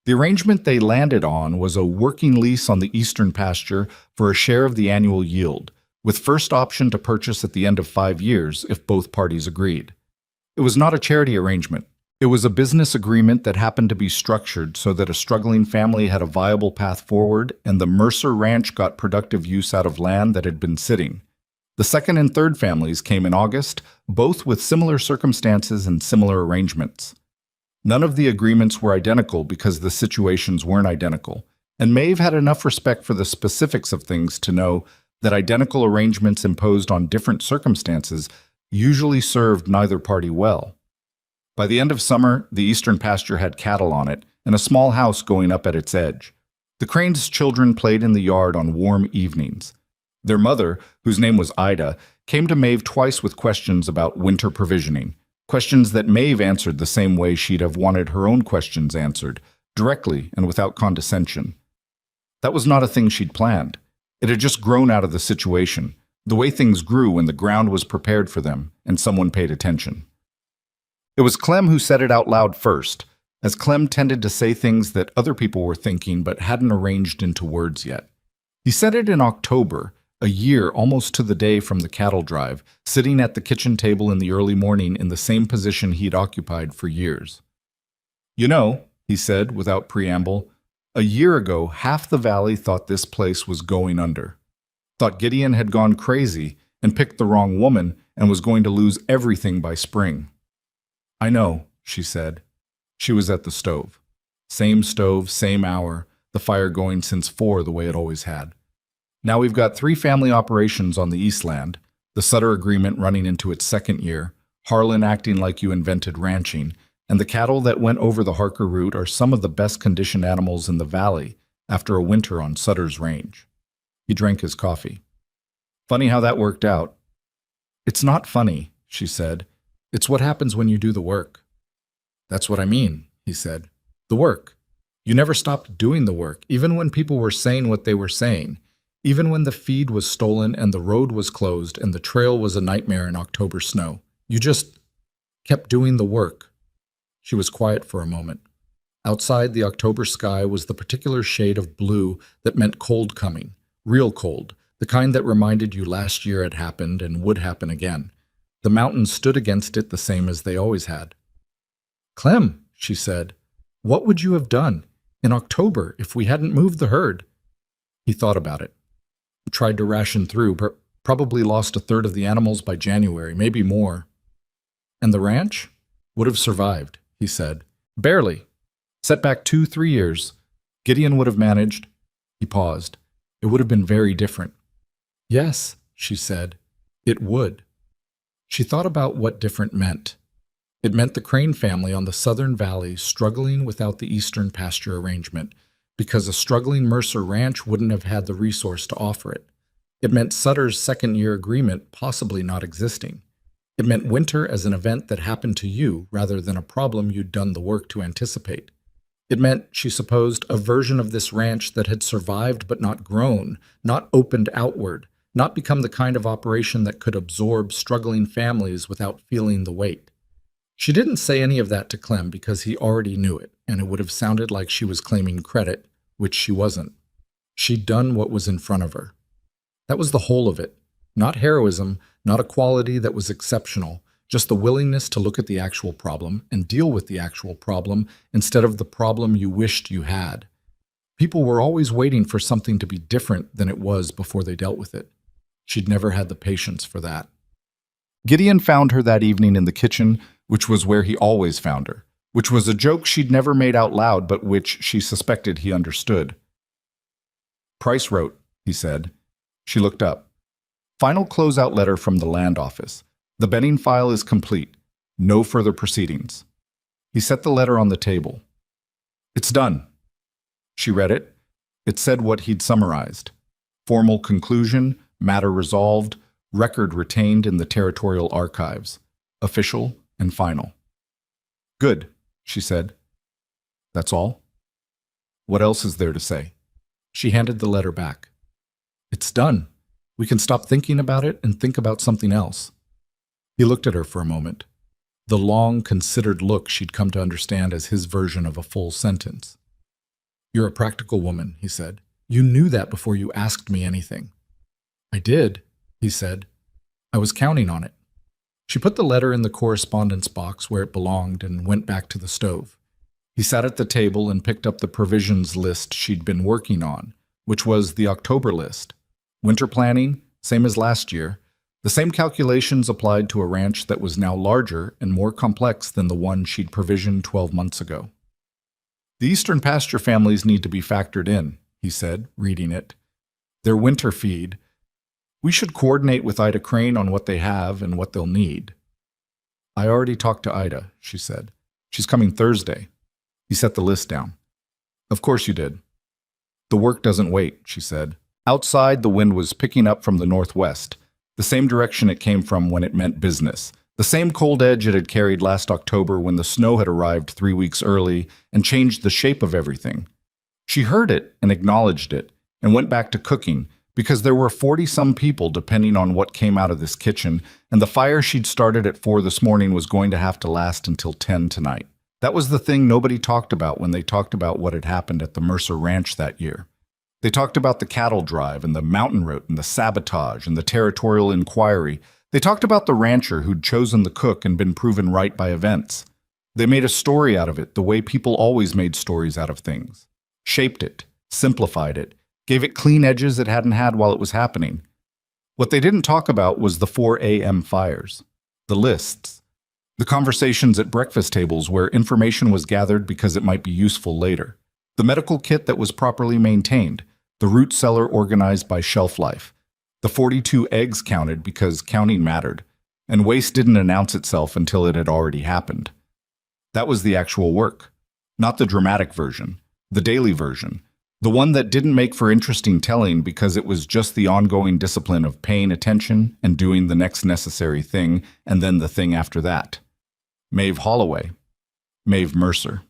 The arrangement they landed on was a working lease on the eastern pasture for a share of the annual yield, with first option to purchase at the end of 5 years if both parties agreed. It was not a charity arrangement. It was a business agreement that happened to be structured so that a struggling family had a viable path forward and the Mercer Ranch got productive use out of land that had been sitting. The second and third families came in August, both with similar circumstances and similar arrangements. None of the agreements were identical because the situations weren't identical, and Maeve had enough respect for the specifics of things to know that identical arrangements imposed on different circumstances usually served neither party well. By the end of summer, the eastern pasture had cattle on it and a small house going up at its edge. The Cranes' children played in the yard on warm evenings. Their mother, whose name was Ida, came to Maeve twice with questions about winter provisioning, questions that Maeve answered the same way she'd have wanted her own questions answered, directly and without condescension. That was not a thing she'd planned. It had just grown out of the situation, the way things grew when the ground was prepared for them and someone paid attention. It was Clem who said it out loud first, as Clem tended to say things that other people were thinking but hadn't arranged into words yet. He said it in October, a year almost to the day from the cattle drive, sitting at the kitchen table in the early morning in the same position he'd occupied for years. "You know," he said without preamble, "a year ago half the valley thought this place was going under. Thought Gideon had gone crazy and picked the wrong woman and was going to lose everything by spring. I know, she said. She was at the stove. Stove, same hour, the fire going since 4 the way it always had. Now we've got 3 family operations on the Eastland, the Sutter Agreement running into its 2nd year, Harlan acting like you invented ranching, and the cattle that went over the Harker route are some of the best conditioned animals in the valley after a winter on Sutter's range. He drank his coffee. Funny how that worked out. It's not funny, she said. It's what happens when you do the work. That's what I mean, he said. The work. You never stopped doing the work, even when people were saying what they were saying, even when the feed was stolen and the road was closed and the trail was a nightmare in October snow. You just kept doing the work. She was quiet for a moment. Outside, the October sky was the particular shade of blue that meant cold coming, real cold, the kind that reminded you last year had happened and would happen again. The mountains stood against it the same as they always had. Clem, she said, what would you have done in October if we hadn't moved the herd? He thought about it. He tried to ration through, but probably lost 1/3 of the animals by January, maybe more. And the ranch would have survived, he said. Barely. Set back 2-3 years. Gideon would have managed. He paused. It would have been very different. Yes, she said. It would. She thought about what different meant. It meant the Crane family on the southern valley struggling without the eastern pasture arrangement, because a struggling Mercer ranch wouldn't have had the resource to offer it. It meant Sutter's 2nd-year agreement possibly not existing. It meant winter as an event that happened to you rather than a problem you'd done the work to anticipate. It meant, she supposed, a version of this ranch that had survived but not grown, not opened outward, not become the kind of operation that could absorb struggling families without feeling the weight. She didn't say any of that to Clem because he already knew it, and it would have sounded like she was claiming credit, which she wasn't. She'd done what was in front of her. That was the whole of it. Not heroism, not a quality that was exceptional, just the willingness to look at the actual problem and deal with the actual problem instead of the problem you wished you had. People were always waiting for something to be different than it was before they dealt with it. She'd never had the patience for that. Gideon found her that evening in the kitchen, which was where he always found her, which was a joke she'd never made out loud but which she suspected he understood. Price wrote, he said. She looked up. Final closeout letter from the land office. The betting file is complete. No further proceedings. He set the letter on the table. It's done. She read it. It said what he'd summarized. Formal conclusion, matter resolved, record retained in the territorial archives. Official and final. Good, she said. That's all? What else is there to say? She handed the letter back. It's done. We can stop thinking about it and think about something else. He looked at her for a moment. The long, considered look she'd come to understand as his version of a full sentence. You're a practical woman, he said. You knew that before you asked me anything. I did, he said. I was counting on it. She put the letter in the correspondence box where it belonged and went back to the stove. He sat at the table and picked up the provisions list she'd been working on, which was the October list. Winter planning, same as last year. The same calculations applied to a ranch that was now larger and more complex than the one she'd provisioned 12 months ago. The eastern pasture families need to be factored in, he said, reading it. Their winter feed. We should coordinate with Ida Crane on what they have and what they'll need. I already talked to Ida, she said. She's coming Thursday. He set the list down. Of course you did. The work doesn't wait, she said. Outside, the wind was picking up from the northwest, the same direction it came from when it meant business, the same cold edge it had carried last October when the snow had arrived 3 weeks early and changed the shape of everything. She heard it and acknowledged it and went back to cooking because there were 40-some people depending on what came out of this kitchen, and the fire she'd started at 4 this morning was going to have to last until 10 tonight. That was the thing nobody talked about when they talked about what had happened at the Mercer Ranch that year. They talked about the cattle drive and the mountain route and the sabotage and the territorial inquiry. They talked about the rancher who'd chosen the cook and been proven right by events. They made a story out of it the way people always made stories out of things. Shaped it, simplified it, gave it clean edges it hadn't had while it was happening. What they didn't talk about was the 4 a.m. fires, the lists, the conversations at breakfast tables where information was gathered because it might be useful later, the medical kit that was properly maintained, the root cellar organized by shelf life, the 42 eggs counted because counting mattered, and waste didn't announce itself until it had already happened. That was the actual work, not the dramatic version, the daily version, the one that didn't make for interesting telling because it was just the ongoing discipline of paying attention and doing the next necessary thing and then the thing after that. Maeve Holloway. Maeve Mercer.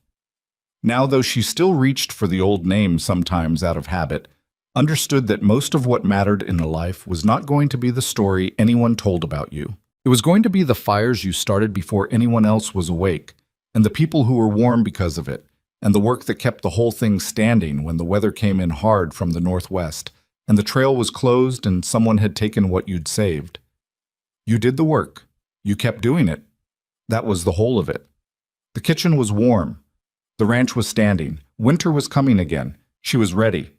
Now, though she still reached for the old name sometimes out of habit, understood that most of what mattered in a life was not going to be the story anyone told about you. It was going to be the fires you started before anyone else was awake, and the people who were warm because of it, and the work that kept the whole thing standing when the weather came in hard from the northwest, and the trail was closed and someone had taken what you'd saved. You did the work. You kept doing it. That was the whole of it. The kitchen was warm. The ranch was standing. Winter was coming again. She was ready.